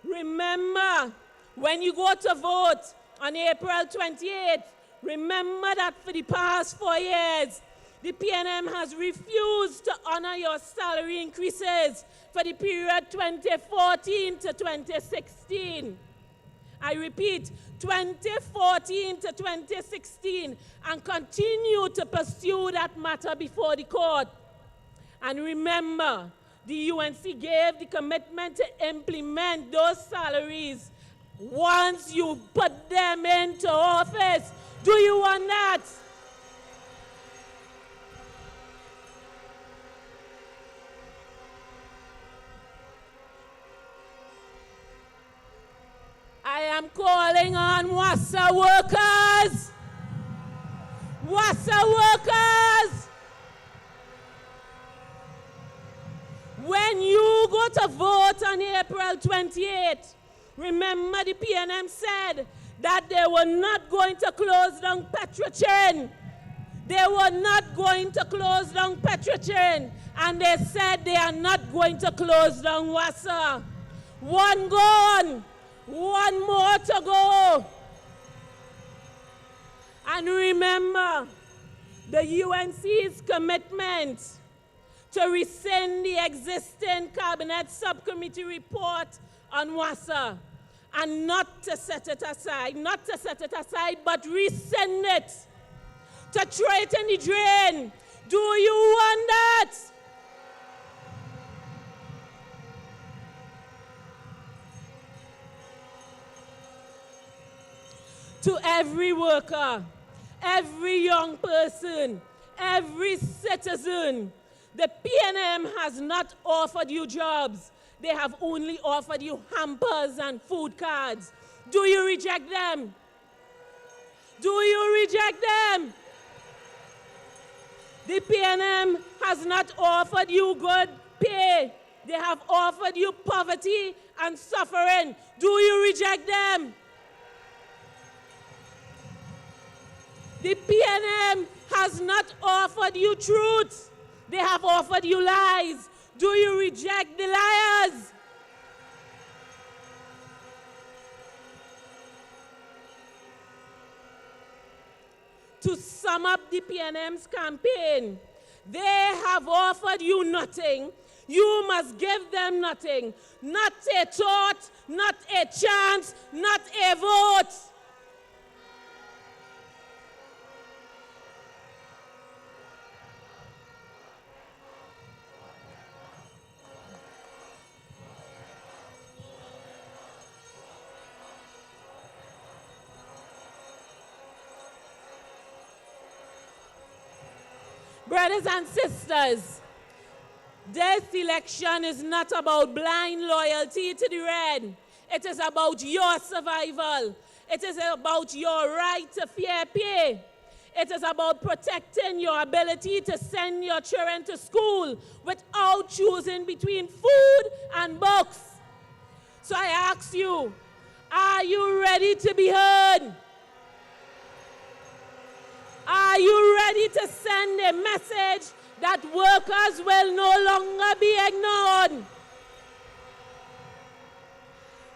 Remember, when you go to vote on April 28th, remember that for the past 4 years, the PNM has refused to honor your salary increases for the period 2014 to 2016. I repeat, 2014 to 2016, and continue to pursue that matter before the court. And remember, the UNC gave the commitment to implement those salaries once you put them into office. Do you want that? calling on WASA workers. WASA workers. When you go to vote on April 28th, remember the PNM said that they were not going to close down Petrochin. They were not going to close down Petrochin. And they said they are not going to close down WASA. One gone, one more to go. And remember the UNC's commitment to rescind the existing cabinet subcommittee report on WASA and not to set it aside, but rescind it, to throw it in the drain. Do you want that? To every worker, every young person, every citizen, the PNM has not offered you jobs. They have only offered you hampers and food cards. Do you reject them? Do you reject them? The PNM has not offered you good pay. They have offered you poverty and suffering. Do you reject them? The PNM has not offered you truth. They have offered you lies. Do you reject the liars? To sum up the PNM's campaign, they have offered you nothing. You must give them nothing. Not a thought, not a chance, not a vote. Brothers and sisters, this election is not about blind loyalty to the red. It is about your survival. It is about your right to fair pay. It is about protecting your ability to send your children to school without choosing between food and books. So I ask you, are you ready to be heard? Are you ready to send a message that workers will no longer be ignored?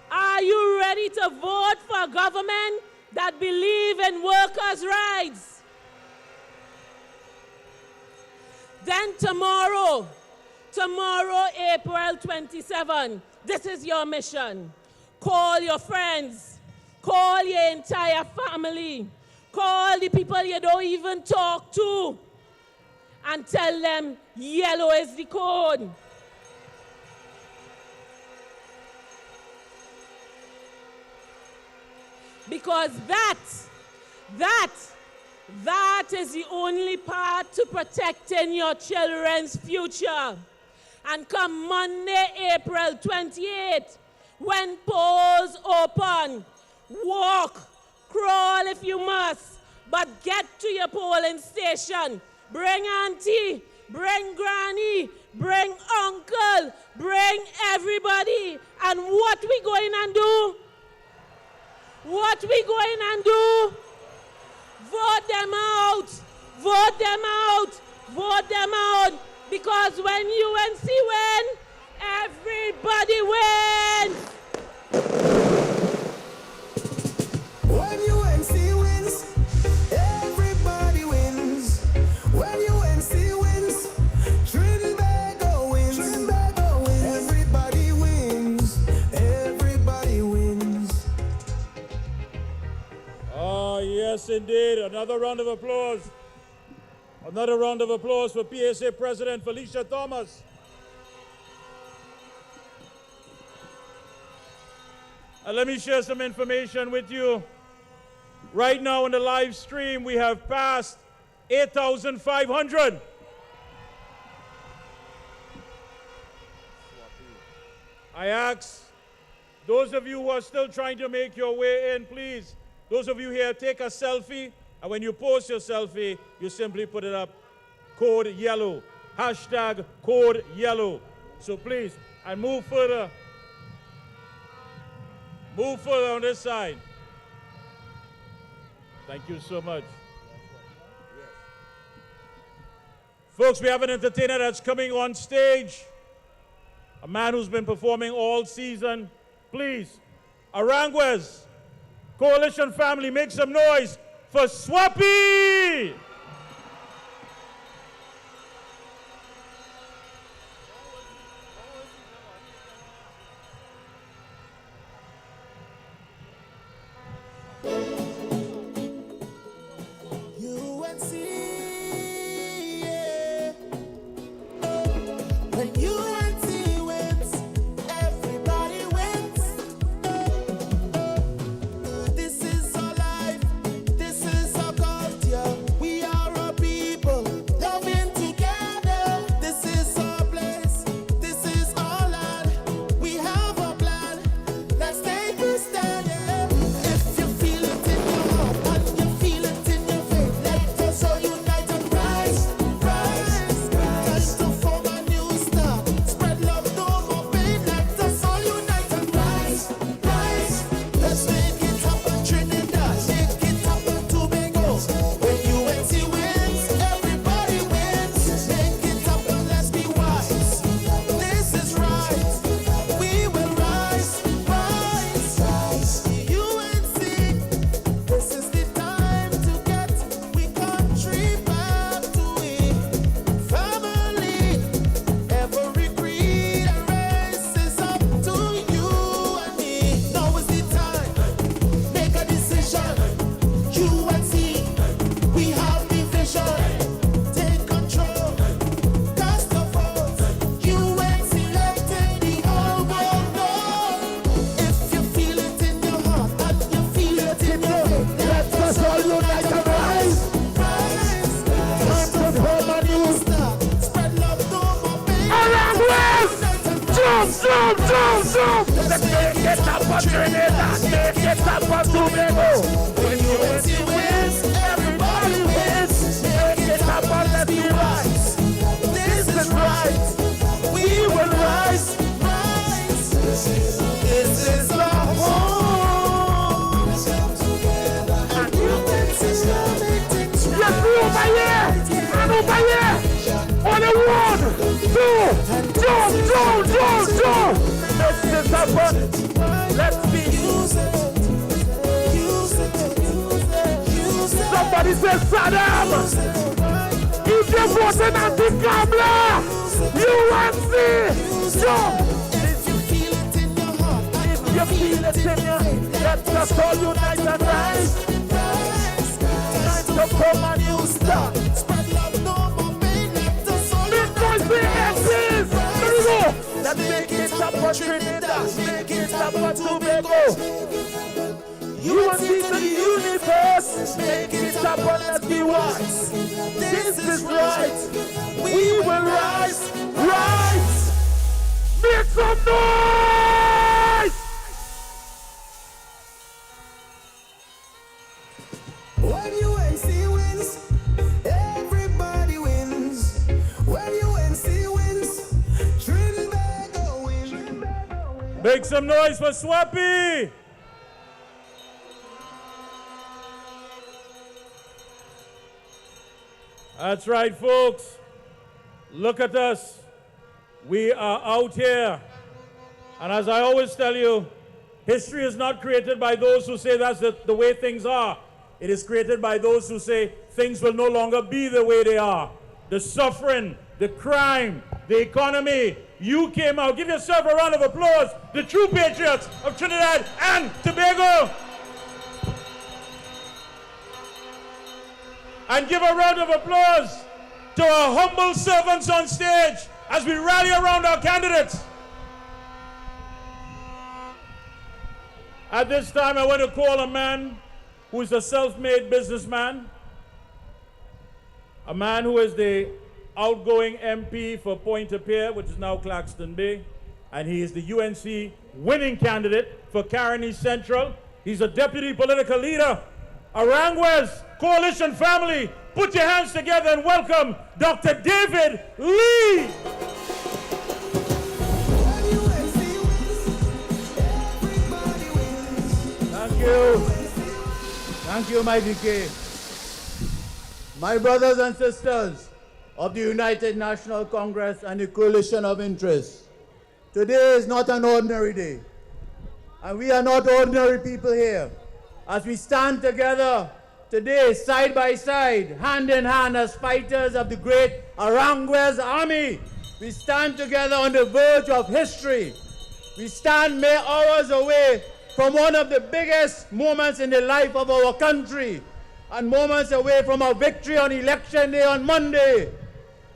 Are you ready to vote for a government that believes in workers' rights? Then tomorrow, April 27, this is your mission. Call your friends, call your entire family, call the people you don't even talk to and tell them yellow is the code. Because that is the only path to protecting your children's future. And come Monday, April 28th, when polls open, walk, crawl if you must, but get to your polling station. Bring auntie, bring granny, bring uncle, bring everybody. And what we going and do? What we going and do? Vote them out. Vote them out. Vote them out. Because when UNC win, everybody wins. When UNC wins, everybody wins. When UNC wins, Trinidad and Tobago wins. Everybody wins. Everybody wins. Oh, yes, indeed. Another round of applause. Another round of applause for PSA President Felicia Thomas. And let me share some information with you. Right now on the live stream, we have passed 8,500. I ask Those of you who are still trying to make your way in, please, those of you here, take a selfie, and when you post your selfie, you simply put it up, Code Yellow, hashtag Code Yellow. So please, and move further on this side. Thank you so much. Folks, we have an entertainer that's coming on stage, a man who's been performing all season. Please, Aranguez Coalition family, make some noise for Swappy! UNC, yeah. When UNC wins, everybody wins. This is our life, this is our culture. We are a people loving together. This is our place, this is our land. We have a plan, let's take a stand. Yeah. If you feel it in your heart and you feel it in your faith, let us all unite and rise, rise, rise to form a new start. Spread love, no more pain. Let us all unite and rise, rise. Let's make it happen, Trinidad. Make it happen, Tobago. When UNC wins, everybody wins. Make it happen, let's be wise. This is right. We will rise, rise, rise. UNC, this is the time to get we country back to it. Family, every creed and race is up to you and me. Now is the time, make a decision. UNC, we have the vision. Take control, cast the vote. UNC elected the whole world know. If you feel it in your heart and you feel it in your head, let us all unite and rise, rise. Time to form a new start. Spread love, no more pain. Aranguez! Jump! Let's make it happen, Trinidad. Make it happen, Tobago. When UNC wins, everybody wins. Make it happen, let's be rise. This is right. We will rise, rise. This is our home. And UNC is coming to Let's be over here and over here. On a 1, 2, jump. Make this happen. Let's be. Somebody say Saddam. If you're voting anti-Gambler, UNC, jump. If you feel it in your heart, If you feel it in you, let us all unite and rise. Time to come a new start. spread love, no more pain. Let us all Big boys, big MCs. Here we go. Let's make it happen, Trinidad. Make it happen, Tobago. UNC to the universe. Make it happen, let's be wise. This is right. We will rise, rise. Make some noise. When UNC wins, everybody wins. When UNC wins, Trinidad wins. Make some noise for Swappy! That's right, folks. Look at us. We are out here. And as I always tell you, history is not created by those who say that's the way things are. It is created by those who say things will no longer be the way they are. The suffering, the crime, the economy. You came out. Give yourself a round of applause. The true patriots of Trinidad and Tobago. And give a round of applause to our humble servants on stage as we rally around our candidates. At this time, I want to call a man who is a self-made businessman, a man who is the outgoing MP for Pointe-a-Pierre, which is now Claxton Bay, and he is the UNC winning candidate for Caroni Central. He's a deputy political leader. Aranguez Coalition family, put your hands together and welcome Dr. David Lee. Thank you. Thank you, my VK. My brothers and sisters of the United National Congress and the Coalition of Interests, today is not an ordinary day. And we are not ordinary people here. As we stand together today, side by side, hand in hand as fighters of the great Aranguez Army, we stand together on the verge of history. We stand mere hours away from one of the biggest moments in the life of our country, and moments away from our victory on election day on Monday.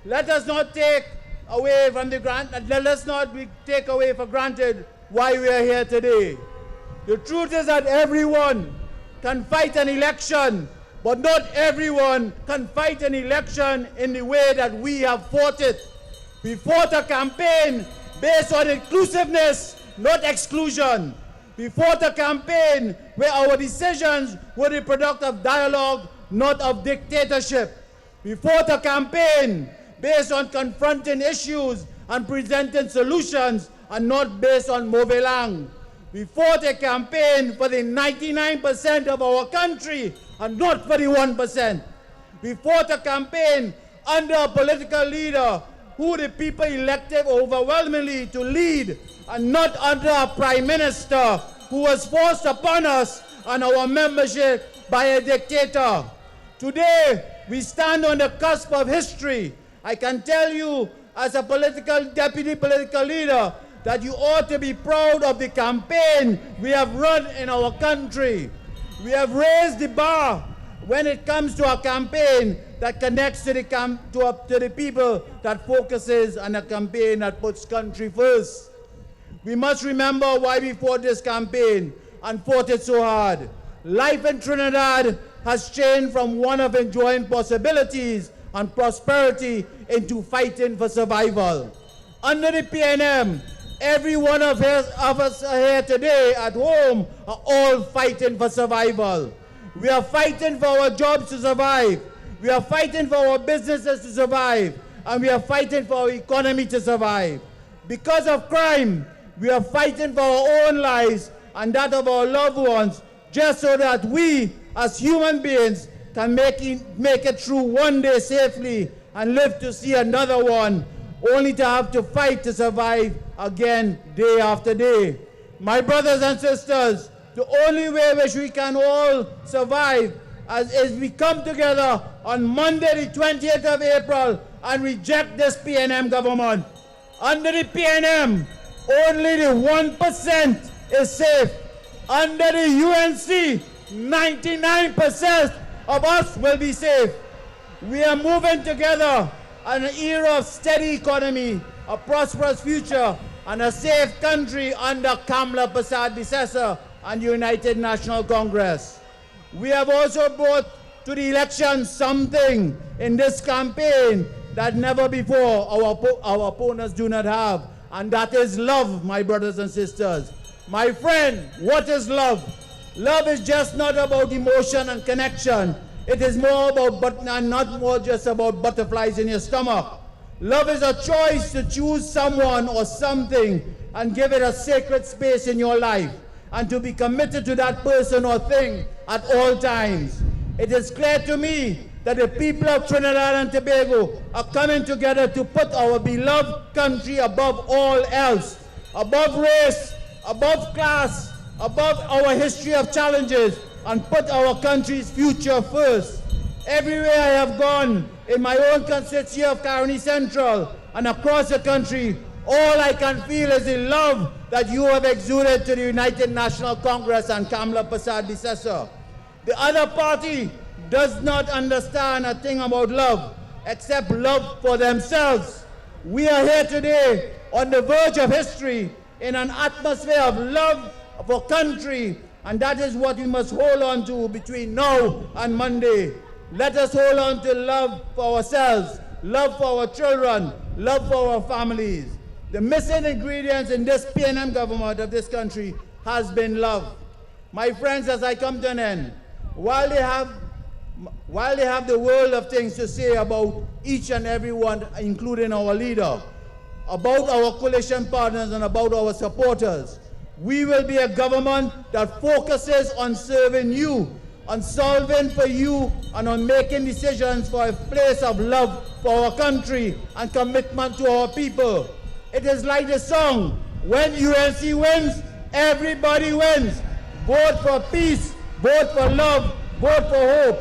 Let us not take away from let us not take away for granted why we are here today. The truth is that everyone can fight an election, but not everyone can fight an election in the way that we have fought it. We fought a campaign based on inclusiveness, not exclusion. We fought a campaign where our decisions were the product of dialogue, not of dictatorship. We fought a campaign based on confronting issues and presenting solutions, and not based on mauvais langue. We fought a campaign for the 99% of our country and not for the 1%. We fought a campaign under a political leader who the people elected overwhelmingly to lead, and not under a prime minister who was forced upon us and our membership by a dictator. Today, we stand on the cusp of history. I can tell you as a deputy political leader that you ought to be proud of the campaign we have run in our country. We have raised the bar when it comes to a campaign that connects to the people, that focuses on a campaign that puts country first. We must remember why we fought this campaign and fought it so hard. Life in Trinidad has changed from one of enjoying possibilities and prosperity into fighting for survival. Under the PNM, every one of us here today at home are all fighting for survival. We are fighting for our jobs to survive. We are fighting for our businesses to survive. And we are fighting for our economy to survive. Because of crime, we are fighting for our own lives and that of our loved ones, just so that we, as human beings, can make it through one day safely and live to see another one, only to have to fight to survive again day after day. My brothers and sisters, the only way which we can all survive is we come together on Monday the 20th of April and reject this PNM government. Under the PNM, only the 1% is safe. Under the UNC, 99% of us will be safe. We are moving together in an era of steady economy, a prosperous future, and a safe country under Kamla Persad-Bissessar and United National Congress. We have also brought to the election something in this campaign that never before our opponents do not have, and that is love, my brothers and sisters. My friend, what is love? Love is just not about emotion and connection. It is more about, and not more just about butterflies in your stomach. Love is a choice to choose someone or something and give it a sacred space in your life, and to be committed to that person or thing at all times. It is clear to me that the people of Trinidad and Tobago are coming together to put our beloved country above all else, above race, above class, above our history of challenges, and put our country's future first. Everywhere I have gone, in my own constituency of Caroni Central and across the country, all I can feel is the love that you have exuded to the United National Congress and Kamla Persad-Bissessar. The other party does not understand a thing about love, except love for themselves. We are here today on the verge of history in an atmosphere of love for country, and that is what we must hold on to between now and Monday. Let us hold on to love for ourselves, love for our children, love for our families. The missing ingredients in this PNM government of this country has been love. My friends, as I come to an end, while they have the world of things to say about each and every one, including our leader, about our coalition partners and about our supporters, we will be a government that focuses on serving you, on solving for you, and on making decisions for a place of love for our country and commitment to our people. It is like the song, when UNC wins, everybody wins. Vote for peace, vote for love, vote for hope.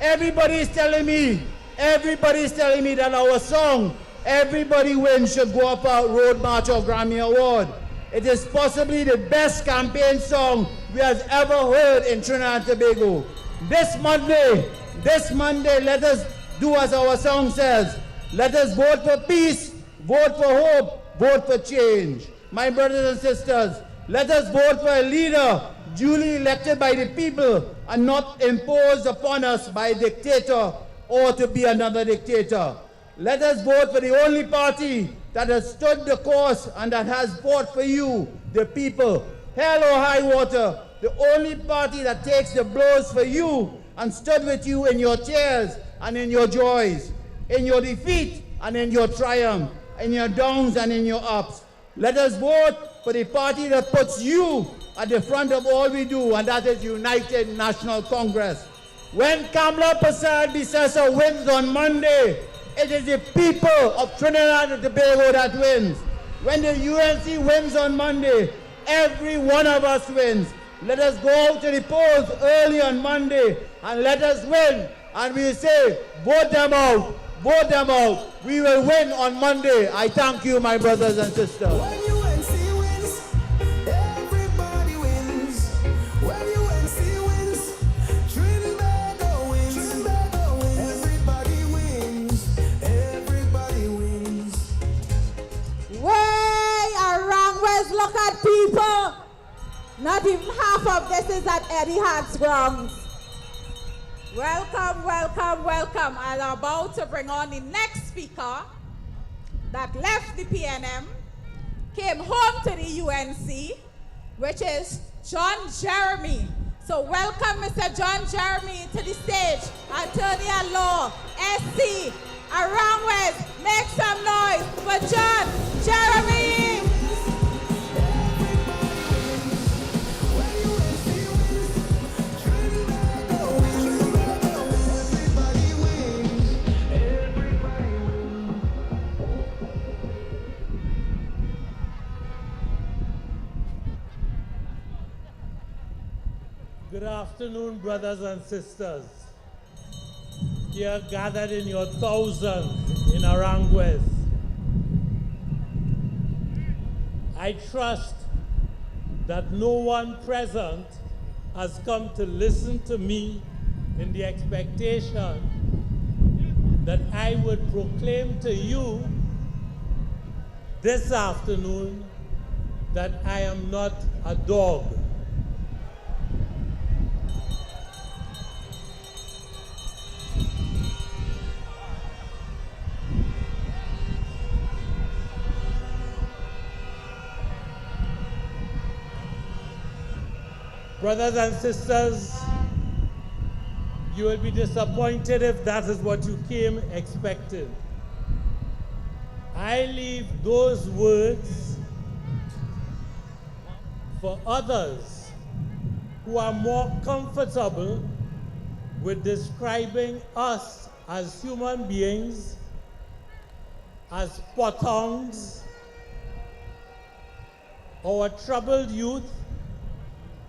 Everybody is telling me that our song, Everybody Wins, should go up our Road March or Grammy Award. It is possibly the best campaign song we have ever heard in Trinidad and Tobago. This Monday, let us do as our song says. Let us vote for peace, vote for hope, vote for change. My brothers and sisters, let us vote for a leader duly elected by the people and not imposed upon us by a dictator or to be another dictator. Let us vote for the only party that has stood the course and that has fought for you, the people. Hell or high water, the only party that takes the blows for you and stood with you in your tears and in your joys, in your defeat and in your triumph, in your downs and in your ups. Let us vote for the party that puts you at the front of all we do, and that is United National Congress. When Kamala Persad-Bissessar wins on Monday, it is the people of Trinidad and Tobago that wins. When the UNC wins on Monday, every one of us wins. Let us go out to the polls early on Monday and let us win. And we say, vote them out, vote them out. We will win on Monday. I thank you, my brothers and sisters. Aranguez, look at people. Not even half of this is at Eddie Hart's grounds. Welcome, welcome, welcome. I'm about to bring on the next speaker that left the PNM, came home to the UNC, which is John Jeremy. So welcome Mr. John Jeremy to the stage. Attorney at Law, SC, Aranguez, make some noise for John Jeremy. Good afternoon, brothers and sisters. Here gathered in your thousands in Aranguez. I trust that no one present has come to listen to me in the expectation that I would proclaim to you this afternoon that I am not a dog. Brothers and sisters, you will be disappointed if that is what you came expecting. I leave those words for others who are more comfortable with describing us as human beings, as potongs, our troubled youth,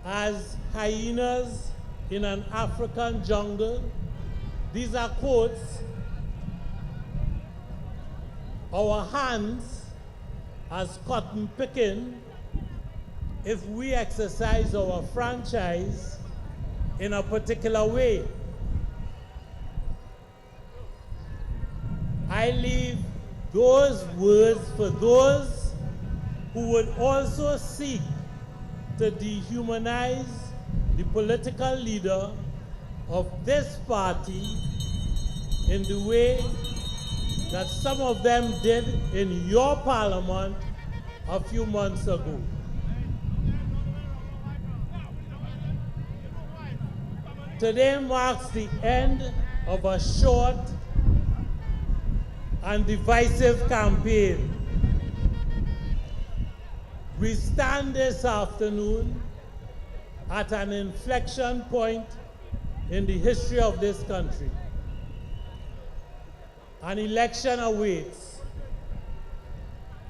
as hyenas in an African jungle. These are quotes. Our hands as cotton picking if we exercise our franchise in a particular way. I leave those words for those who would also seek to dehumanize the political leader of this party in the way that some of them did in your parliament a few months ago. Today marks the end of a short and divisive campaign. We stand this afternoon at an inflection point in the history of this country. An election awaits.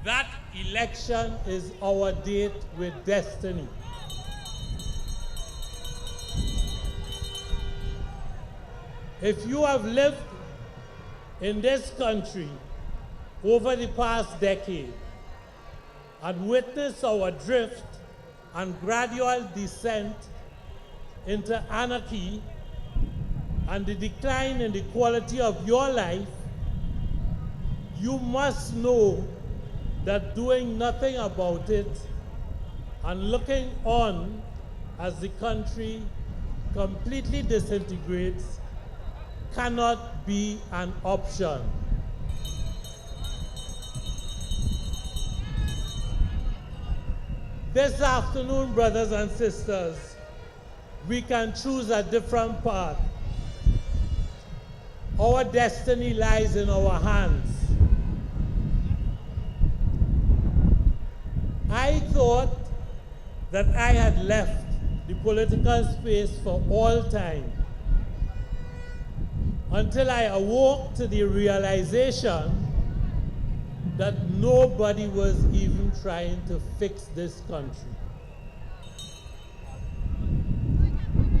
That election is our date with destiny. If you have lived in this country over the past decade and witnessed our drift and gradual descent into anarchy and the decline in the quality of your life, you must know that doing nothing about it and looking on as the country completely disintegrates cannot be an option. This afternoon, brothers and sisters, we can choose a different path. Our destiny lies in our hands. I thought that I had left the political space for all time, until I awoke to the realization that nobody was even trying to fix this country.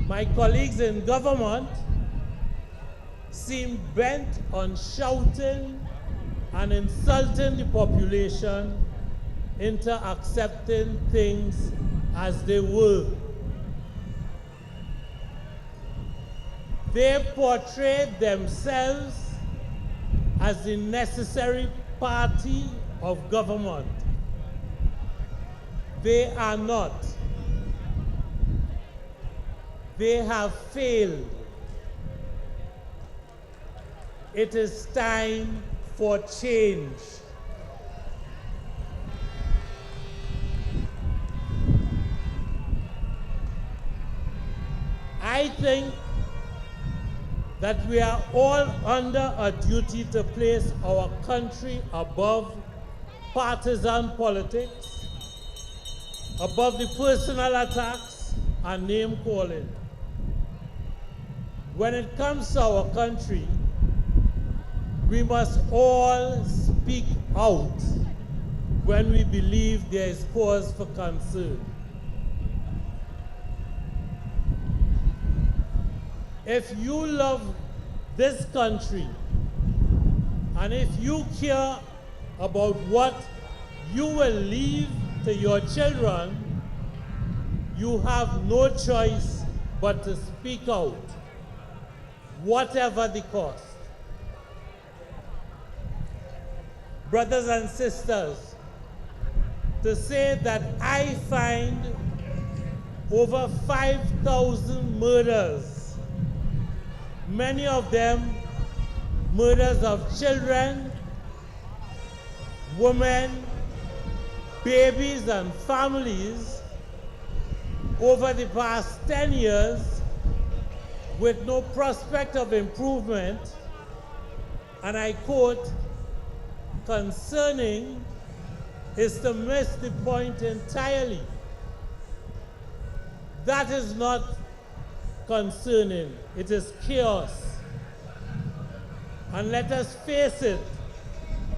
My colleagues in government seemed bent on shouting and insulting the population into accepting things as they were. They portrayed themselves as the necessary party of government. They are not. They have failed. It is time for change. I think that we are all under a duty to place our country above partisan politics, above the personal attacks and name calling. When it comes to our country, we must all speak out when we believe there is cause for concern. If you love this country, and if you care about what you will leave to your children, you have no choice but to speak out, whatever the cost. Brothers and sisters, to say that I find over 5,000 murders, many of them murders of children, women, babies, and families over the past 10 years with no prospect of improvement, and I quote, concerning is to miss the point entirely. That is not concerning, it is chaos. And let us face it,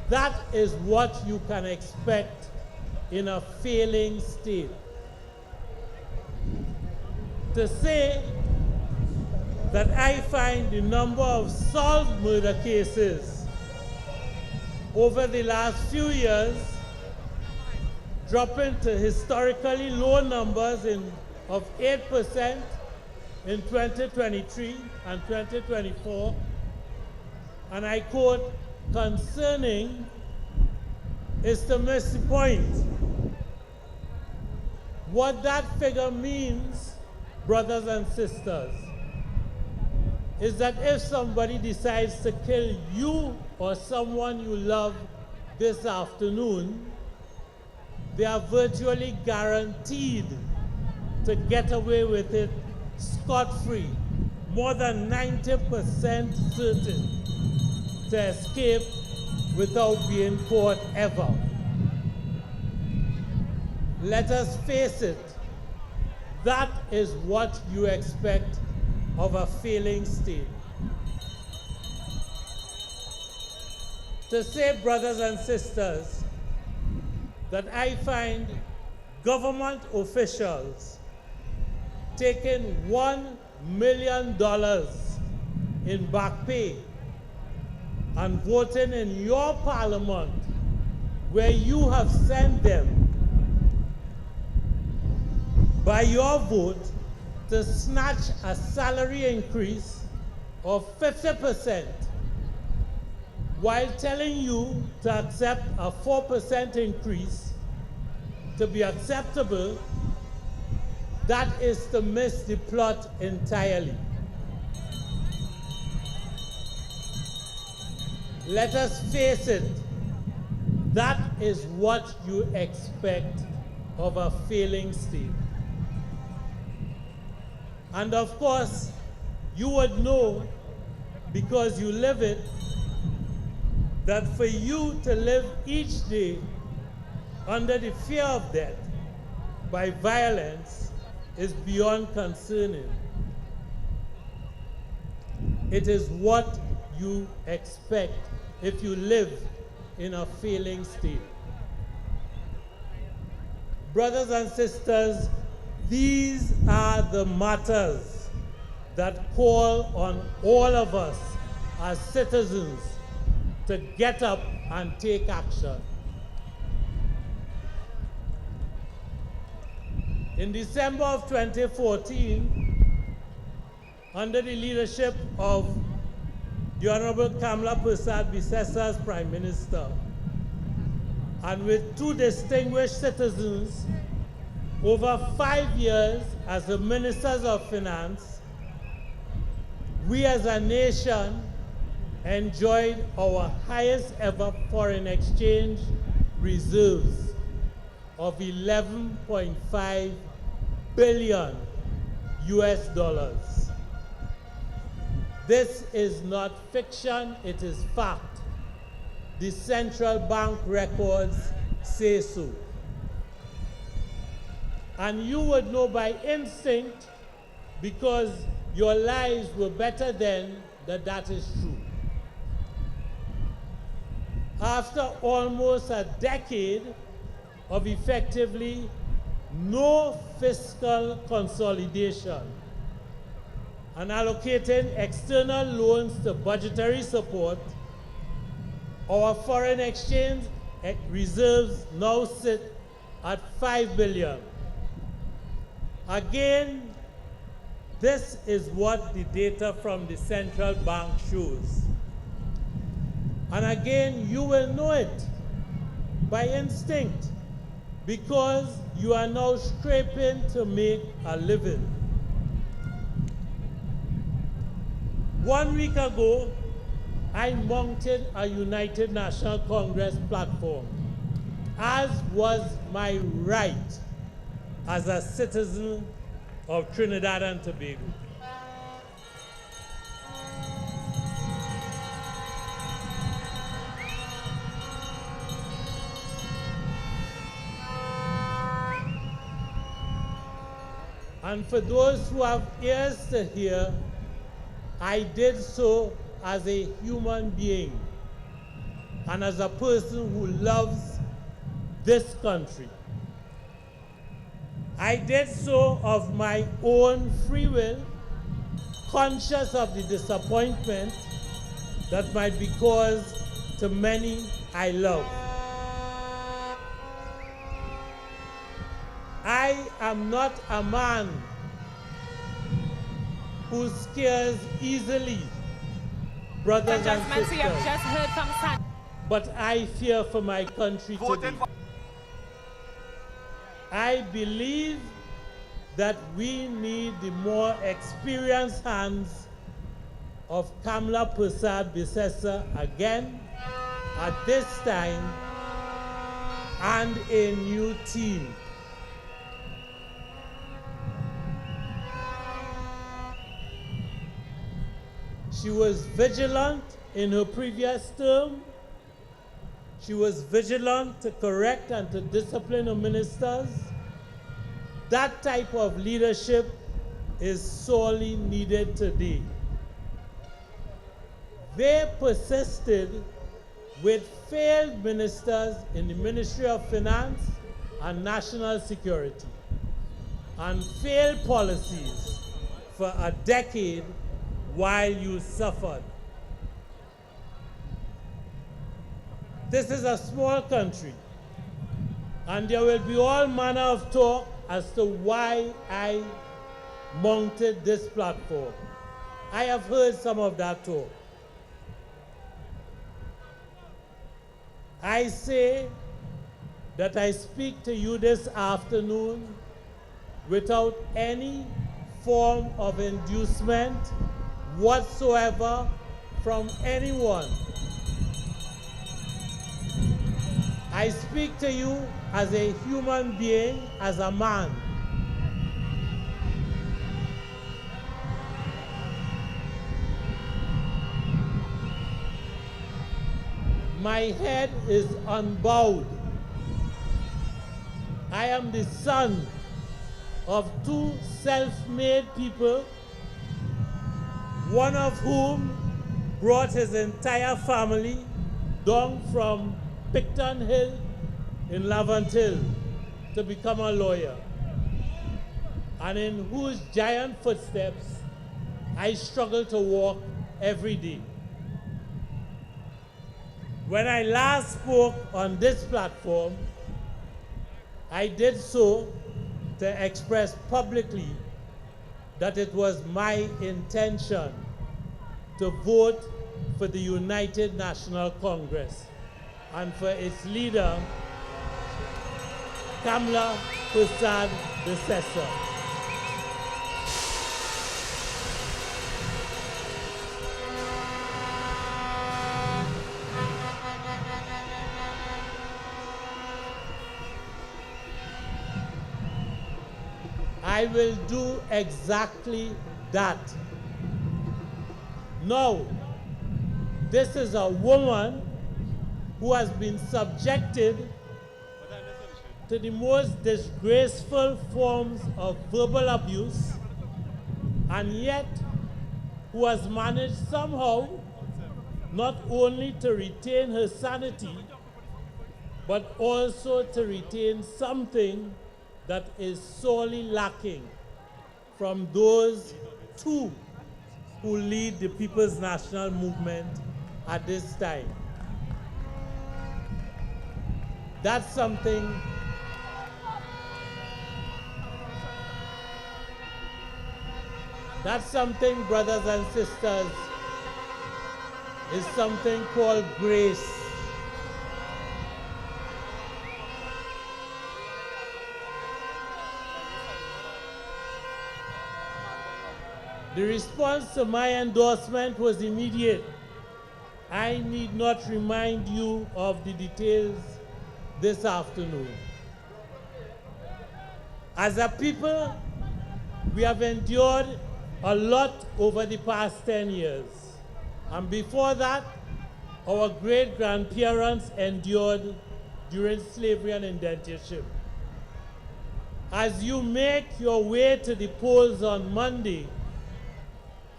that is what you can expect in a failing state. To say that I find the number of solved murder cases over the last few years dropping to historically low numbers of 8% in 2023 and 2024, and I quote, concerning is to miss the point. What that figure means, brothers and sisters, is that if somebody decides to kill you or someone you love this afternoon, they are virtually guaranteed to get away with it scot-free, more than 90% certain to escape without being caught ever. Let us face it, that is what you expect of a failing state. To say, brothers and sisters, that I find government officials taking $1 million in back pay and voting in your parliament where you have sent them by your vote to snatch a salary increase of 50% while telling you to accept a 4% increase to be acceptable, that is to miss the plot entirely. Let us face it, that is what you expect of a failing state. And of course, you would know, because you live it, that for you to live each day under the fear of death by violence is beyond concerning. It is what you expect if you live in a failing state. Brothers and sisters, these are the matters that call on all of us as citizens to get up and take action. In December of 2014, under the leadership of the Honorable Kamla Persad-Bissessar as Prime Minister, and with two distinguished citizens over 5 years as the Ministers of Finance, we as a nation enjoyed our highest ever foreign exchange reserves of $11.5 billion US dollars. This is not fiction, it is fact. The central bank records say so. And you would know by instinct, because your lives were better then, that that is true. After almost a decade of effectively no fiscal consolidation and allocating external loans to budgetary support, our foreign exchange reserves now sit at $5 billion. Again, this is what the data from the central bank shows. And again, you will know it by instinct, because you are now scraping to make a living. 1 week ago, I mounted a United National Congress platform, as was my right as a citizen of Trinidad and Tobago. And for those who have ears to hear, I did so as a human being and as a person who loves this country. I did so of my own free will, conscious of the disappointment that might be caused to many I love. I am not a man who scares easily, brothers and sisters. You have just heard from But I fear for my country today. I believe that we need the more experienced hands of Kamla Persad-Bissessar again at this time and a new team. She was vigilant in her previous term. She was vigilant to correct and to discipline her ministers. That type of leadership is sorely needed today. They persisted with failed ministers in the Ministry of Finance and National Security and failed policies for a decade while you suffered. This is a small country, and there will be all manner of talk as to why I mounted this platform. I have heard some of that talk. I say that I speak to you this afternoon without any form of inducement whatsoever from anyone. I speak to you as a human being, as a man. My head is unbowed. I am the son of two self-made people, one of whom brought his entire family down from Picton Hill in Lavant Hill to become a lawyer, and in whose giant footsteps I struggle to walk every day. When I last spoke on this platform, I did so to express publicly that it was my intention to vote for the United National Congress and for its leader, Kamla Prasad Desessa. I will do exactly that. Now, this is a woman who has been subjected to the most disgraceful forms of verbal abuse, and yet who has managed somehow not only to retain her sanity, but also to retain something that is sorely lacking from those two who lead the People's National Movement at this time. That's something brothers and sisters, is something called grace. The response to my endorsement was immediate. I need not remind you of the details this afternoon. As a people, we have endured a lot over the past 10 years. And before that, our great-grandparents endured during slavery and indentureship. As you make your way to the polls on Monday,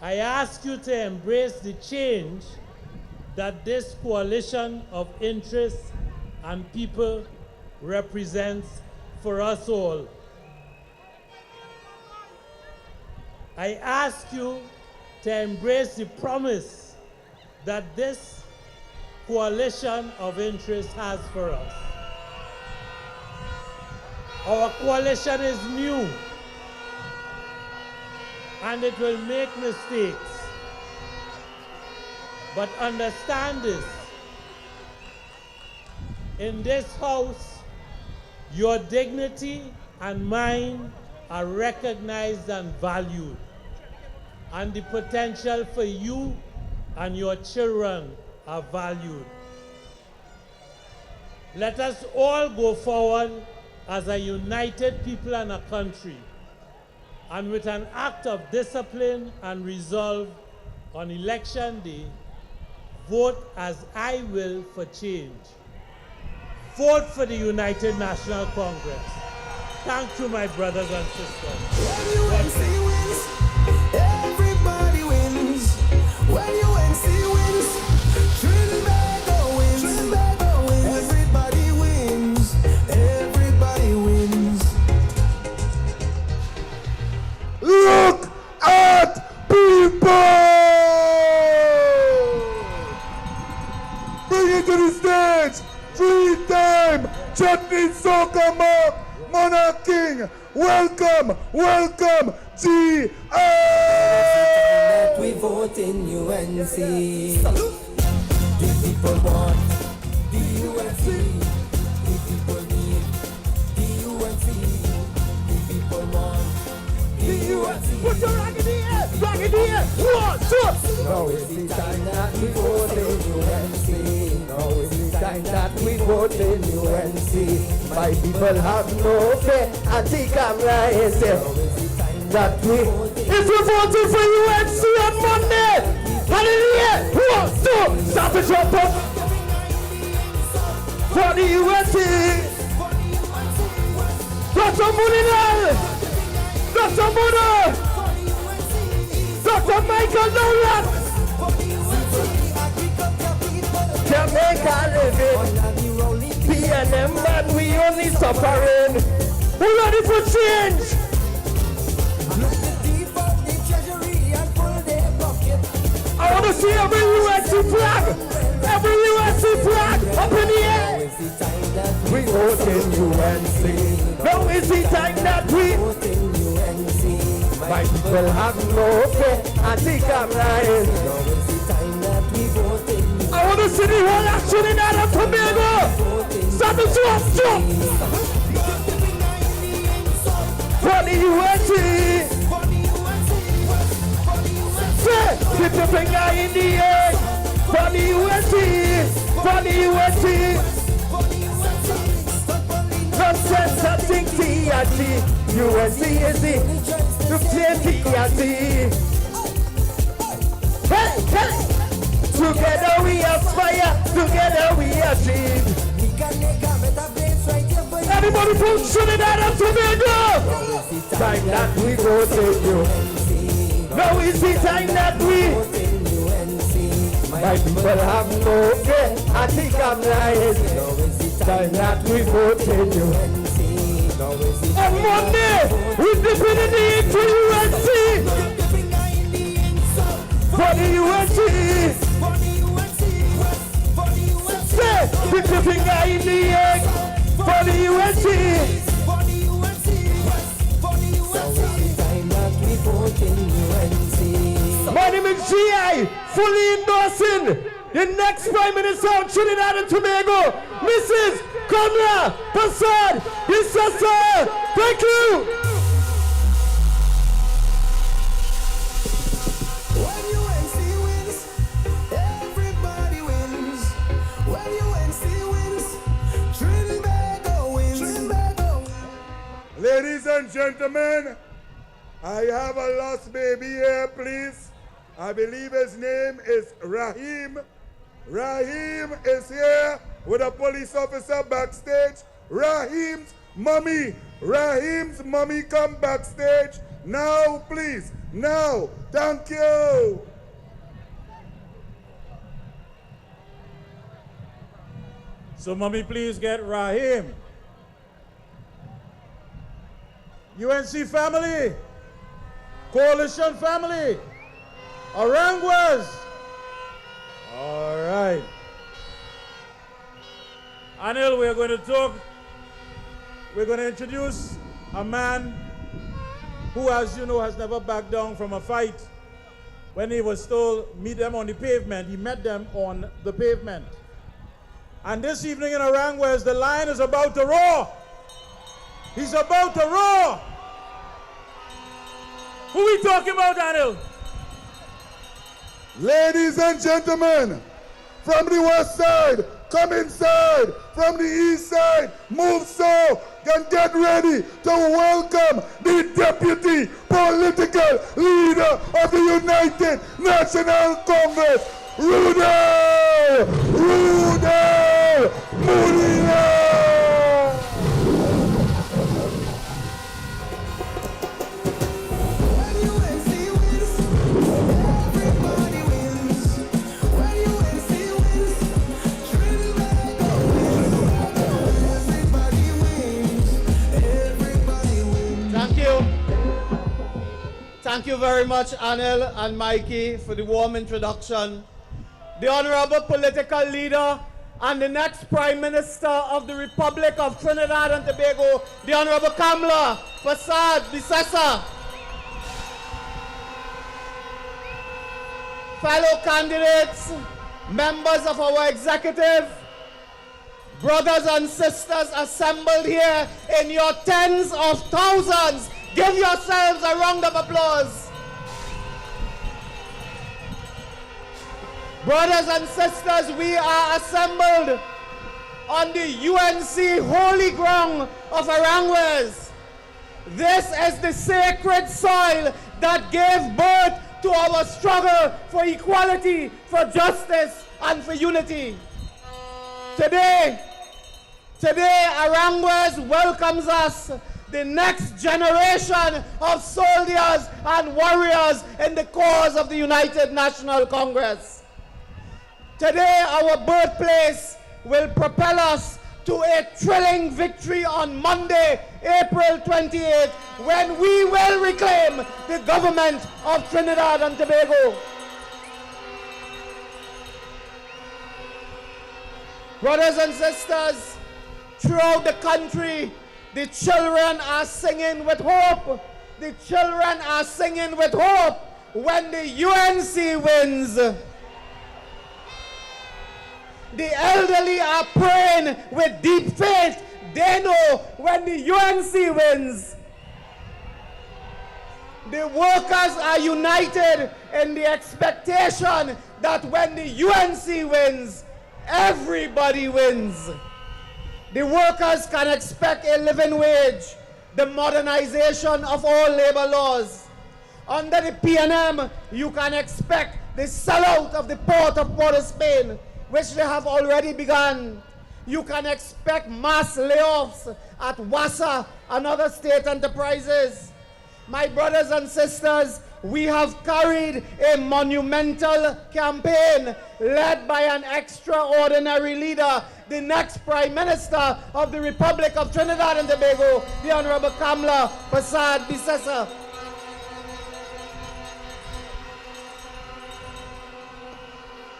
I ask you to embrace the change that this coalition of interests and people represents for us all. I ask you to embrace the promise that this coalition of interests has for us. Our coalition is new, and it will make mistakes. But understand this, in this house, your dignity and mine are recognized and valued, and the potential for you and your children are valued. Let us all go forward as a united people and a country, and with an act of discipline and resolve on election day, vote as I will for change. Vote for the United National Congress. Thank you, my brothers and sisters. When UNC wins, everybody wins. When UNC wins, Trinidad wins. Everybody wins. Everybody wins. Look at people! Bring it to the stage! 3-time Chutney Soca Monarch King! Welcome, welcome, G.I. We vote in UNC. The people want the UNC. The people need the UNC. The people want the UNC. Put your rag in the air! Rag in the air! 1, 2! Now is the time that we vote in UNC. Now is the time that we vote in UNC. My people have no fear. Anti-camera is there. That we, if you voted for UNC on Monday, hallelujah! 1, 2, start to jump up for the UNC. Dr. Munidal, Dr. Muda, Dr. Michael Nolan, Jamaica living, PNM man, we only suffering. We ready for change? I want to see every UNC flag up in the air. We vote in UNC. Now is the time that we vote in UNC. My people have no fear. I think I'm lying. Now is the time that we vote in UNC. I want to see the whole action in Trinidad and Tobago. Start the jump. For the UNC. Keep your finger in the air for the UNC, for the UNC. Nonsense, I think TNT. UNC is the TNT. Hey! Together we aspire, together we achieve. Everybody from Trinidad and Tobago! Time that we go to you. Now is the time that we my people have no fear. I think I'm lying. Now is the time that we vote in UNC. On Monday, we dipping in the ink for UNC. For the UNC. Say, put your finger in the ink for the UNC. My name is G.I. fully endorsing the next Prime Minister of Trinidad and Tobago, Mrs. Kamla Prasad Isasa. Thank you. When UNC wins, everybody wins. When UNC wins, Trinidad wins. Ladies and gentlemen, I have a lost baby here, please. I believe his name is Rahim. Rahim is here with a police officer backstage. Rahim's mommy come backstage. Now, please. Now. Thank you. So, mommy, please get Rahim. UNC family. Coalition family. Aranguez. All right. Anil, we're going to introduce a man who, as you know, has never backed down from a fight. When he was told, meet them on the pavement, he met them on the pavement. And this evening in Aranguez, the lion is about to roar. He's about to roar. Who we talking about, Anil? Ladies and gentlemen, from the west side, come inside. from the east side, move south, and get ready to welcome the deputy political leader of the United National Congress, Rudy Moody. Thank you very much, Anil and Mikey, for the warm introduction. The honorable political leader and the next Prime Minister of the Republic of Trinidad and Tobago, the Honorable Kamla Prasad Bisesa. Fellow candidates, members of our executive, brothers and sisters assembled here in your tens of thousands, give yourselves a round of applause. Brothers and sisters, we are assembled on the UNC holy ground of Aranguez. This is the sacred soil that gave birth to our struggle for equality, for justice, and for unity. Today, Aranguez welcomes us, the next generation of soldiers and warriors in the cause of the United National Congress. Today, our birthplace will propel us to a thrilling victory on Monday, April 28th, when we will reclaim the government of Trinidad and Tobago. Brothers and sisters, throughout the country, the children are singing with hope. The children are singing with hope when the UNC wins. The elderly are praying with deep faith. They know when the UNC wins. The workers are united in the expectation that when the UNC wins, everybody wins. The workers can expect a living wage, the modernization of all labor laws. Under the PNM, you can expect the sellout of the port of Port of Spain, which they have already begun. You can expect mass layoffs at WASA and other state enterprises. My brothers and sisters, we have carried a monumental campaign led by an extraordinary leader, the next Prime Minister of the Republic of Trinidad and Tobago, the Honorable Kamla Prasad Bisesa.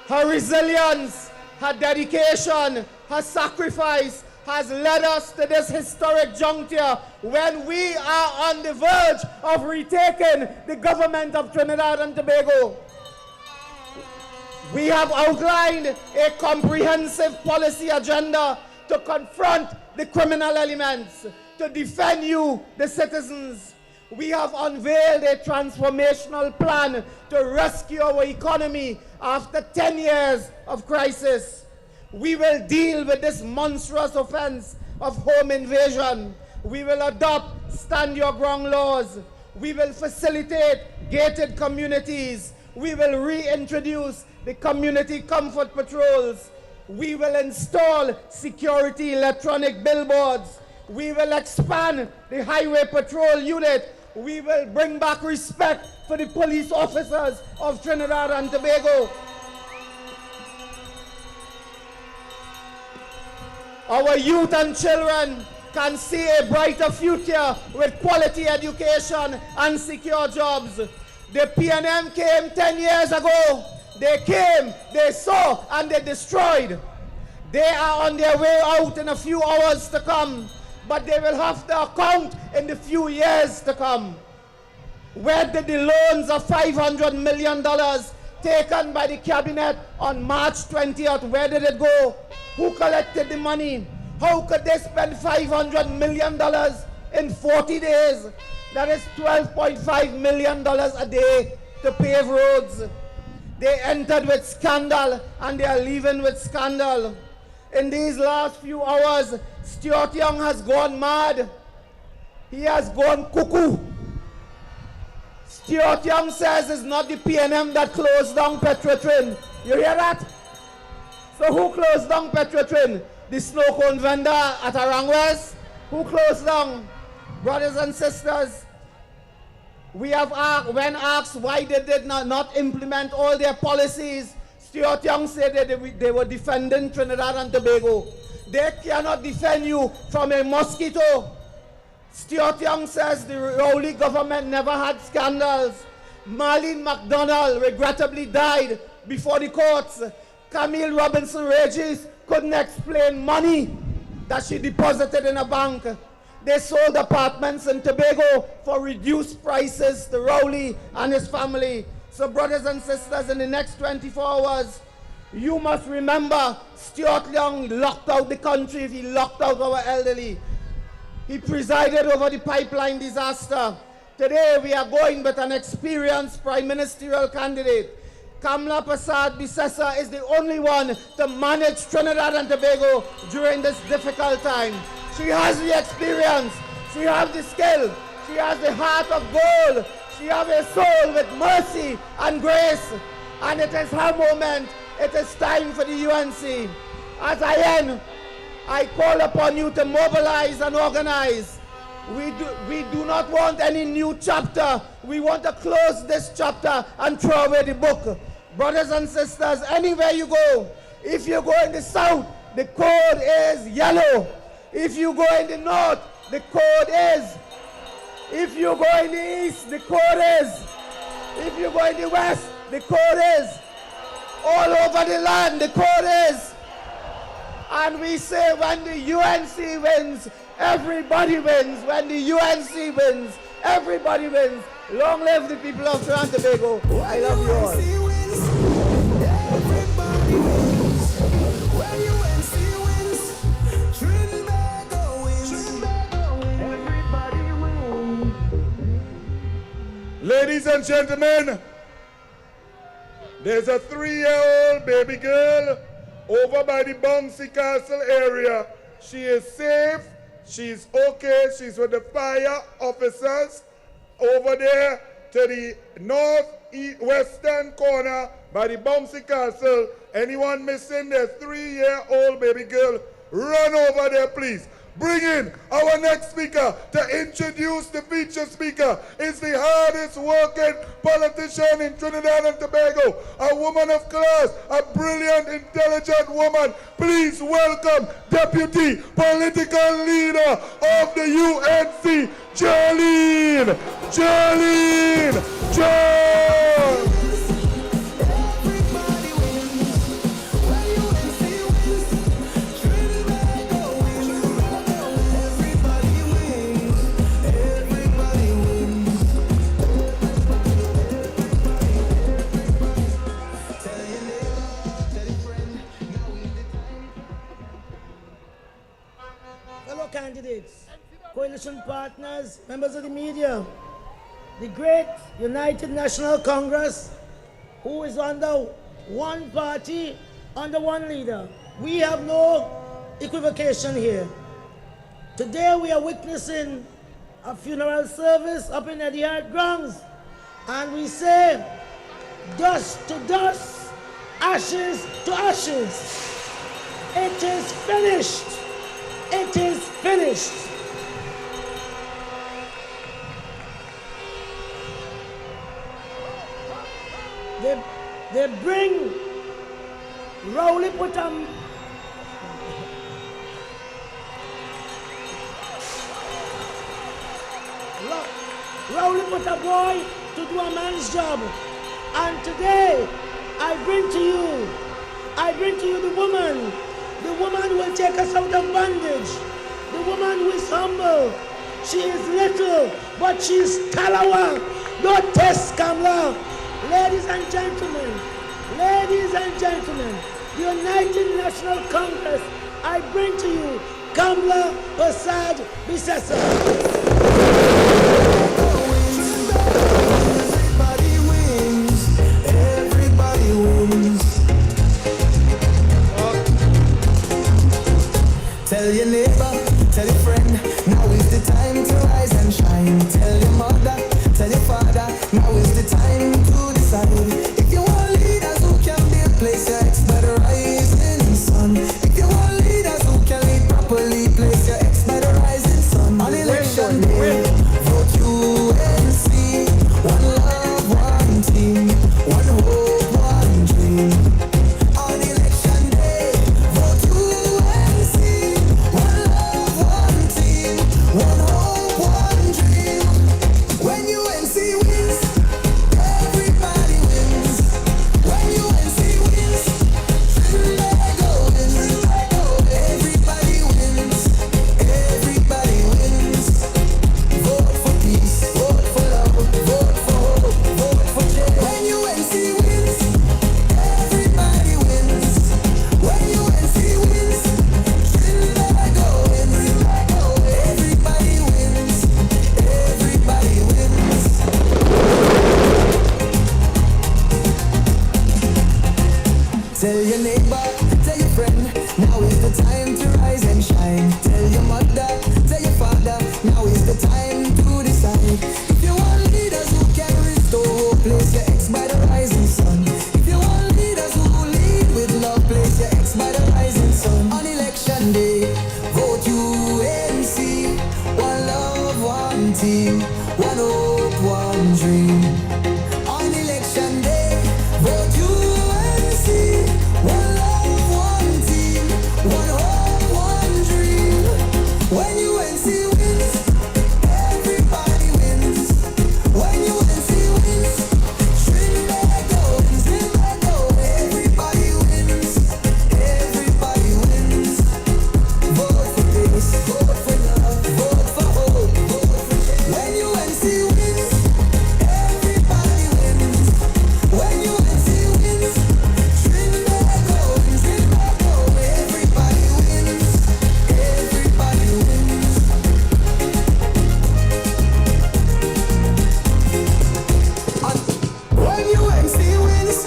Her resilience, her dedication, her sacrifice has led us to this historic juncture when we are on the verge of retaking the government of Trinidad and Tobago. We have outlined a comprehensive policy agenda to confront the criminal elements, to defend you, the citizens. We have unveiled a transformational plan to rescue our economy after 10 years of crisis. We will deal with this monstrous offense of home invasion. We will adopt stand your ground laws. We will facilitate gated communities. We will reintroduce the community comfort patrols. We will install security electronic billboards. We will expand the highway patrol unit. We will bring back respect for the police officers of Trinidad and Tobago. Our youth and children can see a brighter future with quality education and secure jobs. The PNM came 10 years ago. They came, they saw, and they destroyed. They are on their way out in a few hours to come, but they will have to account in the few years to come. Where did the loans of $500 million taken by the cabinet on March 20th, where did it go? Who collected the money? How could they spend $500 million in 40 days? That is $12.5 million a day to pave roads. They entered with scandal and they are leaving with scandal. In these last few hours, Stuart Young has gone mad. He has gone cuckoo. Stuart Young says it's not the PNM that closed down Petrotrin. You hear that? So who closed down Petrotrin? The snow cone vendor at Aranguez? Who closed down? Brothers and sisters, we have when asked why they did not implement all their policies, Stuart Young said that they were defending Trinidad and Tobago. They cannot defend you from a mosquito. Stuart Young says the Rowley government never had scandals. Marlene MacDonald regrettably died before the courts. Camille Robinson Regis couldn't explain money that she deposited in a bank. They sold apartments in Tobago for reduced prices to Rowley and his family. So brothers and sisters, in the next 24 hours, you must remember Stuart Young locked out the country if he locked out our elderly. He presided over the pipeline disaster. Today we are going with an experienced prime ministerial candidate. Kamla Prasad Bisesa is the only one to manage Trinidad and Tobago during this difficult time. She has the experience, she has the skill, she has the heart of gold, she has a soul with mercy and grace. And it is her moment, it is time for the UNC. As I end, I call upon you to mobilize and organize. We do not want any new chapter. We want to close this chapter and throw away the book. Brothers and sisters, anywhere you go, if you go in the south, the code is yellow. If you go in the north, the code is. If you go in the east, the code is. If you go in the west, the code is. All over the land, the code is. And we say when the UNC wins, everybody wins. When the UNC wins, everybody wins. Long live the people of Trinidad and Tobago. I love you all. Ladies and gentlemen, there's a 3-year-old baby girl over by the Bouncy Castle area. She is safe, she's okay, she's with the fire officers over there to the northwestern corner by the Bouncy Castle. Anyone missing their 3-year-old baby girl, run over there please. Bring in our next speaker to introduce the feature speaker. Is the hardest working politician in Trinidad and Tobago, a woman of class, a brilliant, intelligent woman. Please welcome Deputy Political Leader of the UNC, Jolene John. Candidates, coalition partners, members of the media, the great United National Congress, who is under one party, under one leader. We have no equivocation here. Today we are witnessing a funeral service up in the yard grounds, and we say, dust to dust, ashes to ashes. It is finished. It is finished. They bring Rowley put a boy to do a man's job. And today I bring to you the woman. The woman who will take us out of bondage. The woman who is humble. She is little, but she is Talawa. Don't test Kamla. Ladies and gentlemen, the United National Congress, I bring to you Kamla Prasad Bisesa. one team, one hope, one dream. On election day, vote UNC. One love, one team, one hope, one dream. When UNC wins, everybody wins. When UNC wins, Trinidad wins, Trinidad wins. Everybody wins, everybody wins. Vote for peace, vote for love, vote for hope, vote for change. When UNC wins, everybody wins. When UNC wins, Trinidad wins, Trinidad wins. Everybody wins, everybody wins. When UNC wins,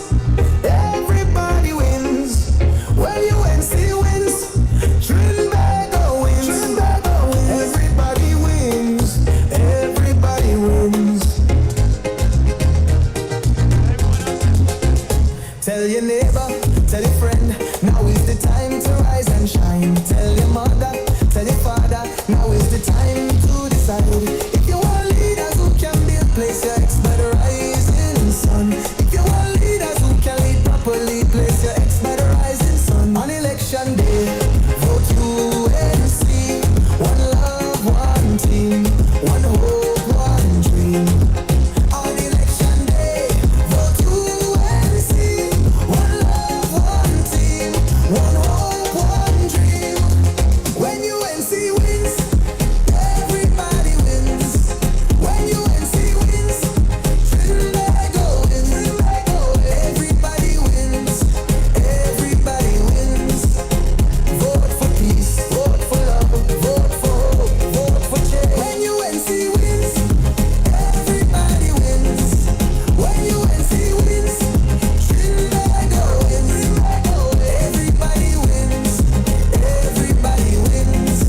everybody wins. When UNC wins, Trinidad wins, Trinidad wins. Everybody wins, everybody wins. Tell your neighbor, tell your friend, now is the time to rise and shine. Tell your mother, tell your father, now is the time to decide. If you want leaders who can build, place your ex by the rising sun. If you want leaders who can lead properly, place your ex by the rising sun. On election day, vote UNC. One love, one team, one hope, one dream. On election day, vote UNC. One love, one team, one hope, one dream. When UNC wins, everybody wins. When UNC wins, Trinidad wins, Trinidad wins. Everybody wins, everybody wins. Vote for peace, vote for love, vote for hope, vote for change. When UNC wins, everybody wins. When UNC wins, Trinidad wins, Trinidad wins. Everybody wins, everybody wins.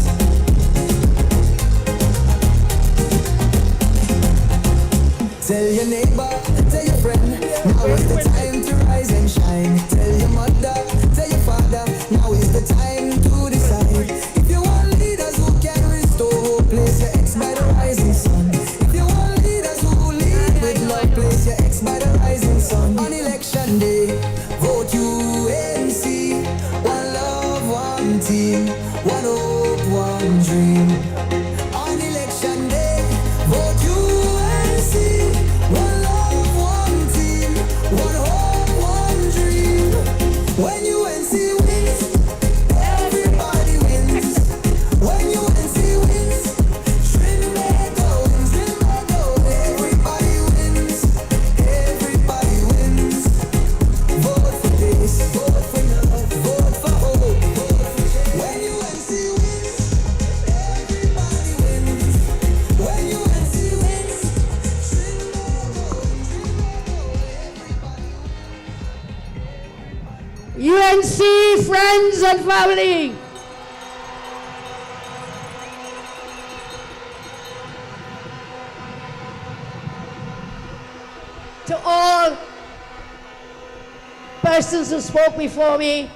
Tell your neighbor, tell your friend, now is the time to rise and shine. Tell your mother, tell your father, now is the time to decide. If you want leaders who can restore hope, place your ex by the rising sun. If you want leaders who lead with love, place your ex by the rising sun. On election day, vote UNC. One love, one team, one hope, one dream. On election day, vote UNC. One love, one team, one hope, one dream. When UNC wins, everybody wins. When UNC wins, Trinidad wins, Trinidad wins. Everybody wins, everybody wins. Vote for peace, vote for love, vote for hope, vote for change. When UNC wins, everybody wins. When UNC wins, UNC friends and family. To all persons who spoke before me,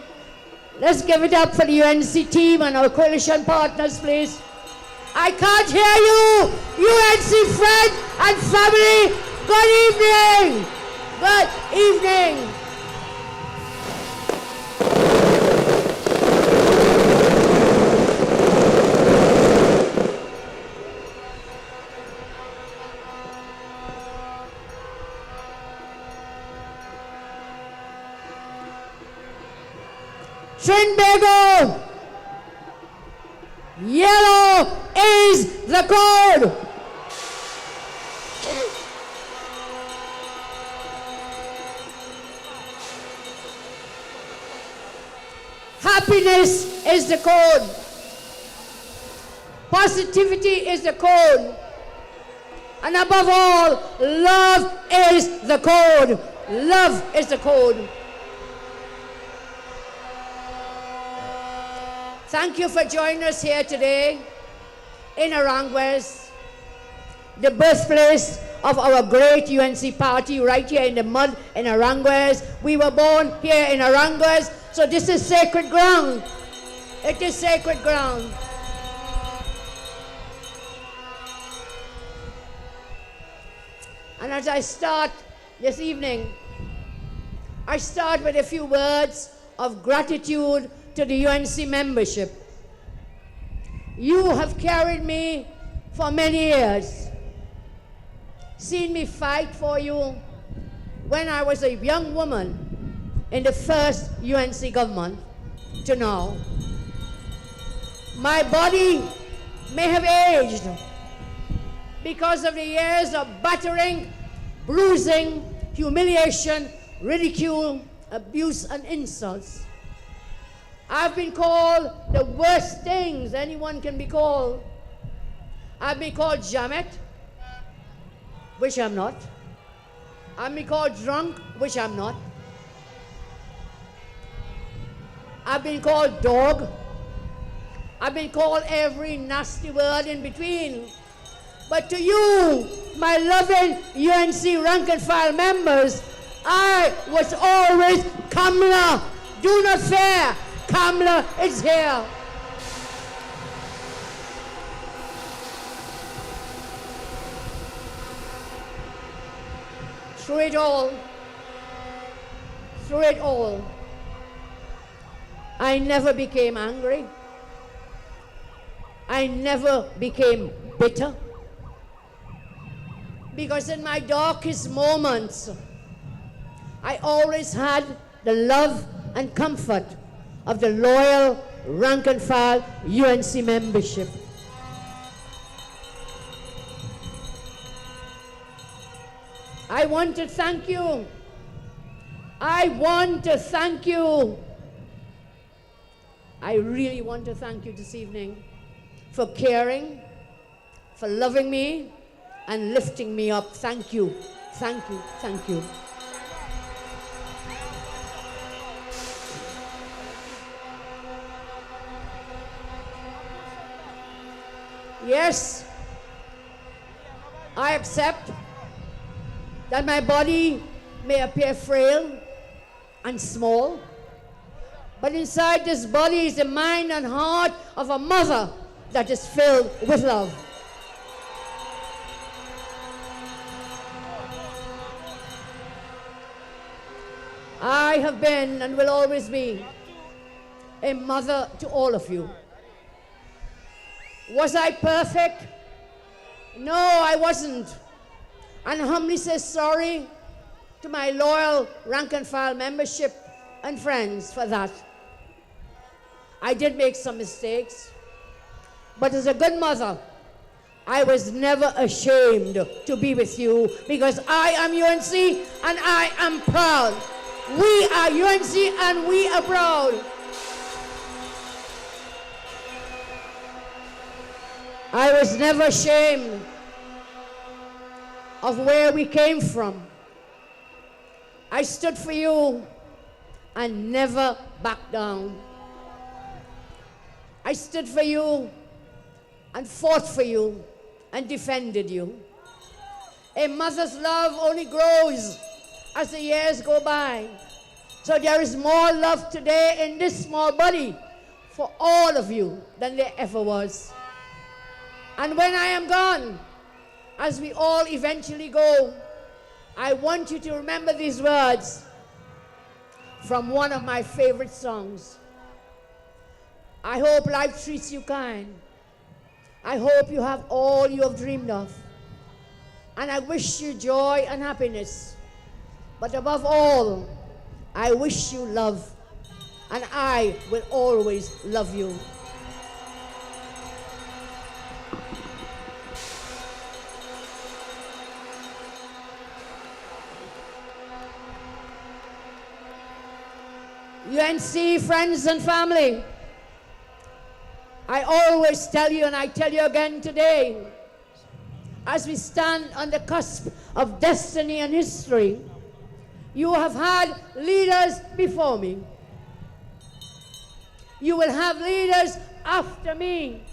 let's give it up for the UNC team and our coalition partners, please. I can't hear you, UNC friends and family. Good evening. Good evening. Trinidad, yellow is the code. Happiness is the code. Positivity is the code. And above all, love is the code. Love is the code. Thank you for joining us here today in Aranguez, the birthplace of our great UNC party, right here in the mud in Aranguez. We were born here in Aranguez, so this is sacred ground. It is sacred ground. And as I start this evening, I start with a few words of gratitude to the UNC membership. You have carried me for many years, seen me fight for you when I was a young woman in the first UNC government to now. My body may have aged because of the years of battering, bruising, humiliation, ridicule, abuse, and insults. I've been called the worst things anyone can be called. I've been called Jamet, which I'm not. I've been called drunk, which I'm not. I've been called dog. I've been called every nasty word in between. But to you, my loving UNC rank and file members, I was always Kamla. Do not fear. Kamla is here. Through it all, I never became angry. I never became bitter. Because in my darkest moments, I always had the love and comfort of the loyal rank and file UNC membership. I want to thank you. I want to thank you. I really want to thank you this evening for caring, for loving me, and lifting me up. Thank you, thank you, thank you. Yes, I accept that my body may appear frail and small, but inside this body is the mind and heart of a mother that is filled with love. I have been and will always be a mother to all of you. Was I perfect? No, I wasn't. And humbly say sorry to my loyal rank and file membership and friends for that. I did make some mistakes, but as a good mother, I was never ashamed to be with you because I am UNC and I am proud. We are UNC and we are proud. I was never ashamed of where we came from. I stood for you and never backed down. I stood for you and fought for you and defended you. A mother's love only grows as the years go by. So there is more love today in this small body for all of you than there ever was. And when I am gone, as we all eventually go, I want you to remember these words from one of my favorite songs. I hope life treats you kind. I hope you have all you have dreamed of. And I wish you joy and happiness. But above all, I wish you love. And I will always love you. UNC friends and family, I always tell you, and I tell you again today, as we stand on the cusp of destiny and history, you have had leaders before me. You will have leaders after me,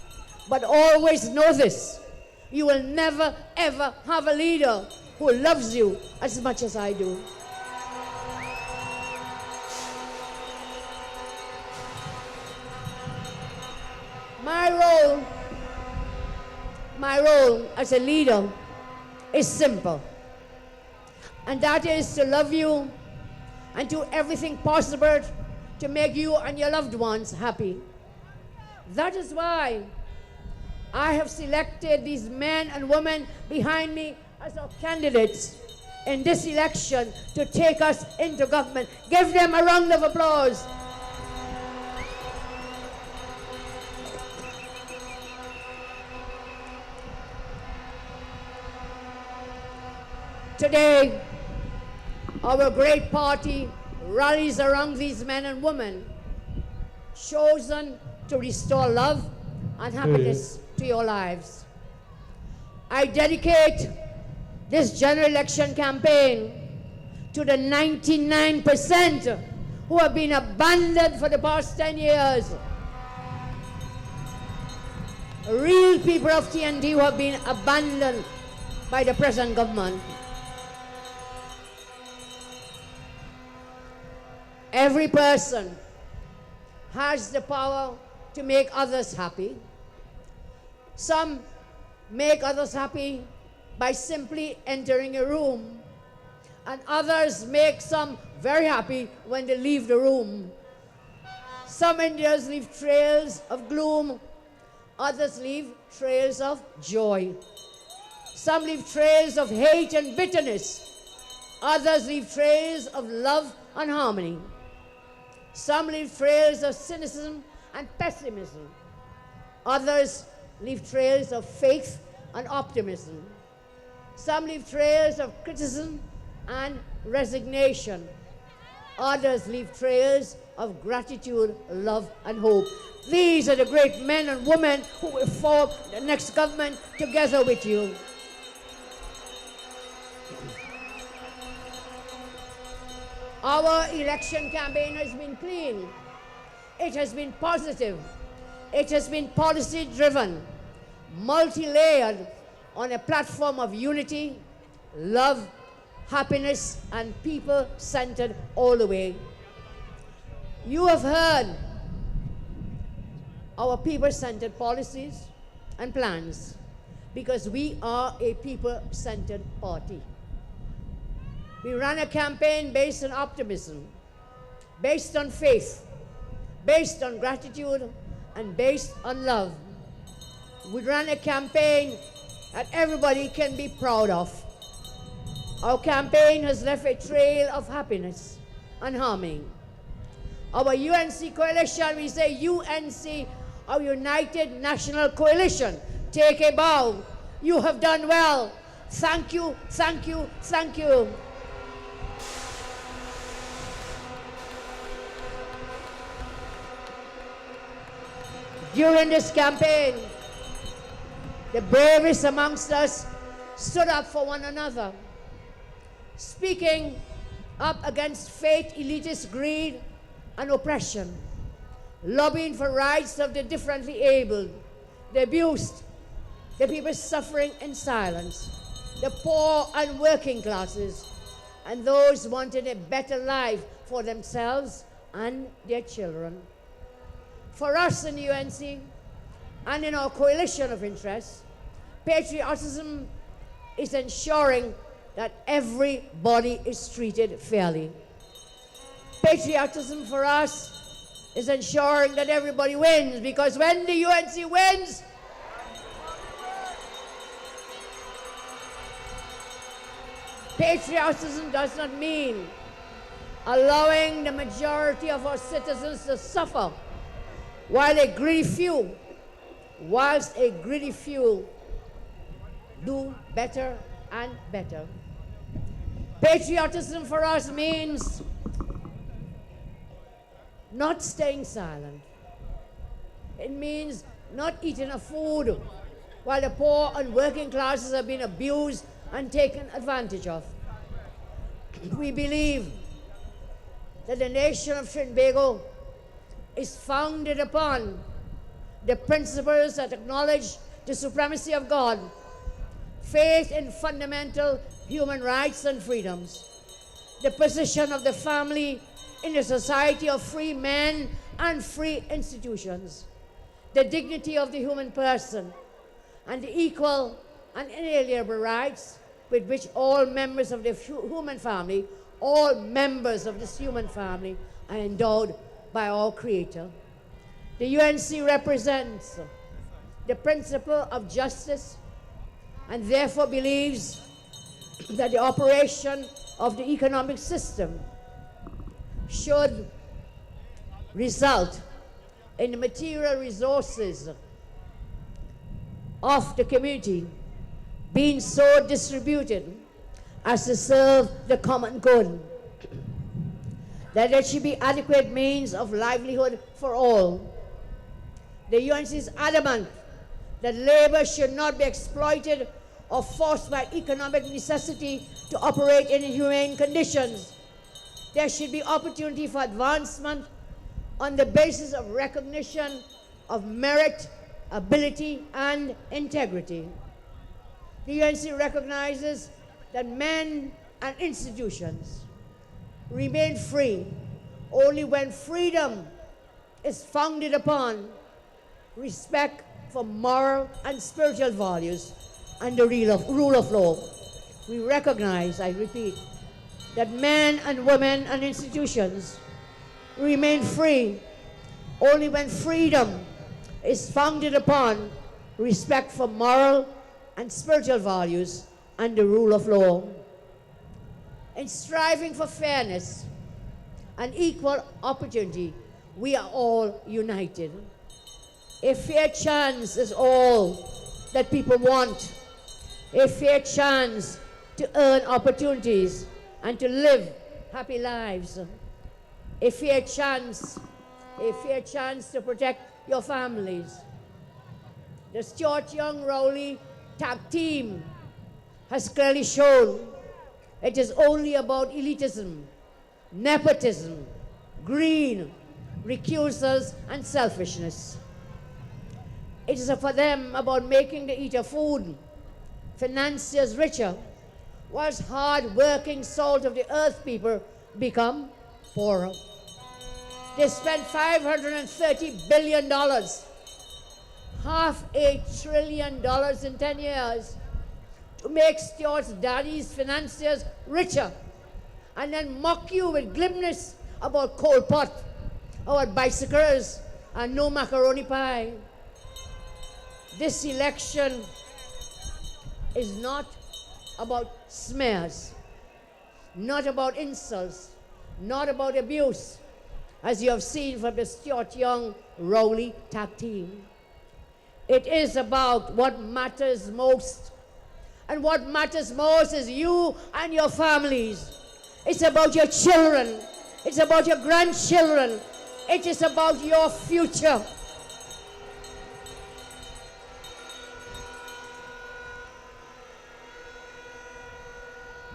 but always know this, you will never ever have a leader who loves you as much as I do. My role as a leader is simple. and that is to love you and do everything possible to make you and your loved ones happy. That is why I have selected these men and women behind me as our candidates in this election to take us into government. Give them a round of applause. Today, our great party rallies around these men and women chosen to restore love and happiness to your lives. I dedicate this general election campaign to the 99% who have been abandoned for the past 10 years. Real people of TNT who have been abandoned by the present government. Every person has the power to make others happy. Some make others happy by simply entering a room, and others make some very happy when they leave the room. Some Indians leave trails of gloom, others leave trails of joy. Some leave trails of hate and bitterness, others leave trails of love and harmony. Some leave trails of cynicism and pessimism. Others leave trails of faith and optimism. Some leave trails of criticism and resignation. Others leave trails of gratitude, love, and hope. These are the great men and women who will form the next government together with you. Our election campaign has been clean. It has been positive. It has been policy-driven, multi-layered, on a platform of unity, love, happiness, and people-centered all the way. You have heard our people-centered policies and plans because we are a people-centered party. We ran a campaign based on optimism, based on faith, based on gratitude, and based on love. We ran a campaign that everybody can be proud of. Our campaign has left a trail of happiness and harmony. Our UNC coalition, we say UNC, our United National Coalition. Take a bow. You have done well. Thank you, thank you, thank you. During this campaign, the bravest amongst us stood up for one another, speaking up against fake elitist greed and oppression, lobbying for rights of the differently abled, the abused, the people suffering in silence, the poor and working classes, and those wanting a better life for themselves and their children. For us in UNC and in our coalition of interests, patriotism is ensuring that everybody is treated fairly. Patriotism for us is ensuring that everybody wins, because when the UNC wins, patriotism does not mean allowing the majority of our citizens to suffer whilst a greedy few do better and better. Patriotism for us means not staying silent. It means not eating a food while the poor and working classes have been abused and taken advantage of. We believe that the nation of Trinidad and Tobago is founded upon the principles that acknowledge the supremacy of God, faith in fundamental human rights and freedoms, the position of the family in a society of free men and free institutions, the dignity of the human person, and the equal and inalienable rights with which all members of the human family, all members of this human family are endowed by our Creator. The UNC represents the principle of justice and therefore believes that the operation of the economic system should result in the material resources of the community being so distributed as to serve the common good, that there should be adequate means of livelihood for all. The UNC is adamant that labor should not be exploited or forced by economic necessity to operate in inhumane conditions. There should be opportunity for advancement on the basis of recognition of merit, ability, and integrity. The UNC recognizes that men and institutions remain free only when freedom is founded upon respect for moral and spiritual values and the rule of law. We recognize, I repeat, that men and women and institutions remain free only when freedom is founded upon respect for moral and spiritual values and the rule of law. In striving for fairness and equal opportunity, we are all united. A fair chance is all that people want. A fair chance to earn opportunities and to live happy lives. A fair chance to protect your families. The Stuart Young Rowley tag team has clearly shown it is only about elitism, nepotism, greed, recusals, and selfishness. It is for them about making the eater food, financiers richer, whilst hard-working salt of the earth people become poorer. They spent $530 billion, $500 billion in 10 years, to make Stuart's daddies, financiers richer, and then mock you with glibness about coal pot, about bicycles, and no macaroni pie. This election is not about smears, not about insults, not about abuse, as you have seen from the Stuart Young Rowley tag team. It is about what matters most. And what matters most is you and your families. It's about your children. It's about your grandchildren. It is about your future.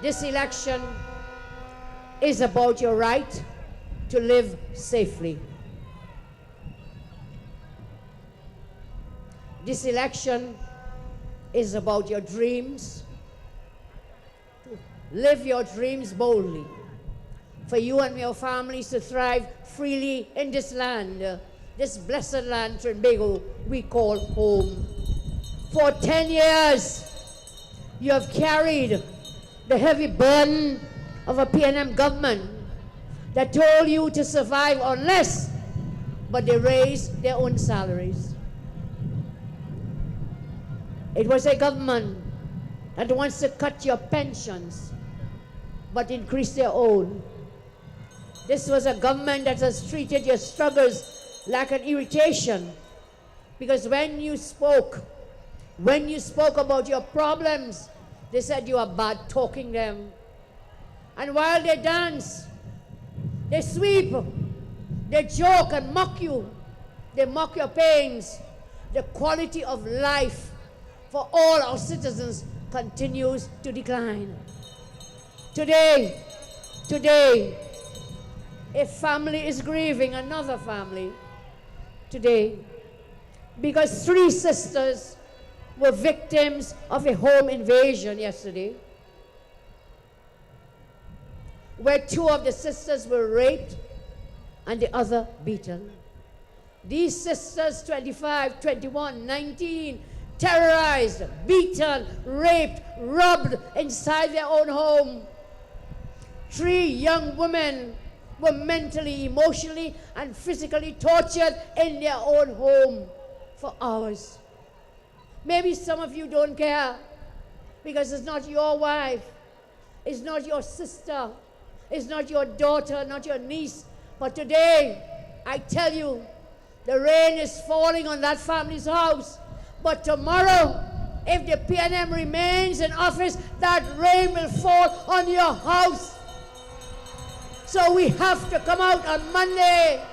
This election is about your right to live safely. This election is about your dreams. Live your dreams boldly. For you and your families to thrive freely in this land, this blessed land, Trinidad, we call home. For 10 years, you have carried the heavy burden of a PNM government that told you to survive on less, but they raised their own salaries. It was a government that wants to cut your pensions, but increase their own. This was a government that has treated your struggles like an irritation, because when you spoke about your problems, they said you are bad talking them. And while they dance, they sweep, they joke and mock you. They mock your pains. The quality of life for all our citizens continues to decline. Today, a family is grieving another family today because 3 sisters were victims of a home invasion yesterday, where 2 of the sisters were raped and the other beaten. These sisters, 25, 21, 19, terrorized, beaten, raped, robbed inside their own home. 3 young women were mentally, emotionally, and physically tortured in their own home for hours. Maybe some of you don't care because it's not your wife, it's not your sister, it's not your daughter, not your niece. But today, I tell you, the rain is falling on that family's house. But tomorrow, if the PNM remains in office, that rain will fall on your house. So we have to come out on Monday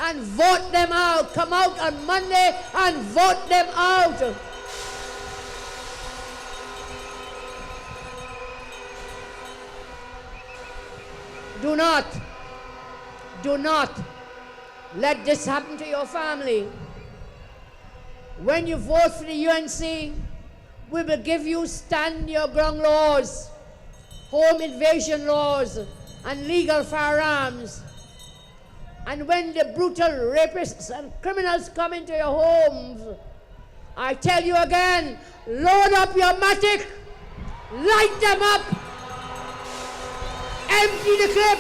and vote them out. Come out on Monday and vote them out. Do not let this happen to your family. When you vote for the UNC, we will give you stand your ground laws, home invasion laws, and legal firearms. And when the brutal rapists and criminals come into your homes, I tell you again, load up your matic, light them up, empty the clip.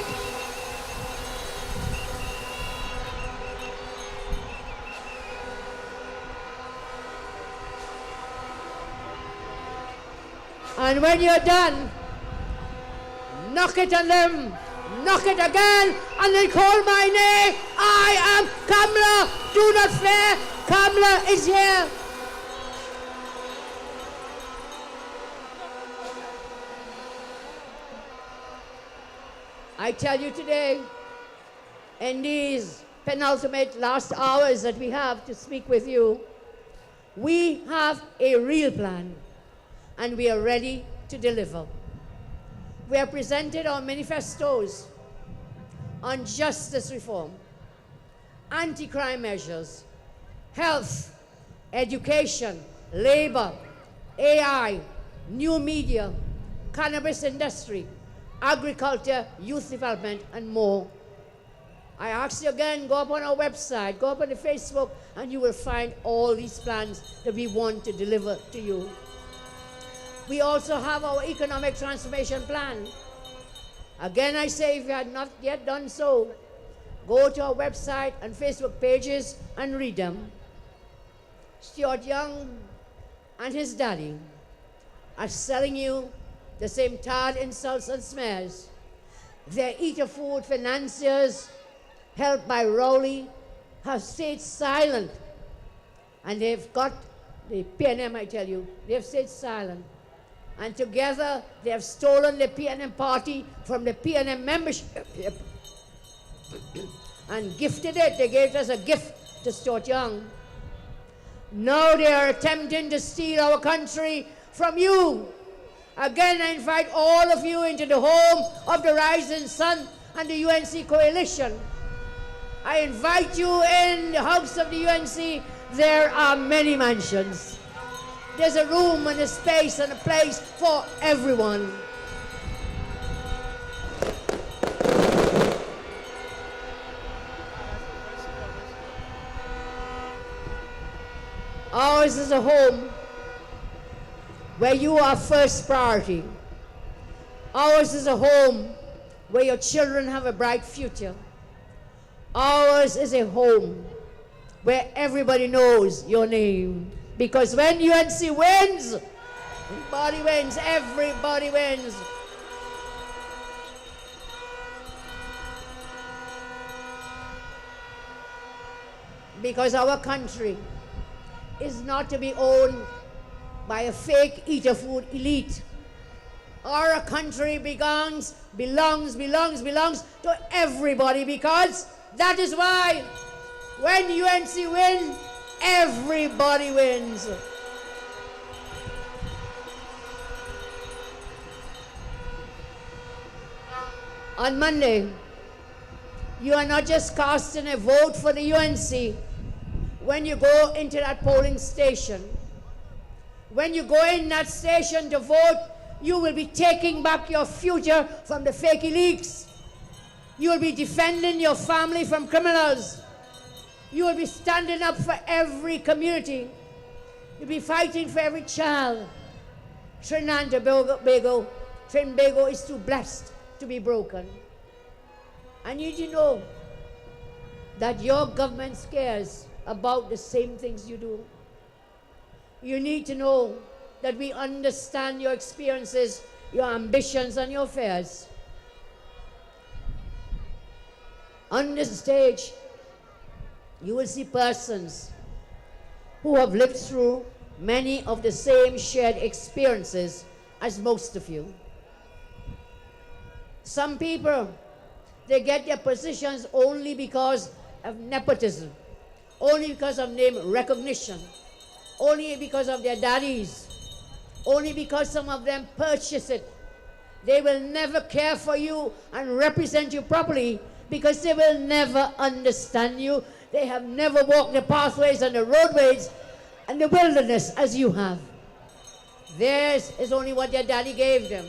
And when you're done, knock it on them, knock it again, and then call my name. I am Kamala. Do not fear. Kamala is here. I tell you today, in these penultimate last hours that we have to speak with you, we have a real plan, and we are ready to deliver. We have presented our manifestos on justice reform, anti-crime measures, health, education, labor, AI, new media, cannabis industry, agriculture, youth development, and more. I ask you again, go up on our website, go up on the Facebook, and you will find all these plans that we want to deliver to you. We also have our economic transformation plan. Again, I say, if you have not yet done so, go to our website and Facebook pages and read them. Stuart Young and his daddy are selling you the same tarred insults and smears. Their Eater Food financiers, helped by Rowley, have stayed silent. And they've got the PNM, I tell you, they've stayed silent. And together, they have stolen the PNM party from the PNM membership and gifted it. They gave us a gift to Stuart Young. Now they are attempting to steal our country from you. Again, I invite all of you into the home of the Rising Sun and the UNC Coalition. I invite you in the house of the UNC. There are many mansions. There's a room and a space and a place for everyone. Ours is a home where you are first priority. Ours is a home where your children have a bright future. Ours is a home where everybody knows your name. Because when UNC wins, everybody wins, everybody wins. Because our country is not to be owned by a fake Eater Food elite. Our country belongs to everybody, because that is why when UNC wins, everybody wins. On Monday, you are not just casting a vote for the UNC. When you go into that polling station, when you go in that station to vote, you will be taking back your future from the fake elites. You will be defending your family from criminals. You will be standing up for every community. You'll be fighting for every child. Trinidad and Tobago is too blessed to be broken. I need you to know that your government cares about the same things you do. You need to know that we understand your experiences, your ambitions, and your fears. On this stage, you will see persons who have lived through many of the same shared experiences as most of you. Some people, they get their positions only because of nepotism, only because of name recognition, only because of their daddies, only because some of them purchase it. They will never care for you and represent you properly because they will never understand you. They have never walked the pathways and the roadways and the wilderness as you have. Theirs is only what their daddy gave them.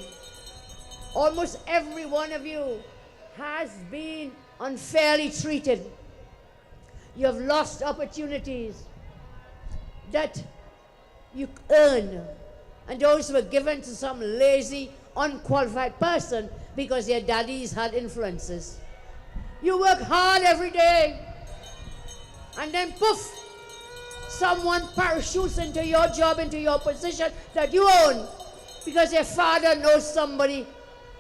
Almost every one of you has been unfairly treated. You have lost opportunities that you earned, and those were given to some lazy, unqualified person because their daddies had influences. You work hard every day, and then poof, someone parachutes into your job, into your position that you own because their father knows somebody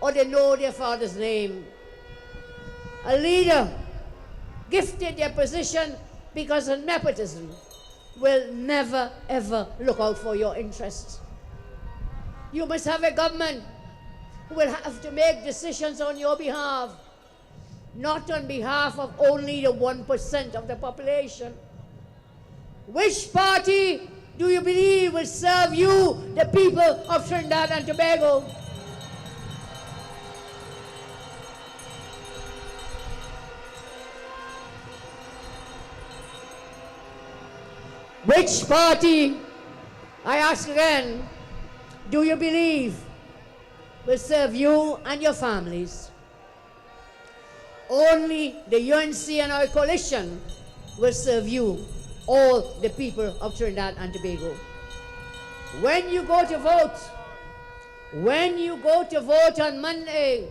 or they know their father's name. A leader gifted their position because of nepotism will never ever look out for your interests. You must have a government who will have to make decisions on your behalf, not on behalf of only the 1% of the population. Which party do you believe will serve you, the people of Trinidad and Tobago? Which party, I ask again, do you believe will serve you and your families? Only the UNC and our coalition will serve you, all the people of Trinidad and Tobago. When you go to vote on Monday,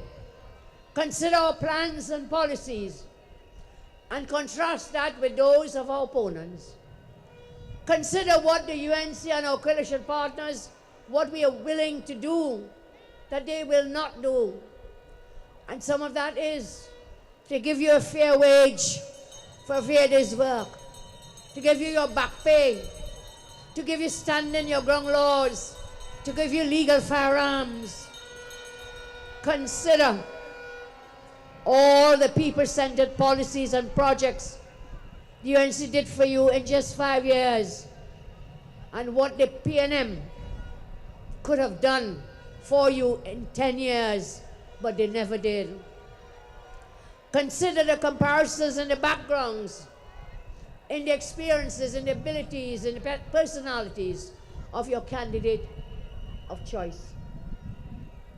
consider our plans and policies and contrast that with those of our opponents. Consider what the UNC and our coalition partners, what we are willing to do, that they will not do. And some of that is to give you a fair wage for a fair day's work, to give you your back pay, to give you standing your ground laws, to give you legal firearms. Consider all the people-centered policies and projects the UNC did for you in just 5 years, and what the PNM could have done for you in 10 years, but they never did. Consider the comparisons and the backgrounds, in the experiences, in the abilities, in the personalities of your candidate of choice.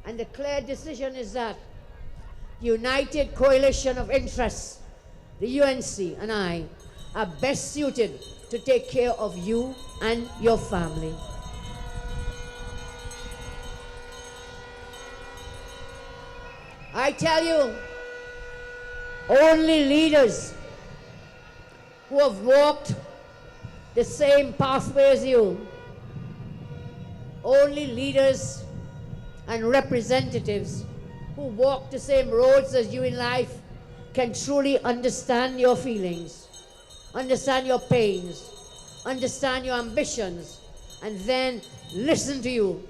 And the clear decision is that the united coalition of interests, the UNC and I, are best suited to take care of you and your family. I tell you, only leaders who have walked the same pathway as you, only leaders and representatives who walk the same roads as you in life can truly understand your feelings, understand your pains, understand your ambitions, and then listen to you,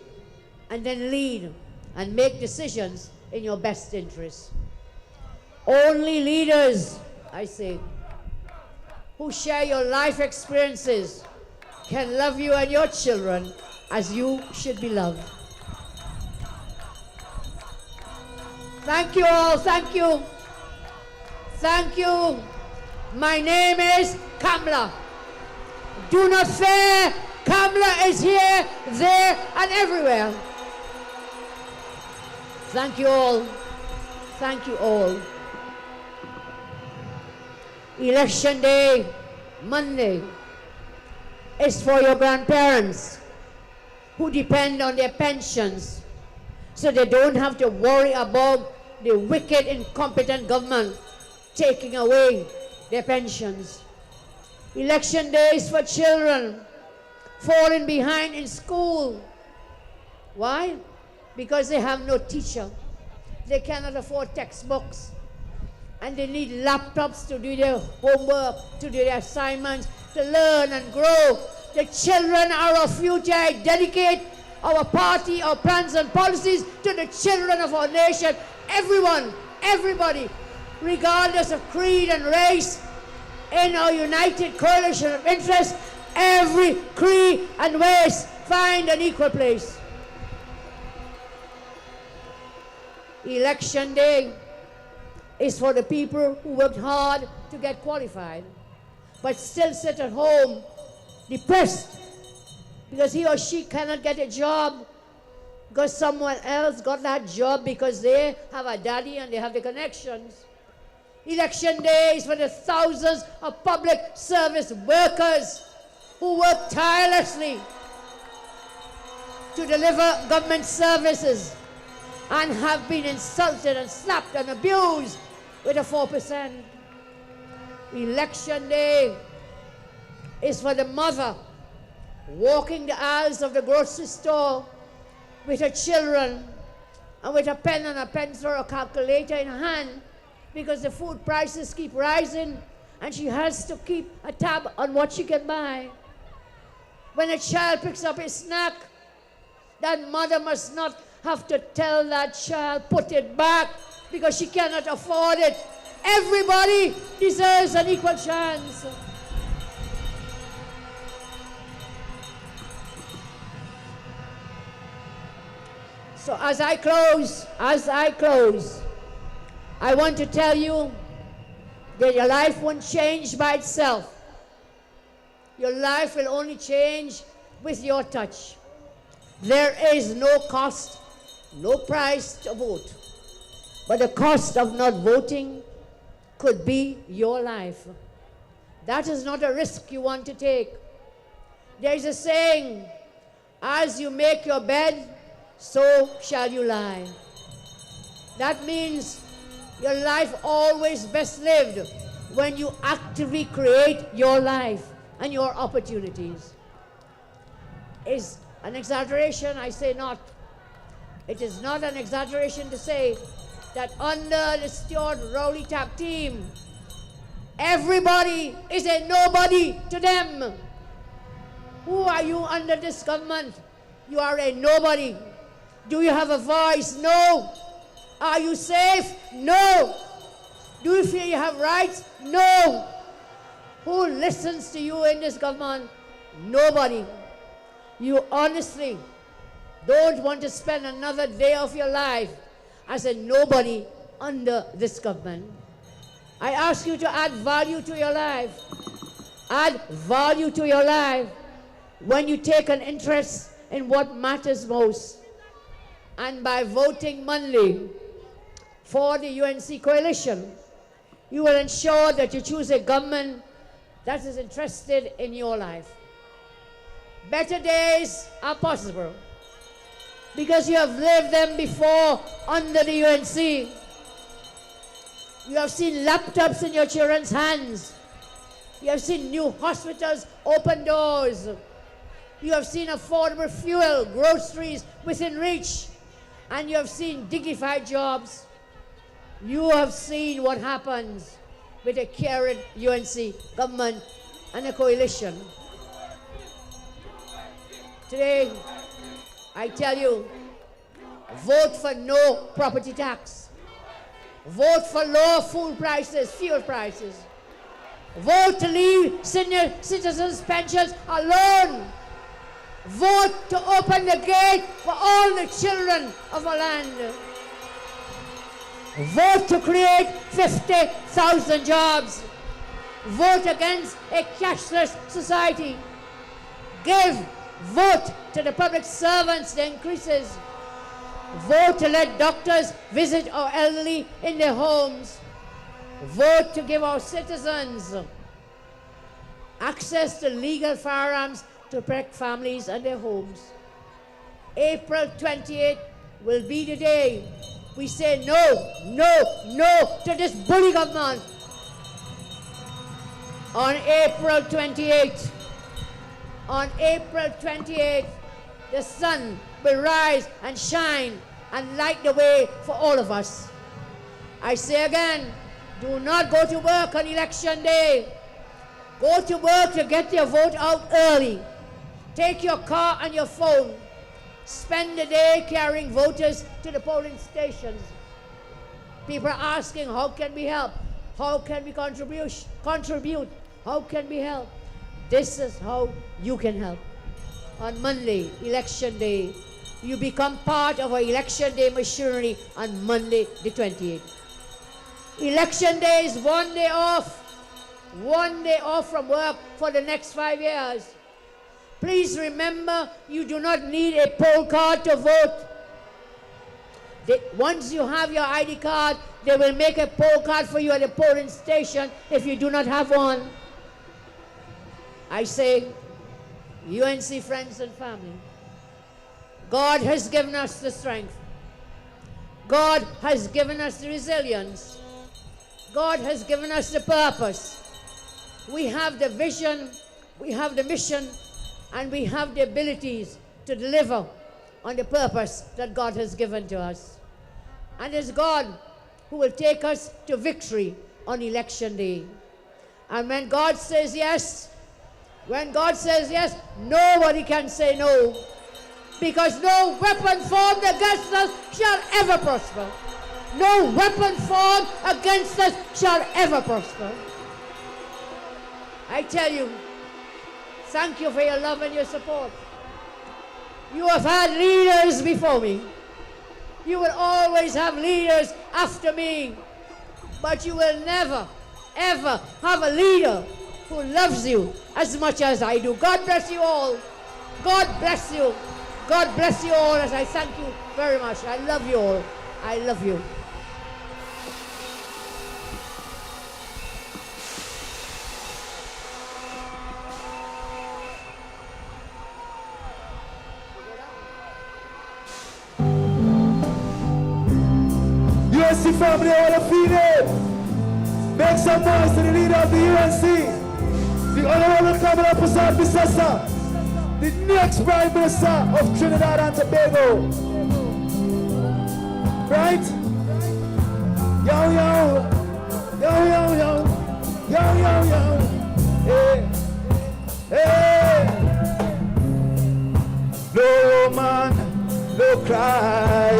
and then lead and make decisions in your best interest. Only leaders, I say, who share your life experiences can love you and your children as you should be loved. Thank you all, thank you. Thank you. My name is Kamla. Do not fear. Kamla is here, there, and everywhere. Thank you all. Thank you all. Election day, Monday. is for your grandparents who depend on their pensions, so they don't have to worry about the wicked, incompetent government taking away their pensions. Election day is for children falling behind in school. Why? Because they have no teacher. They cannot afford textbooks. And they need laptops to do their homework, to do their assignments, to learn and grow. The children are our future. I dedicate our party, our plans and policies to the children of our nation. Everyone, everybody, regardless of creed and race, in our united coalition of interest, every creed and race find an equal place. Election day is for the people who worked hard to get qualified, but still sit at home depressed because he or she cannot get a job because someone else got that job because they have a daddy and they have the connections. Election day is for the thousands of public service workers who work tirelessly to deliver government services and have been insulted and slapped and abused with a 4%. Election day is for the mother walking the aisles of the grocery store with her children and with a pen and a pencil or a calculator in her hand because the food prices keep rising and she has to keep a tab on what she can buy. When a child picks up a snack, that mother must not have to tell that child, put it back, because she cannot afford it. Everybody deserves an equal chance. So as I close, I want to tell you that your life won't change by itself. Your life will only change with your touch. There is no cost, no price to vote. But the cost of not voting could be your life. That is not a risk you want to take. There is a saying, as you make your bed, so shall you lie. That means your life always best lived when you actively create your life and your opportunities. Is an exaggeration? I say not. It is not an exaggeration to say that under the Stuart Rowley Tap team, everybody is a nobody to them. Who are you under this government? You are a nobody. Do you have a voice? No. Are you safe? No. Do you feel you have rights? No. Who listens to you in this government? Nobody. You honestly don't want to spend another day of your life as a nobody under this government. I ask you to add value to your life. Add value to your life when you take an interest in what matters most. And by voting monthly for the UNC coalition, you will ensure that you choose a government that is interested in your life. Better days are possible because you have lived them before under the UNC. You have seen laptops in your children's hands. You have seen new hospitals open doors. You have seen affordable fuel, groceries within reach. And you have seen dignified jobs. You have seen what happens with a caring UNC government and a coalition. Today, I tell you, vote for no property tax. Vote for low food prices, fuel prices. Vote to leave senior citizens' pensions alone. Vote to open the gate for all the children of our land. Vote to create 50,000 jobs. Vote against a cashless society. Vote to the public servants the increases. Vote to let doctors visit our elderly in their homes. Vote to give our citizens access to legal firearms to protect families and their homes. April 28th will be the day we say no, no, no to this bully government. On April 28th, the sun will rise and shine and light the way for all of us. I say again, do not go to work on election day. Go to work to get your vote out early. Take your car and your phone. Spend the day carrying voters to the polling stations. People are asking, how can we help? How can we contribute? How can we help? This is how you can help. On Monday, election day, you become part of our election day machinery on Monday the 28th. Election day is 1 day off. 1 day off from work for the next 5 years. Please remember, you do not need a poll card to vote. Once you have your ID card, they will make a poll card for you at the polling station if you do not have one. I say, UNC friends and family, God has given us the strength. God has given us the resilience. God has given us the purpose. We have the vision, we have the mission, and we have the abilities to deliver on the purpose that God has given to us. And it's God who will take us to victory on election day. And when God says yes, nobody can say no. Because no weapon formed against us shall ever prosper. No weapon formed against us shall ever prosper. I tell you, thank you for your love and your support. You have had leaders before me. You will always have leaders after me. But you will never, ever have a leader who loves you as much as I do. God bless you all. God bless you. God bless you all as I thank you very much. I love you all. I love you. UNC family, all the female, make some noise to the leader of the UNC, the Honorable Kamala Persad-Bissessa, the next Prime Minister of Trinidad and Tobago. Right? Yo, yo, yo, yo, yo, yo, yo, yo, hey, hey. No man, no cry.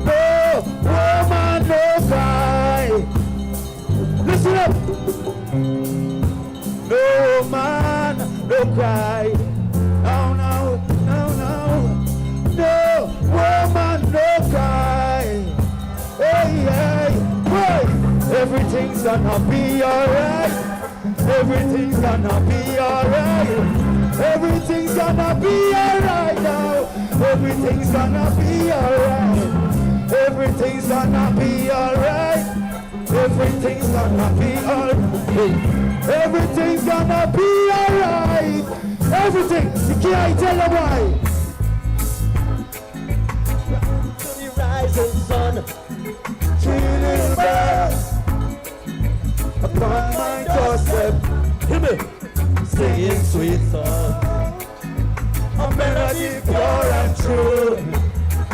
No woman, no cry. Listen up. No man, no cry. No, no, no, no. No woman, no cry. Hey, hey, hey. Everything's gonna be alright. Everything's gonna be alright. Everything's gonna be alright now. Everything's gonna be alright. Everything's gonna be alright. Everything's gonna be alright. Everything's gonna be alright. Everything. You can't tell them why. The rising sun, 3 little birds upon my doorstep. Hear me, singing sweet songs, a melody pure and true.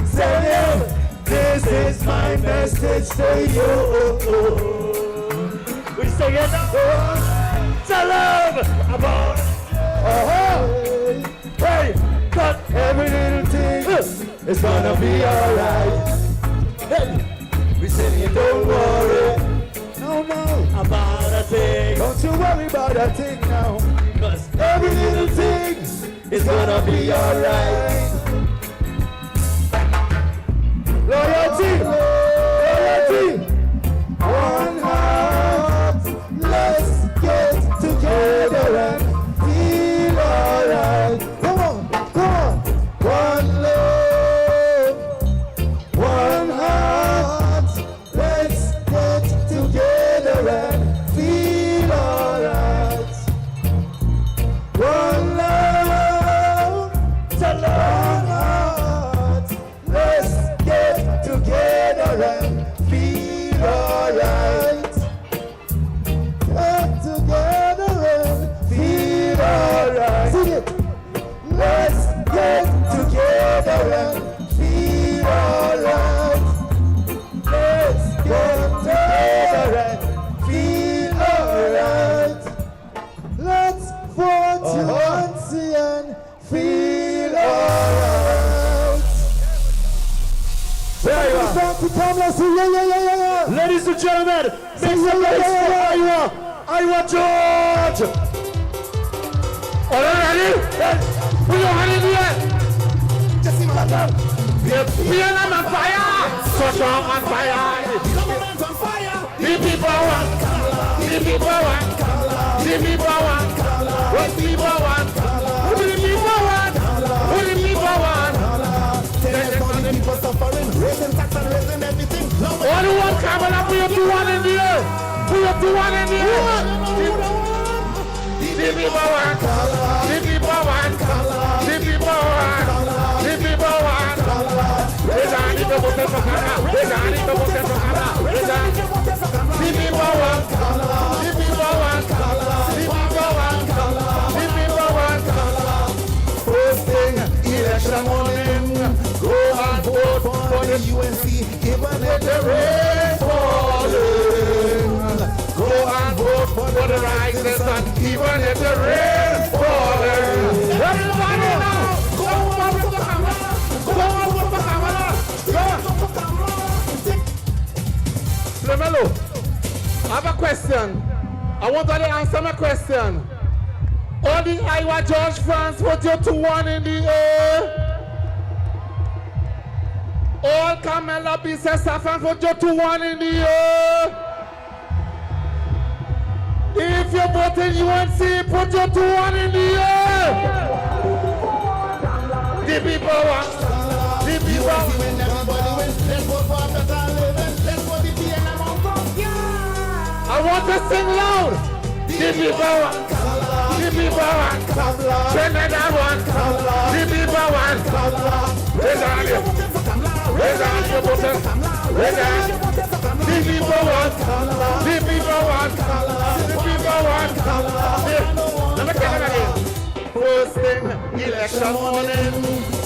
Saying, this is my message to you. We sing it now. Tell them about hey, cut every little thing. It's gonna be alright. Hey, we sing it, don't worry. No, no. About a thing. Don't you worry about a thing now. Cause every little thing is gonna be alright. Loyalty, loyalty. One heart, let's get together and feel alright. Come on, come on. One love, one heart, let's get together and feel alright. and feel alright. Let's get together and feel alright. Let's vote UNC and feel alright. There you are. Ladies and gentlemen, make some noise for Iowa George. All right, ready? Put your hand in the air. We are on fire. So strong on fire. The people want. The people want. The people want. What people want. Who the people want. Who the people want. The people suffering, raising tax and raising everything. All the one coming up, we have to one in the air. We have to one in the air. The people want. The people want. The people want. The people want. They don't need to vote for Ghana. They don't need to vote for Ghana. The people want. The people want. The people want. The people want. First thing, election morning, go and vote for the UNC, even if the rain falling. Go and vote for the rising sun, even if the rain falling. Everybody now, go and vote for Kamala. Go and vote for Kamala. Go and vote for Kamala. Flemelo, I have a question. I want you to answer my question. All the Iowa George fans put you 2-1 in the air. All Camilla Bissessa fans put you 2-1 in the air. If you vote in UNC, put you 2-1 in the air. The people want. The people want. Let's vote for better living. Let's vote the PNM on top. I want to sing loud. The people want. The people want. Trinidad want. The people want. Raise on you. Raise on your button. Raise on. The people want. The people want. The people want. Let me tell you again. First thing, election morning,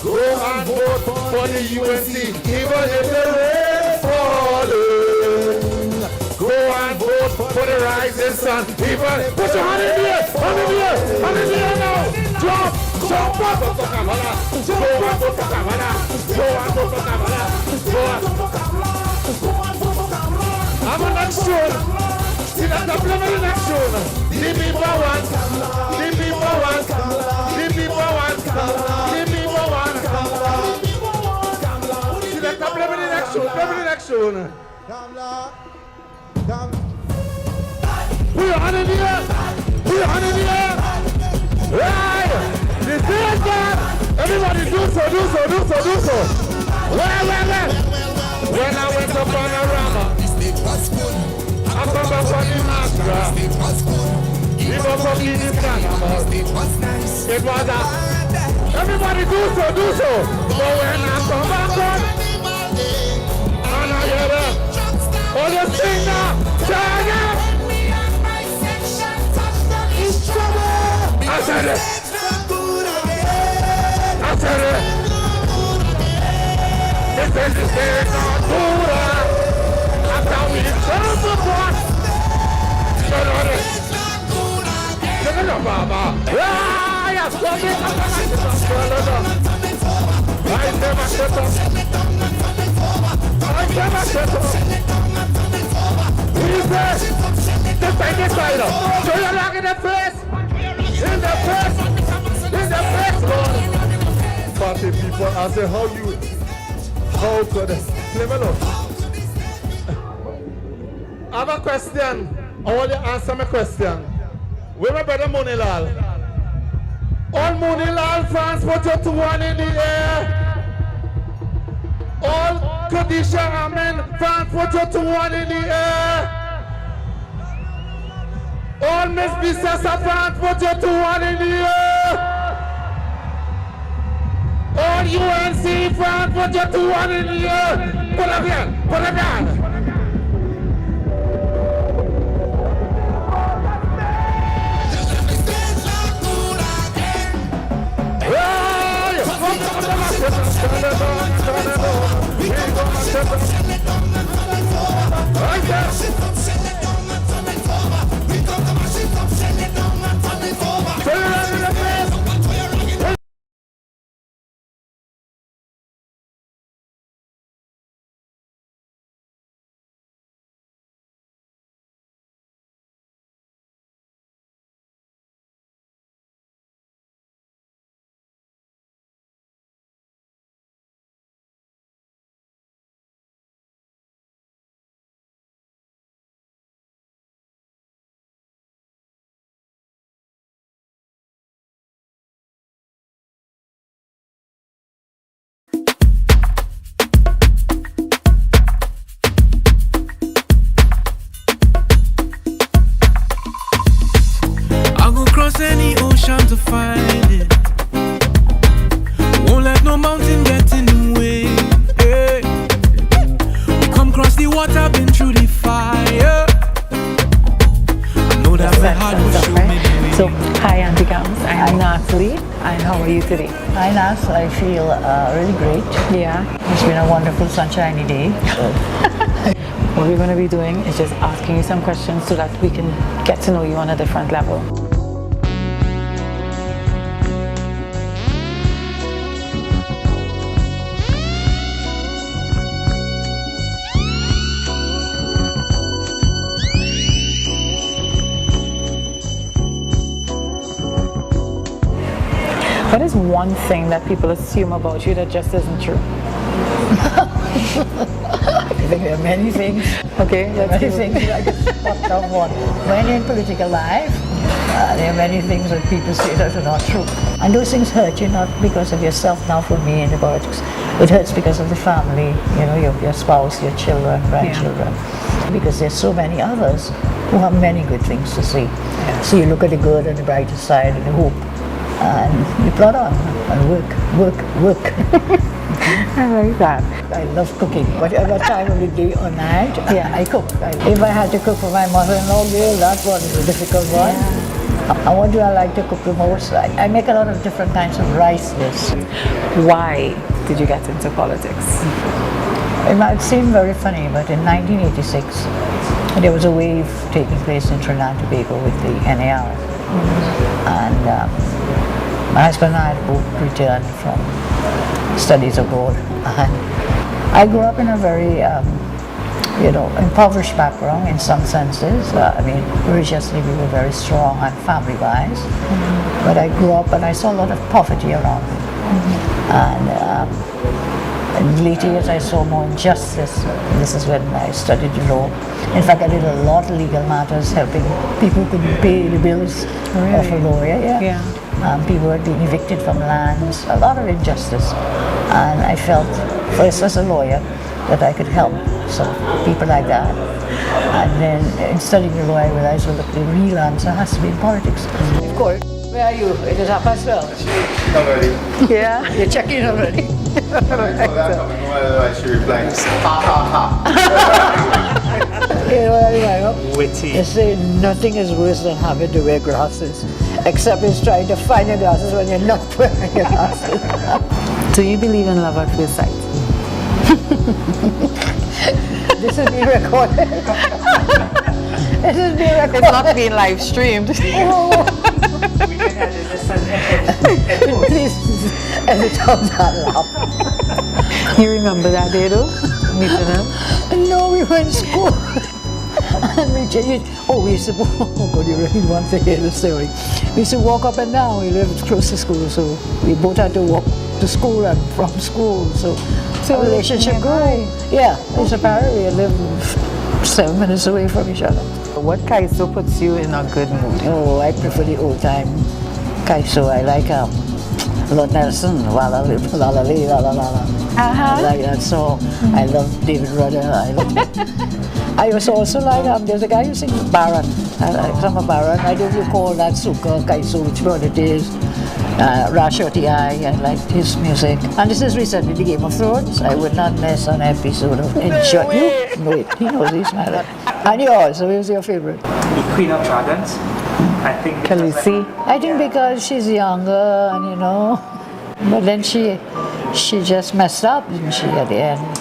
go and vote for the UNC, even if the rain falling. Go and vote for the rising sun. Even put your hand in the air, hand in the air, hand in the air now. Jump, jump up for Kamala. Go and vote for Kamala. Go and vote for Kamala. Go and vote for Kamala. I'm on next tune. See that the preliminary next tune. The people want. The people want. The people want. The people want. See that the preliminary next tune. Preliminary next tune. Put your hand in the air. Put your hand in the air. Right. The third God. Everybody do so, do so, do so, do so. Where? When I went to Panorama, I come back from the Mastra. Even from the Canada. It was a... Everybody do so, do so. But when I come back on, and I hear it. Oh, you sing now! Turn up! I said it! I said it! This is the state of Buddha! After we turn the pot! Turn on it! Look at the Baba! Ah, yes! I never shut up! I never shut up! Who's that? This side up. Show your leg in the face. In the face. In the face, Lord. Party people, I say, how could Flemelo? I have a question. I want you to answer my question. Where my brother Monilal? All Monilal fans put you 2-1 in the air. All Kadisha Amen fans put you 2-1 in the air. All Miss Bissessa fans put you 2-1 in the air. All UNC fans put you 2-1 in the air. Put up here, put up here. Hey! Any ocean to find it. Won't let no mountain get in the way. Hey. We come across the water, been through the fire. I know that my heart will show me the way. So, hi Auntie Gams, I'm Natalie, and how are you today? Hi Nas, I feel really great. Yeah. It's been a wonderful sunshiny day. What we're going to be doing is just asking you some questions so that we can get to know you on a different level. What is one thing that people assume about you that just isn't true? I think there are many things. Okay, there are many things I can spot on one. When in political life, there are many things that people say that are not true. And those things hurt you not because of yourself. Now for me in the politics, it hurts because of the family, you know, your spouse, your children, grandchildren. Yeah. Because there's so many others who have many good things to say. Yeah. So you look at the good and the brighter side and the hope. And you plod on and work. I like that. I love cooking. Whatever time of the day or night, I cook. If I had to cook for my mother-in-law, that one is a difficult one. Yeah. And what do I like to cook the most? I make a lot of different kinds of rices. Why did you get into politics? It might seem very funny, but in 1986, there was a wave taking place in Trinidad and Tobago with the NAR. And my husband and I had both returned from studies abroad. And I grew up in a very, impoverished background in some senses. I mean, religiously we were very strong and family-wise. But I grew up and I saw a lot of poverty around me. And in later years I saw more injustice. This is when I studied law. In fact, I did a lot of legal matters, helping people who couldn't pay the bills of a lawyer. People had been evicted from lands, a lot of injustice. And I felt, first as a lawyer, that I could help some people like that. And then in studying the law, I realized, well, the real answer has to be in politics. Of course. Where are you? It is 12:30. I'm ready. Yeah? You're checking already. She replied, ha ha ha. You know, anyway, witty. They say nothing is worse than having to wear glasses, except it's trying to find your glasses when you're not wearing your glasses. Do you believe in love at first sight? This is being recorded. This is being recorded. It's not being live streamed. Oh. Please edit out that laugh. You remember that day though? Meeting him? No, we went to school. And we used to, oh God, you really want to hear the story. We used to walk up and down. We lived close to school, so we both had to walk to school and from school. So our relationship grew. Yeah, it's apparently we lived 7 minutes away from each other. What kaiso puts you in a good mood? Oh, I prefer the old time kaiso. I like Lord Nelson, la la la la la la la la. I like that song. I love David Rudder. I also like there's a guy who sings Baron. I'm a Baron. I don't recall that Suka Kaiso, which one it is. Rashoti I like his music. And this is recently the Game of Thrones. I would not miss an episode of Enjoy. You know it. He knows he's mad. And yours, so who's your favorite? The Queen of Dragons. I think. Khaleesi. I think because she's younger and but then she She just messed up, didn't she, at the end?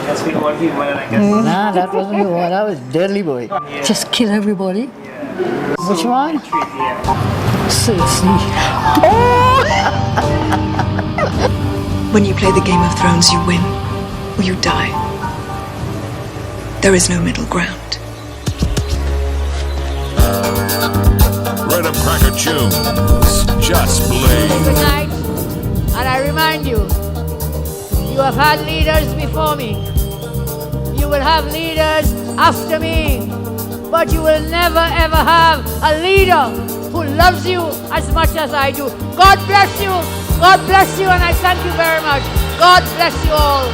That's been all human, and I guess. Nah, that wasn't you. That was Deadly Boy. Yeah. Just kill everybody. Which one? When you play the Game of Thrones, you win or you die. There is no middle ground. Right up Cracker Tunes. Just blaze. Good night. And I remind you, you have had leaders before me. You will have leaders after me. But you will never ever have a leader who loves you as much as I do. God bless you. God bless you, and I thank you very much. God bless you all.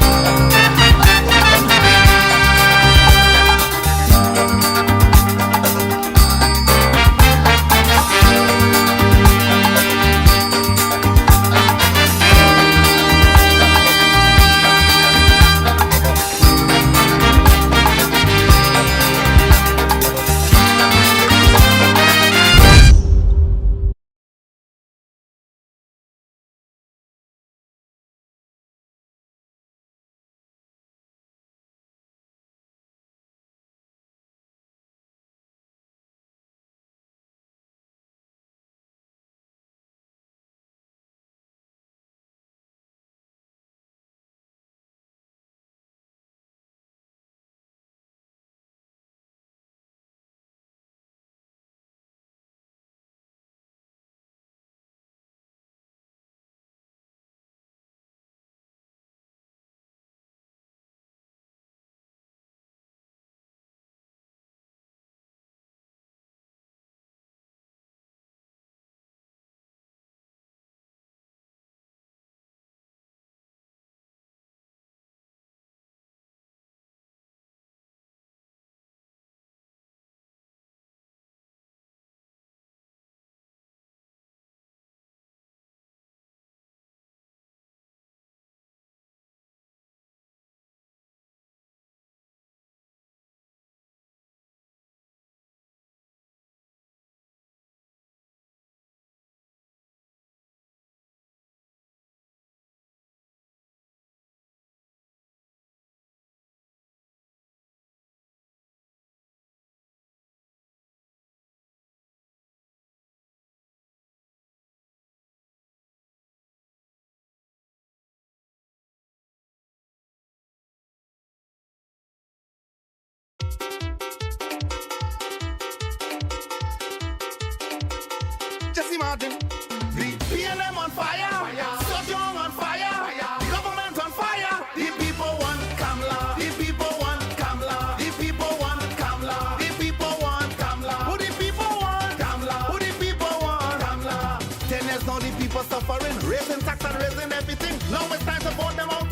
Just imagine the PNM on fire, Sojong on fire, the government on fire. The people want Kamla, the people want Kamla, the people want Kamla, the people want Kamla. Who the people want Kamla? Who the people want Kamla? 10 years now the people suffering, raising tax and raising everything. Now it's time to vote them out of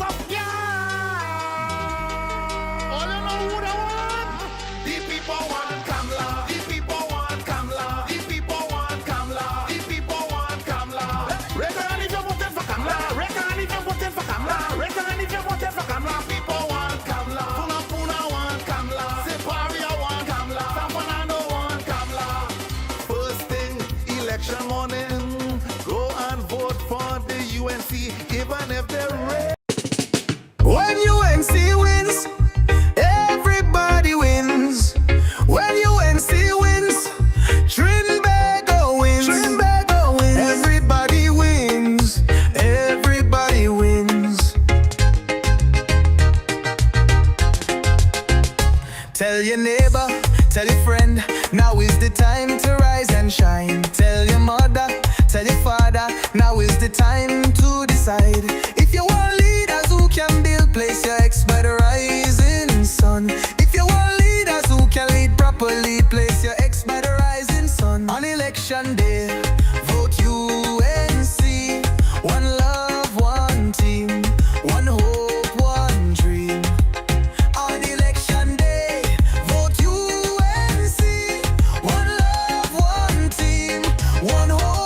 all you know who they want. The people want Kamla, the people want Kamla, the people want Kamla, the people want Kamla. Reckon if you're voting for Kamla, reckon if you're voting for Kamla, reckon if you're voting for Kamla. People want Kamla, Puna want Kamla, Siparia want Kamla, San Fernando want Kamla. First thing, election morning, go and vote for the UNC, even if they're red. When UNC wins, everybody wins. When UNC wins, Trinidad wins. Everybody wins. Everybody wins. Tell your neighbor, tell your friend, now is the time to rise and shine. Tell your mother, tell your father, now is the time to decide. If you want leaders who can build, place your ex by the rising sun. If you want leaders who can lead properly, place your ex by the rising sun. On election day, vote UNC. One love, one team, one hope, one dream. On election day, vote UNC. One love, one team, one hope.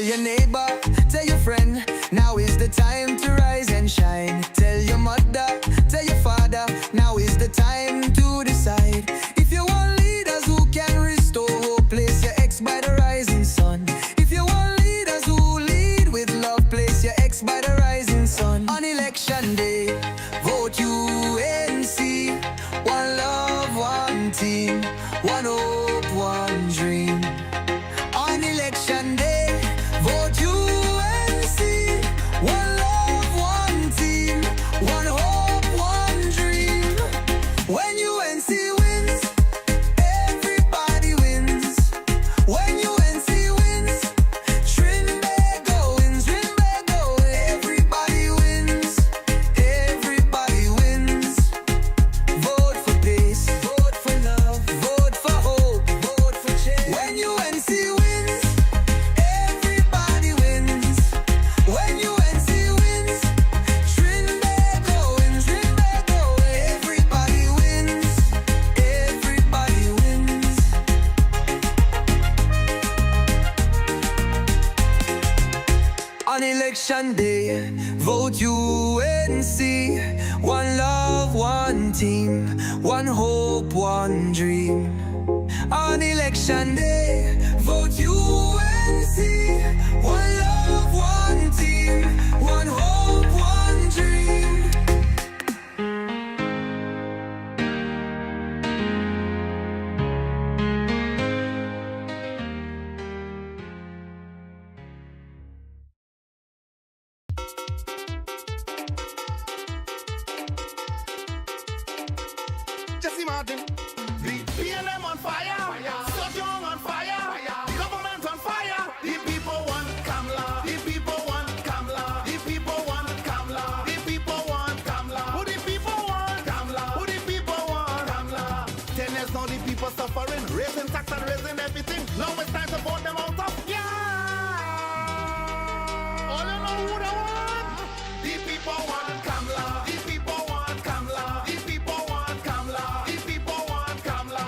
your neighbor, tell your friend, now is the time to rise and shine. Tell your mother, tell your father, now is the time to decide. If you want leaders who can restore hope, place your ex by the rising sun. If you want leaders who lead with love, place your ex by the rising sun. On election day, vote UNC. One love, one team, one hope, one dream. On election day, vote UNC. One love, one team, one hope, one dream. When UNC wins, everybody wins. When UNC wins, Trinidad wins, Trinidad wins. Everybody wins, everybody wins. Vote for peace, vote for love, vote for hope, vote for change. When UNC wins, everybody wins. When UNC wins, Trinidad wins, Trinidad wins. Everybody wins, everybody wins. On election day, vote UNC. One love, one team, one hope, one dream. On election day, vote UNC. One love, one team, one hope, one dream. Just imagine the PNM on fire, Sojong on fire, the government on fire. The people want Kamla, the people want Kamla, the people want Kamla, the people want Kamla. Who the people want Kamla? Who the people want Kamla? 10 years now the people suffering, raising tax and raising everything. Now it's time to vote them out of all you know who they want. The people want Kamla, the people want Kamla, the people want Kamla, the people want Kamla.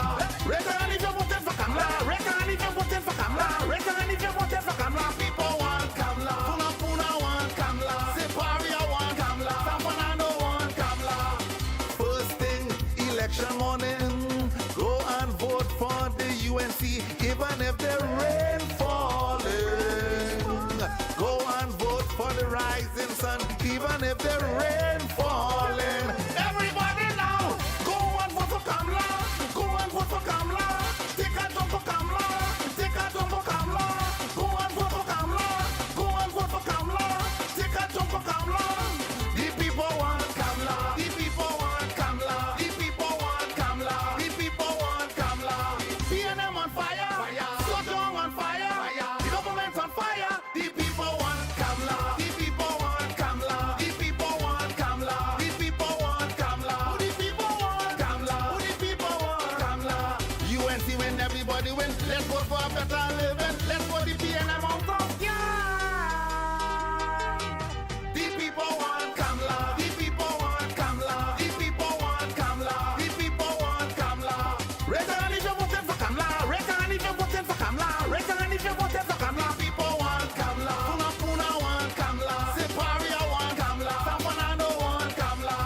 Reckon if you're voting for Kamla, reckon if you're voting for Kamla, reckon if you're voting for Kamla. People want Kamla, Puna want Kamla, Siparia want Kamla, San Fernando want Kamla. First thing, election morning, go and vote for the UNC, even if the rain falling. Go and vote for the rising sun, even if the rain falling. Everybody now, go and vote for Kamla. Go and vote for Kamla. Take a jump for Kamla. Take a jump for Kamla. Go and vote for Kamla. Go and vote for Kamla. Take a jump for Kamla. The people want Kamla. The people want Kamla. The people want Kamla. The people want Kamla. PNM on fire. Sojong on fire. The government on fire. The people want Kamla. The people want Kamla. The people want Kamla. The people want Kamla. Who the people want Kamla? Who the people want Kamla? UNC win, everybody win. Let's vote for a better living. Let's vote the PNM out of The people want Kamla. The people want Kamla. The people want Kamla. The people want Kamla. Reckon if you're voting for Kamla. Reckon if you're voting for Kamla. Reckon if you're voting for Kamla. People want Kamla. Puna want Kamla. Siparia want Kamla. San Fernando want Kamla.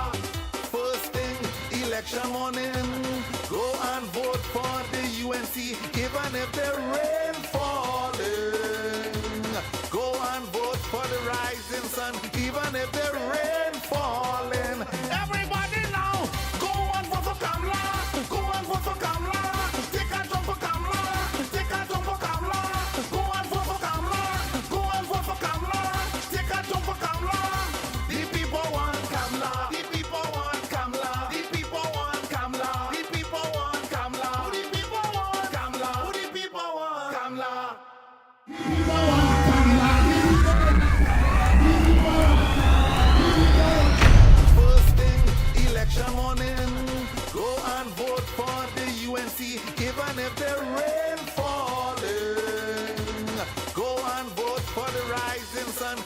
First thing, election morning, go and vote for the UNC, even if the rain falling. Go and vote for the rising sun, even if the rain falling. Everybody now, go and vote for Kamla. Go and vote for Kamla. Take a jump for Kamla. Take a jump for Kamla. Go and vote for Kamla. Go and vote for Kamla. Take a jump for Kamla. The people want Kamla. The people want Kamla. The people want Kamla. The people want Kamla. Who the people want Kamla? Who the people want Kamla? First thing, election morning, go and vote for the UNC, even if the rain falling. Go and vote for the rising sun,